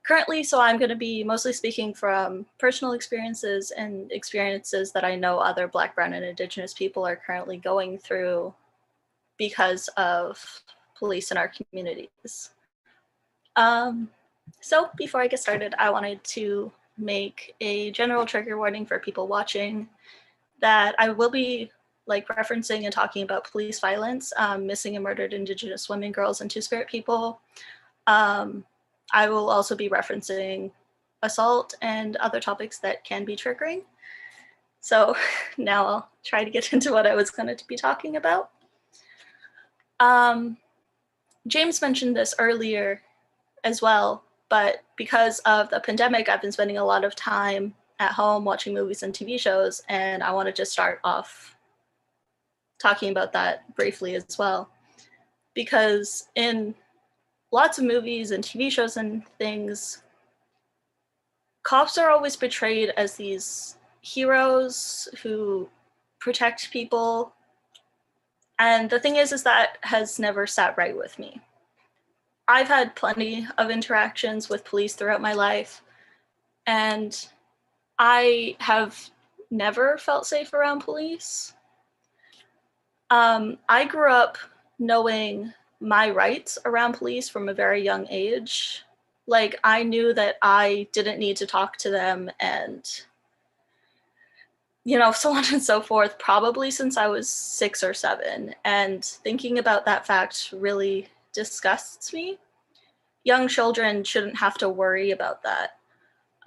currently. So I'm going to be mostly speaking from personal experiences and experiences that I know other Black, Brown, and Indigenous people are currently going through because of police in our communities. So before I get started, I wanted to make a general trigger warning for people watching that I will be referencing and talking about police violence, missing and murdered Indigenous women, girls, and Two-Spirit people. I will also be referencing assault and other topics that can be triggering. So now I'll try to get into what I was going to be talking about. James mentioned this earlier as well, but because of the pandemic, I've been spending a lot of time at home watching movies and TV shows, and I want to just start off talking about that briefly as well. Because in lots of movies and TV shows and things, cops are always portrayed as these heroes who protect people. And the thing is that has never sat right with me. I've had plenty of interactions with police throughout my life, and I have never felt safe around police. I grew up knowing my rights around police from a very young age. Like, I knew that I didn't need to talk to them and, so on and so forth, probably since I was 6 or 7. And thinking about that fact really disgusts me. Young children shouldn't have to worry about that.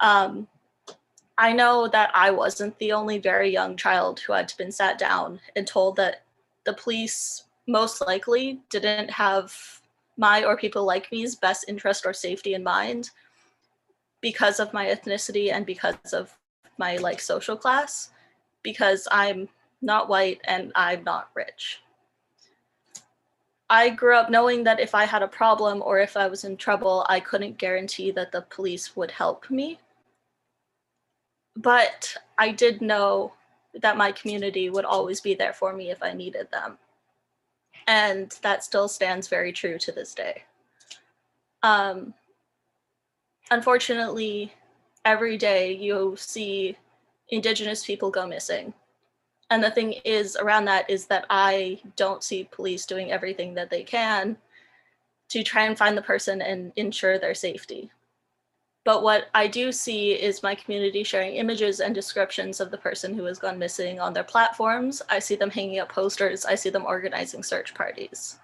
I know that I wasn't the only very young child who had been sat down and told that the police most likely didn't have my or people like me's best interest or safety in mind because of my ethnicity and because of my social class, because I'm not white and I'm not rich. I grew up knowing that if I had a problem or if I was in trouble, I couldn't guarantee that the police would help me. But I did know that my community would always be there for me if I needed them. And that still stands very true to this day. Unfortunately, every day you see Indigenous people go missing. And the thing is around that is that I don't see police doing everything that they can to try and find the person and ensure their safety. But what I do see is my community sharing images and descriptions of the person who has gone missing on their platforms. I see them hanging up posters. I see them organizing search parties.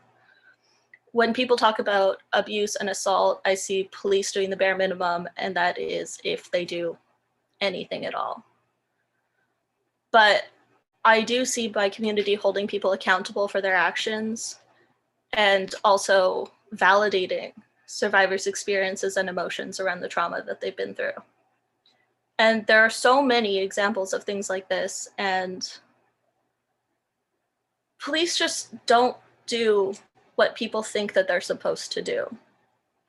When people talk about abuse and assault, I see police doing the bare minimum, and that is if they do anything at all. But I do see my community holding people accountable for their actions and also validating survivors' experiences and emotions around the trauma that they've been through. And there are so many examples of things like this, and police just don't do what people think that they're supposed to do.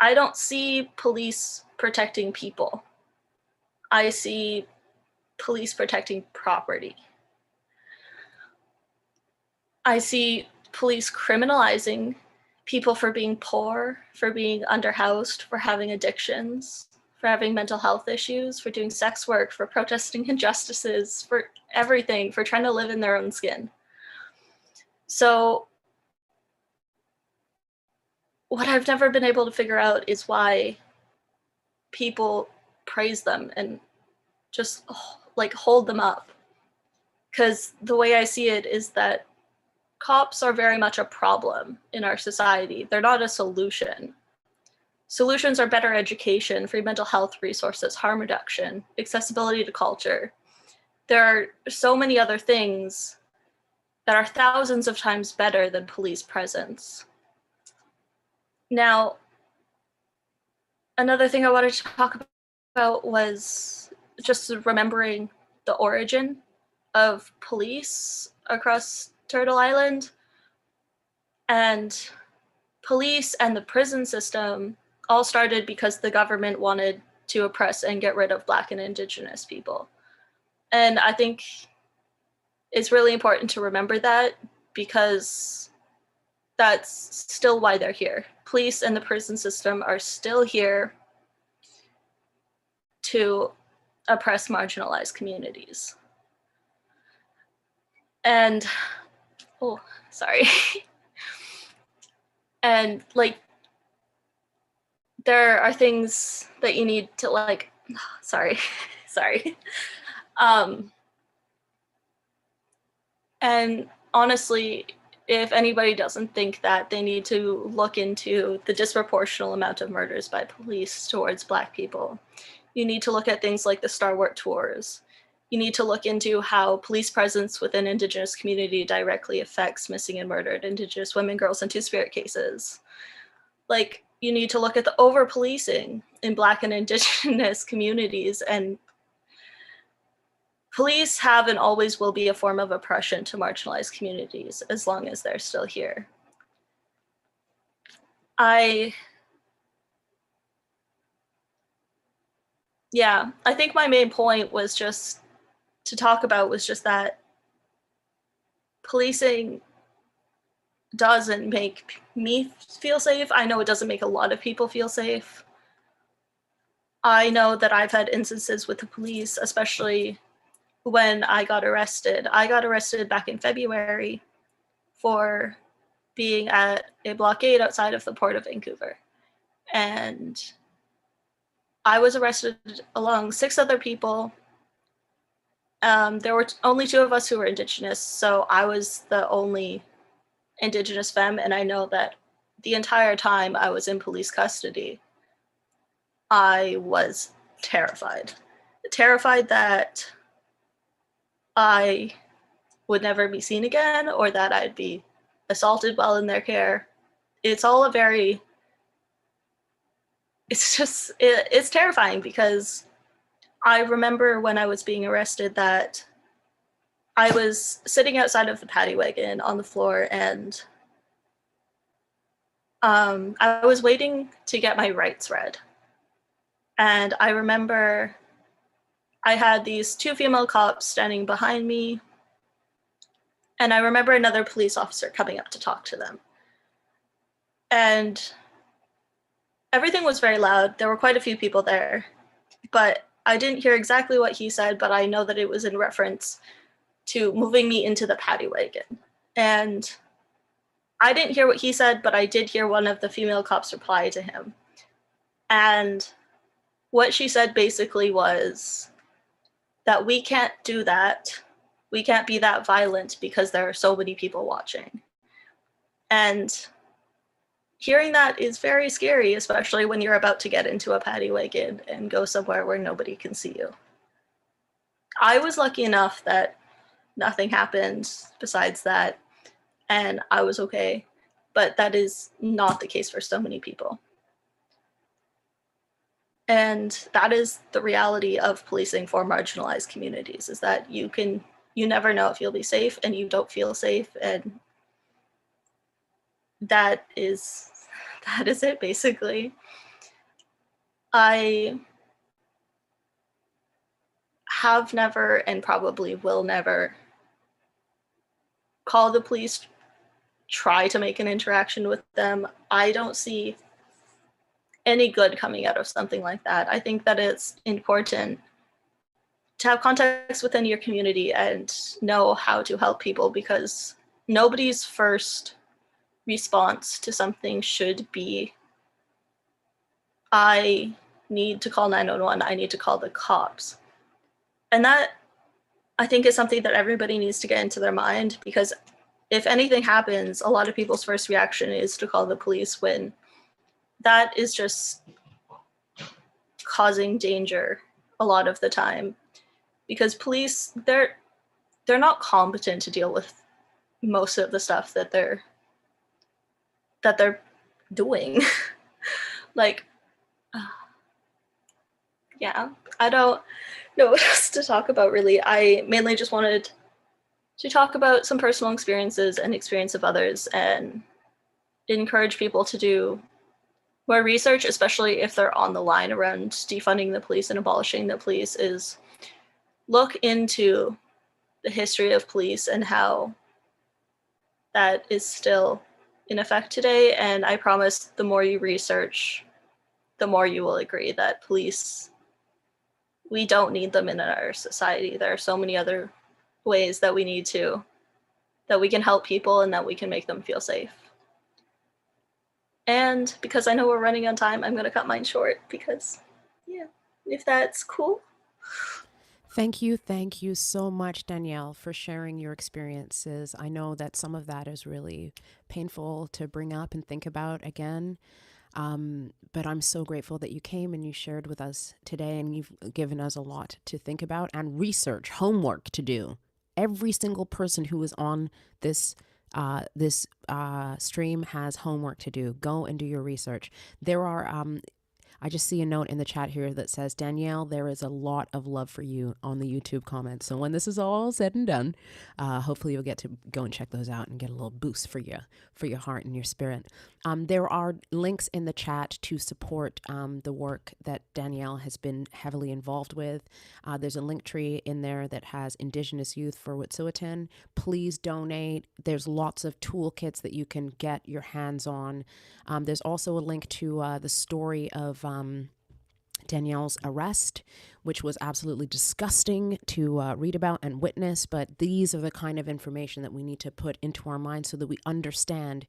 I don't see police protecting people. I see police protecting property. I see police criminalizing people for being poor, for being underhoused, for having addictions, for having mental health issues, for doing sex work, for protesting injustices, for everything, for trying to live in their own skin. So what I've never been able to figure out is why people praise them and just hold them up. Because the way I see it is that cops are very much a problem in our society. They're not a solution. Solutions are better education, free mental health resources, harm reduction, accessibility to culture. There are so many other things that are thousands of times better than police presence. Now, another thing I wanted to talk about was just remembering the origin of police across Turtle Island. And police and the prison system all started because the government wanted to oppress and get rid of Black and Indigenous people. And I think it's really important to remember that, because that's still why they're here. Police and the prison system are still here to oppress marginalized communities. And, and there are things that you need to and honestly, if anybody doesn't think that, they need to look into the disproportional amount of murders by police towards Black people. You need to look at things like the Star Wars tours. You need to look into how police presence within Indigenous community directly affects missing and murdered Indigenous women, girls, and Two-Spirit cases. You need to look at the over-policing in Black and Indigenous communities, and police have and always will be a form of oppression to marginalized communities as long as they're still here. I yeah, I think my main point was just to talk about was just that policing doesn't make me feel safe. I know it doesn't make a lot of people feel safe. I know that I've had instances with the police, especially when I got arrested. I got arrested back in February for being at a blockade outside of the port of Vancouver. And I was arrested along 6 other people. There were only 2 of us who were Indigenous, so I was the only Indigenous femme, and I know that the entire time I was in police custody, I was terrified. Terrified that I would never be seen again or that I'd be assaulted while in their care. It's all a very, it's terrifying because I remember when I was being arrested that I was sitting outside of the paddy wagon on the floor and I was waiting to get my rights read. And I remember I had these 2 female cops standing behind me. And I remember another police officer coming up to talk to them. And everything was very loud. There were quite a few people there, but I didn't hear exactly what he said, but I know that it was in reference to moving me into the paddy wagon. And I didn't hear what he said, but I did hear one of the female cops reply to him. And what she said basically was that we can't do that. We can't be that violent because there are so many people watching. And hearing that is very scary, especially when you're about to get into a paddy wagon and go somewhere where nobody can see you. I was lucky enough that nothing happened besides that, and I was okay, but that is not the case for so many people. And that is the reality of policing for marginalized communities, is that you never know if you'll be safe and you don't feel safe, and that is it basically. I have never and probably will never call the police, try to make an interaction with them. I don't see any good coming out of something like that. I think that it's important to have context within your community and know how to help people, because nobody's first response to something should be, I need to call 911, I need to call the cops. And that, I think, is something that everybody needs to get into their mind, because if anything happens, a lot of people's first reaction is to call the police, when that is just causing danger a lot of the time. Because police, they're not competent to deal with most of the stuff that they're doing. Like, yeah, I don't know what else to talk about, really. I mainly just wanted to talk about some personal experiences and experience of others, and encourage people to do more research, especially if they're on the line around defunding the police and abolishing the police, is look into the history of police and how that is still in effect today. And I promise the more you research, the more you will agree that police, we don't need them in our society. There are so many other ways that we can help people and that we can make them feel safe. And because I know we're running on time, I'm going to cut mine short because, yeah, if that's cool. Thank you so much, Danielle, for sharing your experiences. I know that some of that is really painful to bring up and think about again. But I'm so grateful that you came and you shared with us today, and you've given us a lot to think about and research, homework to do. Every single person who is on this stream has homework to do. Go and do your research. There are I just see a note in the chat here that says, Danielle, there is a lot of love for you on the YouTube comments. So when this is all said and done, hopefully you'll get to go and check those out and get a little boost for your heart and your spirit. There are links in the chat to support the work that Danielle has been heavily involved with. There's a link tree in there that has Indigenous Youth for Wet'suwet'en. Please donate. There's lots of toolkits that you can get your hands on. There's also a link to the story of Danielle's arrest, which was absolutely disgusting to read about and witness. But these are the kind of information that we need to put into our minds so that we understand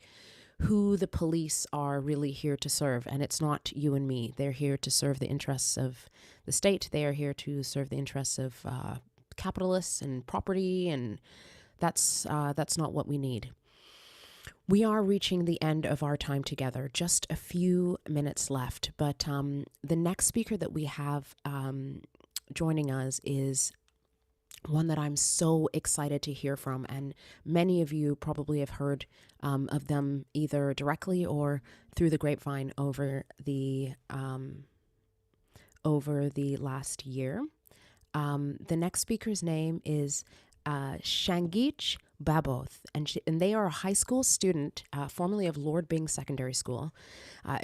who the police are really here to serve. And it's not you and me. They're here to serve the interests of the state. They are here to serve the interests of capitalists and property, and that's not what we need. We are reaching the end of our time together, just a few minutes left, but the next speaker that we have joining us is one that I'm so excited to hear from, and many of you probably have heard of them either directly or through the grapevine over the last year. The next speaker's name is Shangich Baboth, and they are a high school student, formerly of Lord Byng Secondary School.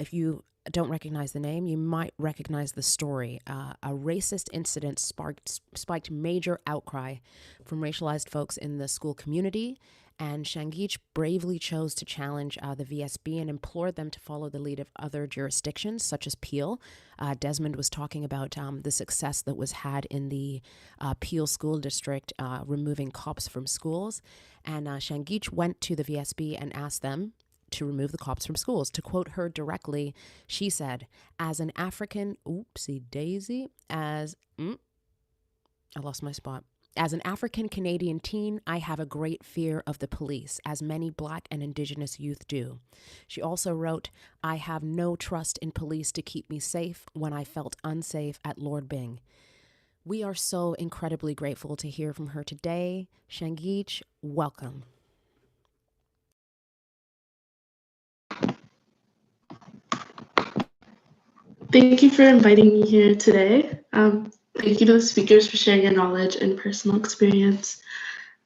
If you don't recognize the name, you might recognize the story. A racist incident spiked major outcry from racialized folks in the school community, and Shangich bravely chose to challenge the VSB and implored them to follow the lead of other jurisdictions, such as Peel. Desmond was talking about the success that was had in the Peel School District, removing cops from schools. And Shangich went to the VSB and asked them to remove the cops from schools. To quote her directly, she said, as an African, oopsie daisy, I lost my spot. As an African Canadian teen, I have a great fear of the police, as many Black and Indigenous youth do. She also wrote, I have no trust in police to keep me safe when I felt unsafe at Lord Byng. We are so incredibly grateful to hear from her today. Shangich, welcome. Thank you for inviting me here today. Thank you to the speakers for sharing your knowledge and personal experience.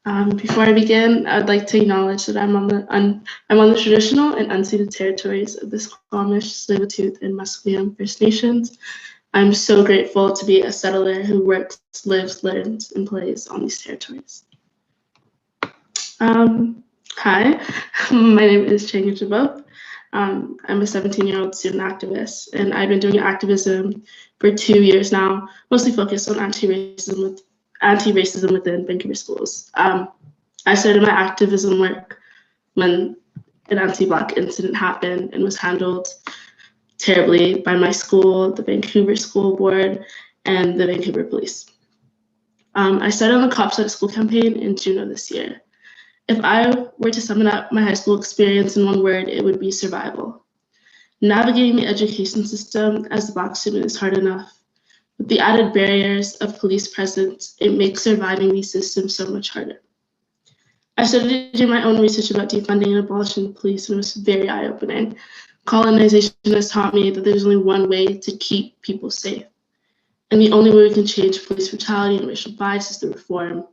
Before I begin, I'd like to acknowledge that I'm on the traditional and unceded territories of the Squamish, Tsleil-Waututh, and Musqueam First Nations. I'm so grateful to be a settler who works, lives, learns, and plays on these territories. Hi, my name is Shangich Baboth. I'm a 17-year-old student activist, and I've been doing activism for 2 years now, mostly focused on anti-racism within Vancouver schools. I started my activism work when an anti-Black incident happened and was handled terribly by my school, the Vancouver School Board, and the Vancouver Police. I started on the Cops Out of School campaign in June of this year. If I were to sum up my high school experience in one word, it would be survival. Navigating the education system as a Black student is hard enough. With the added barriers of police presence, it makes surviving these systems so much harder. I started to do my own research about defunding and abolishing the police, and it was very eye-opening. Colonization has taught me that there's only one way to keep people safe. And the only way we can change police brutality and racial bias is through reform.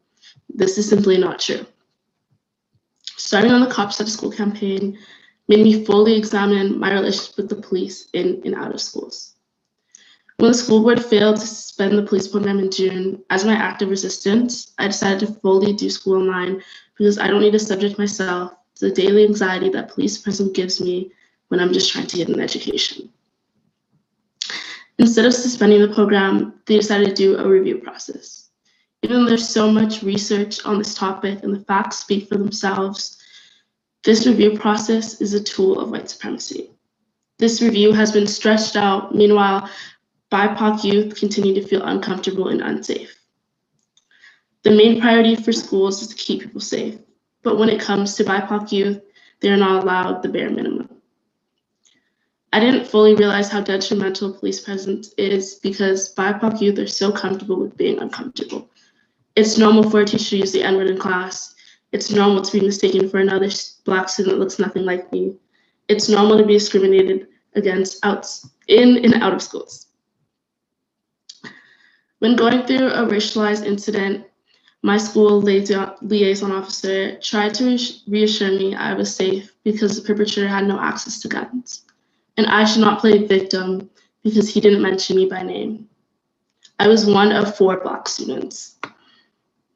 This is simply not true. Starting on the Cops Out of School campaign made me fully examine my relationship with the police in and out of schools. When the school board failed to suspend the police program in June, as my act of resistance, I decided to fully do school online because I don't need to subject myself to the daily anxiety that police presence gives me when I'm just trying to get an education. Instead of suspending the program, they decided to do a review process. Even though there's so much research on this topic and the facts speak for themselves, this review process is a tool of white supremacy. This review has been stretched out. Meanwhile, BIPOC youth continue to feel uncomfortable and unsafe. The main priority for schools is to keep people safe, but when it comes to BIPOC youth, they are not allowed the bare minimum. I didn't fully realize how detrimental police presence is because BIPOC youth are so comfortable with being uncomfortable. It's normal for a teacher to use the N-word in class. It's normal to be mistaken for another Black student that looks nothing like me. It's normal to be discriminated against in and out of schools. When going through a racialized incident, my school liaison officer tried to reassure me I was safe because the perpetrator had no access to guns, and I should not play victim because he didn't mention me by name. I was one of 4 Black students.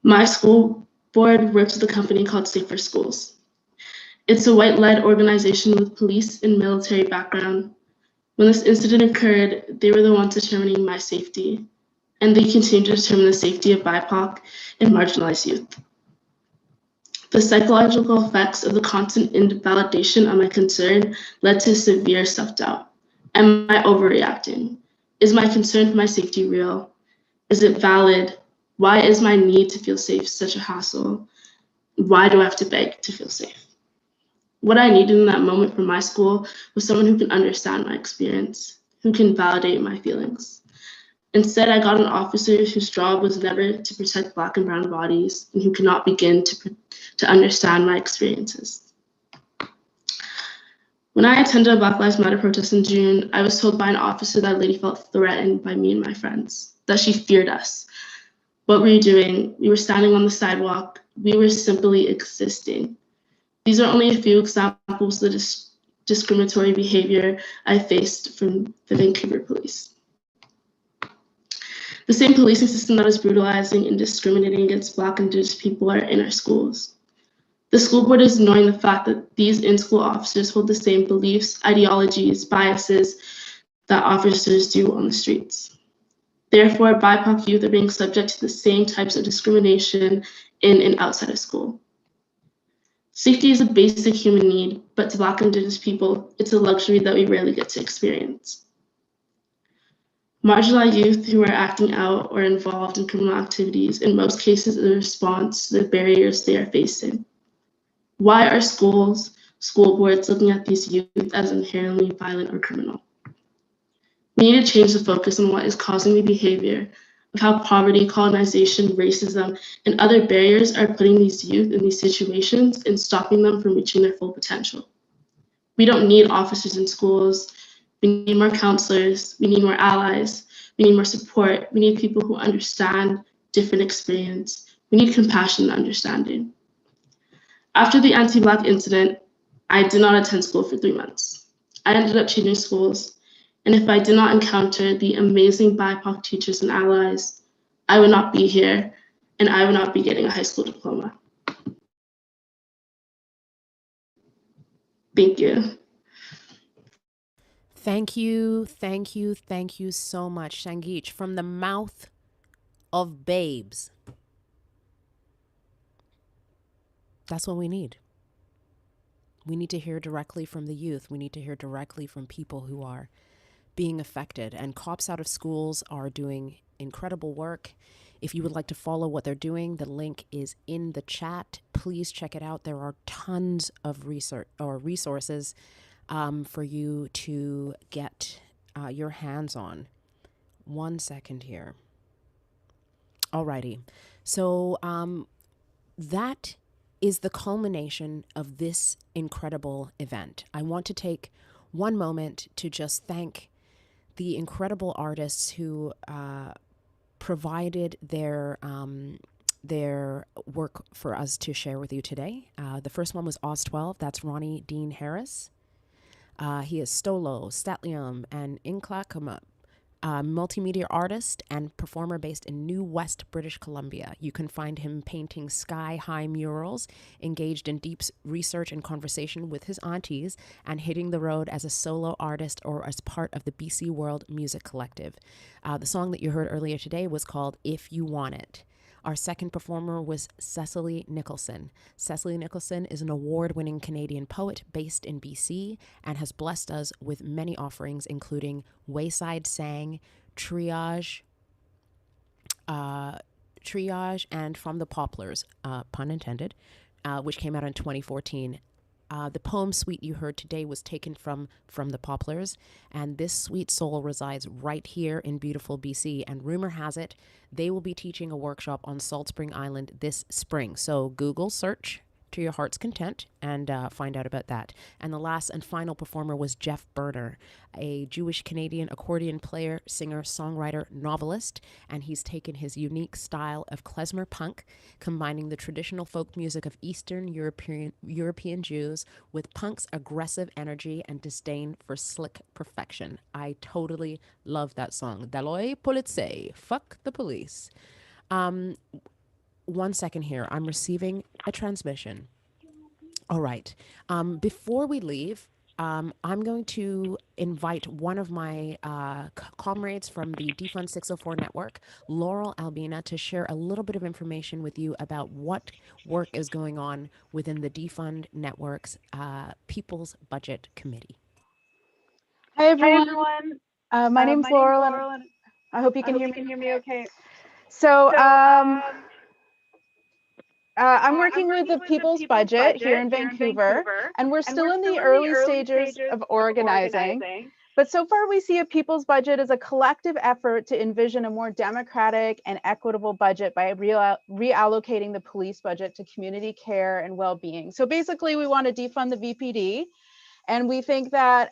My school board works with a company called Safer Schools. It's a white-led organization with police and military background. When this incident occurred, they were the ones determining my safety, and they continue to determine the safety of BIPOC and marginalized youth. The psychological effects of the constant invalidation of my concern led to severe self-doubt. Am I overreacting? Is my concern for my safety real? Is it valid? Why is my need to feel safe such a hassle? Why do I have to beg to feel safe? What I needed in that moment from my school was someone who can understand my experience, who can validate my feelings. Instead, I got an officer whose job was never to protect Black and brown bodies and who could not begin to understand my experiences. When I attended a Black Lives Matter protest in June, I was told by an officer that lady felt threatened by me and my friends, that she feared us. What were you doing? We were standing on the sidewalk. We were simply existing. These are only a few examples of the discriminatory behavior I faced from the Vancouver police. The same policing system that is brutalizing and discriminating against Black and Indigenous people are in our schools. The school board is ignoring the fact that these in-school officers hold the same beliefs, ideologies, biases that officers do on the streets. Therefore, BIPOC youth are being subject to the same types of discrimination in and outside of school. Safety is a basic human need, but to Black and Indigenous people, it's a luxury that we rarely get to experience. Marginalized youth who are acting out or involved in criminal activities, in most cases, is a response to the barriers they are facing. Why are school boards looking at these youth as inherently violent or criminal? We need to change the focus on what is causing the behavior of how poverty, colonization, racism, and other barriers are putting these youth in these situations and stopping them from reaching their full potential. We don't need officers in schools. We need more counselors. We need more allies. We need more support. We need people who understand different experience. We need compassion and understanding. After the anti-Black incident, I did not attend school for 3 months. I ended up changing schools. And if I did not encounter the amazing BIPOC teachers and allies, I would not be here and I would not be getting a high school diploma. Thank you. Thank you, thank you, thank you so much, Sangeech, from the mouth of babes. That's what we need. We need to hear directly from the youth. We need to hear directly from people who are being affected. And Cops Out of Schools are doing incredible work. If you would like to follow what they're doing, the link is in the chat. Please check it out. There are tons of research or resources for you to get your hands on. 1 second here. Alrighty. So that is the culmination of this incredible event. I want to take one moment to just thank the incredible artists who provided their work for us to share with you today. The first one was Oz12. That's Ronnie Dean Harris. He is Stolo, Statlium, and Inklakuma, multimedia artist and performer based in New West, British Columbia. You can find him painting sky-high murals, engaged in deep research and conversation with his aunties, and hitting the road as a solo artist or as part of the BC World Music Collective. The song that you heard earlier today was called If You Want It. Our second performer was Cecily Nicholson. Cecily Nicholson is an award-winning Canadian poet based in BC and has blessed us with many offerings, including Wayside Sang, Triage, and From the Poplars, pun intended, which came out in 2014. The poem suite you heard today was taken from the Poplars, and this sweet soul resides right here in beautiful BC, and rumor has it they will be teaching a workshop on Salt Spring Island this spring. So Google search to your heart's content and find out about that. And the last and final performer was Jeff Berner, a Jewish-Canadian accordion player, singer, songwriter, novelist, and he's taken his unique style of klezmer punk, combining the traditional folk music of Eastern European Jews with punk's aggressive energy and disdain for slick perfection. I totally love that song. Daloi Politsei, fuck the police. 1 second here. I'm receiving a transmission. All right. Before we leave, I'm going to invite one of my comrades from the Defund 604 network, Laurel Albina, to share a little bit of information with you about what work is going on within the Defund Network's People's Budget Committee. Hi everyone. My name's Laurel, and I hope you can hear me okay. So I'm working with the People's Budget here in Vancouver, and we're still in the early stages of organizing. But so far we see a People's Budget as a collective effort to envision a more democratic and equitable budget by reallocating the police budget to community care and well-being. So basically we want to defund the VPD. And we think that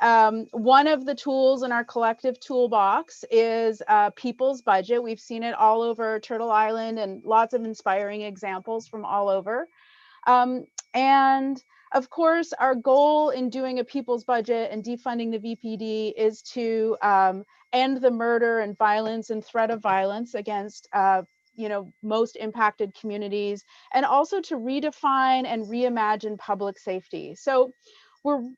one of the tools in our collective toolbox is People's Budget. We've seen it all over Turtle Island and lots of inspiring examples from all over. And of course, our goal in doing a People's Budget and defunding the VPD is to end the murder and violence and threat of violence against most impacted communities, and also to redefine and reimagine public safety. So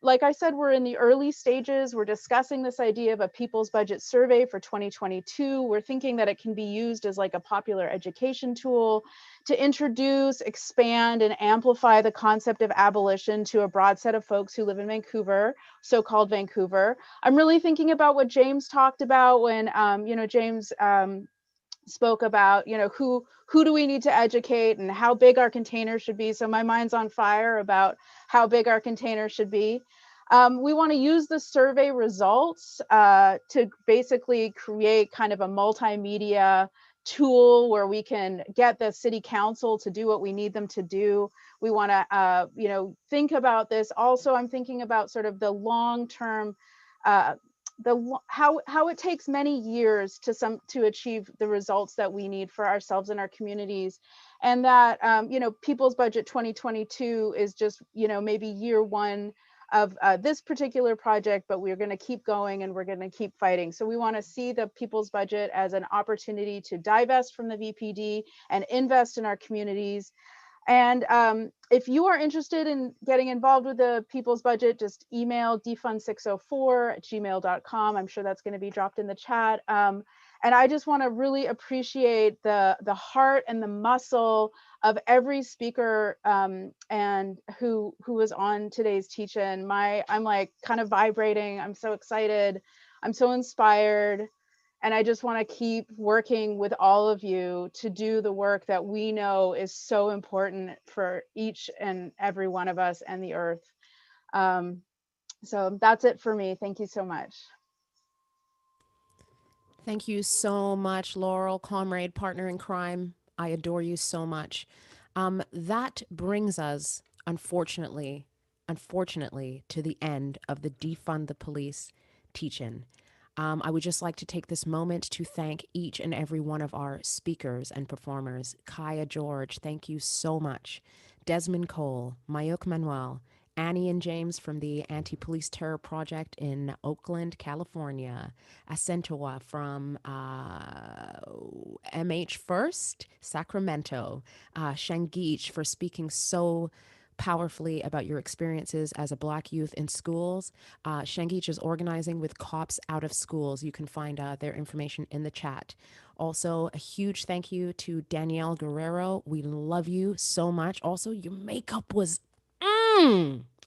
like I said, we're in the early stages. We're discussing this idea of a People's Budget survey for 2022. We're thinking that it can be used as like a popular education tool to introduce, expand, and amplify the concept of abolition to a broad set of folks who live in Vancouver, so-called Vancouver. I'm really thinking about what James talked about when, James spoke about, who do we need to educate and how big our container should be. So my mind's on fire about how big our container should be. We want to use the survey results to basically create kind of a multimedia tool where we can get the city council to do what we need them to do. We want to, think about this. Also, I'm thinking about sort of the long-term how it takes many years to achieve the results that we need for ourselves and our communities, and that People's Budget 2022 is just maybe year one of this particular project, but we're going to keep going and we're going to keep fighting. So we want to see the People's Budget as an opportunity to divest from the VPD and invest in our communities. And if you are interested in getting involved with the People's Budget, just email defund604@gmail.com. I'm sure that's going to be dropped in the chat. And I just want to really appreciate the heart and the muscle of every speaker and who was on today's teach-in. I'm like kind of vibrating. I'm so excited. I'm so inspired. And I just want to keep working with all of you to do the work that we know is so important for each and every one of us and the earth. So that's it for me. Thank you so much. Thank you so much, Laurel, comrade, partner in crime. I adore you so much. That brings us, unfortunately, to the end of the Defund the Police teach-in. I would just like to take this moment to thank each and every one of our speakers and performers. Kaya George, thank you so much. Desmond Cole, Mayuk Manuel, Annie and James from the Anti-Police Terror Project in Oakland, California. Asantewaa from MH First, Sacramento. Shangeech for speaking so powerfully about your experiences as a Black youth in schools. Shangeech is organizing with Cops Out of Schools. You can find their information in the chat. Also, a huge thank you to Danielle Guerrero. We love you so much. Also, your makeup was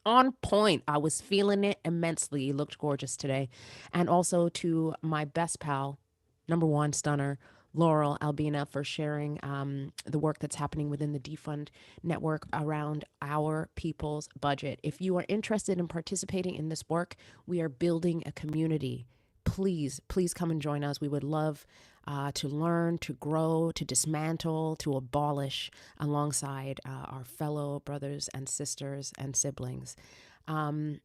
on point. I was feeling it immensely. You looked gorgeous today. And also to my best pal, #1 stunner, Laurel Albina, for sharing the work that's happening within the Defund network around our People's Budget. If you are interested in participating in this work, we are building a community. Please come and join us. We would love to learn, to grow, to dismantle, to abolish alongside our fellow brothers and sisters and siblings. What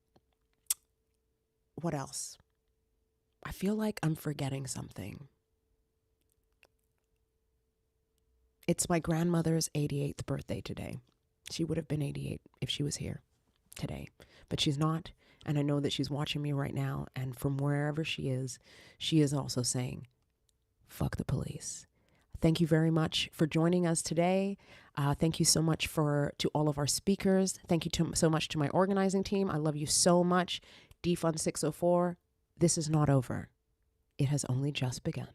else? I feel like I'm forgetting something. It's my grandmother's 88th birthday today. She would have been 88 if she was here today, but she's not. And I know that she's watching me right now. And from wherever she is also saying, fuck the police. Thank you very much for joining us today. Thank you so much to all of our speakers. Thank you so much to my organizing team. I love you so much. Defund 604. This is not over. It has only just begun.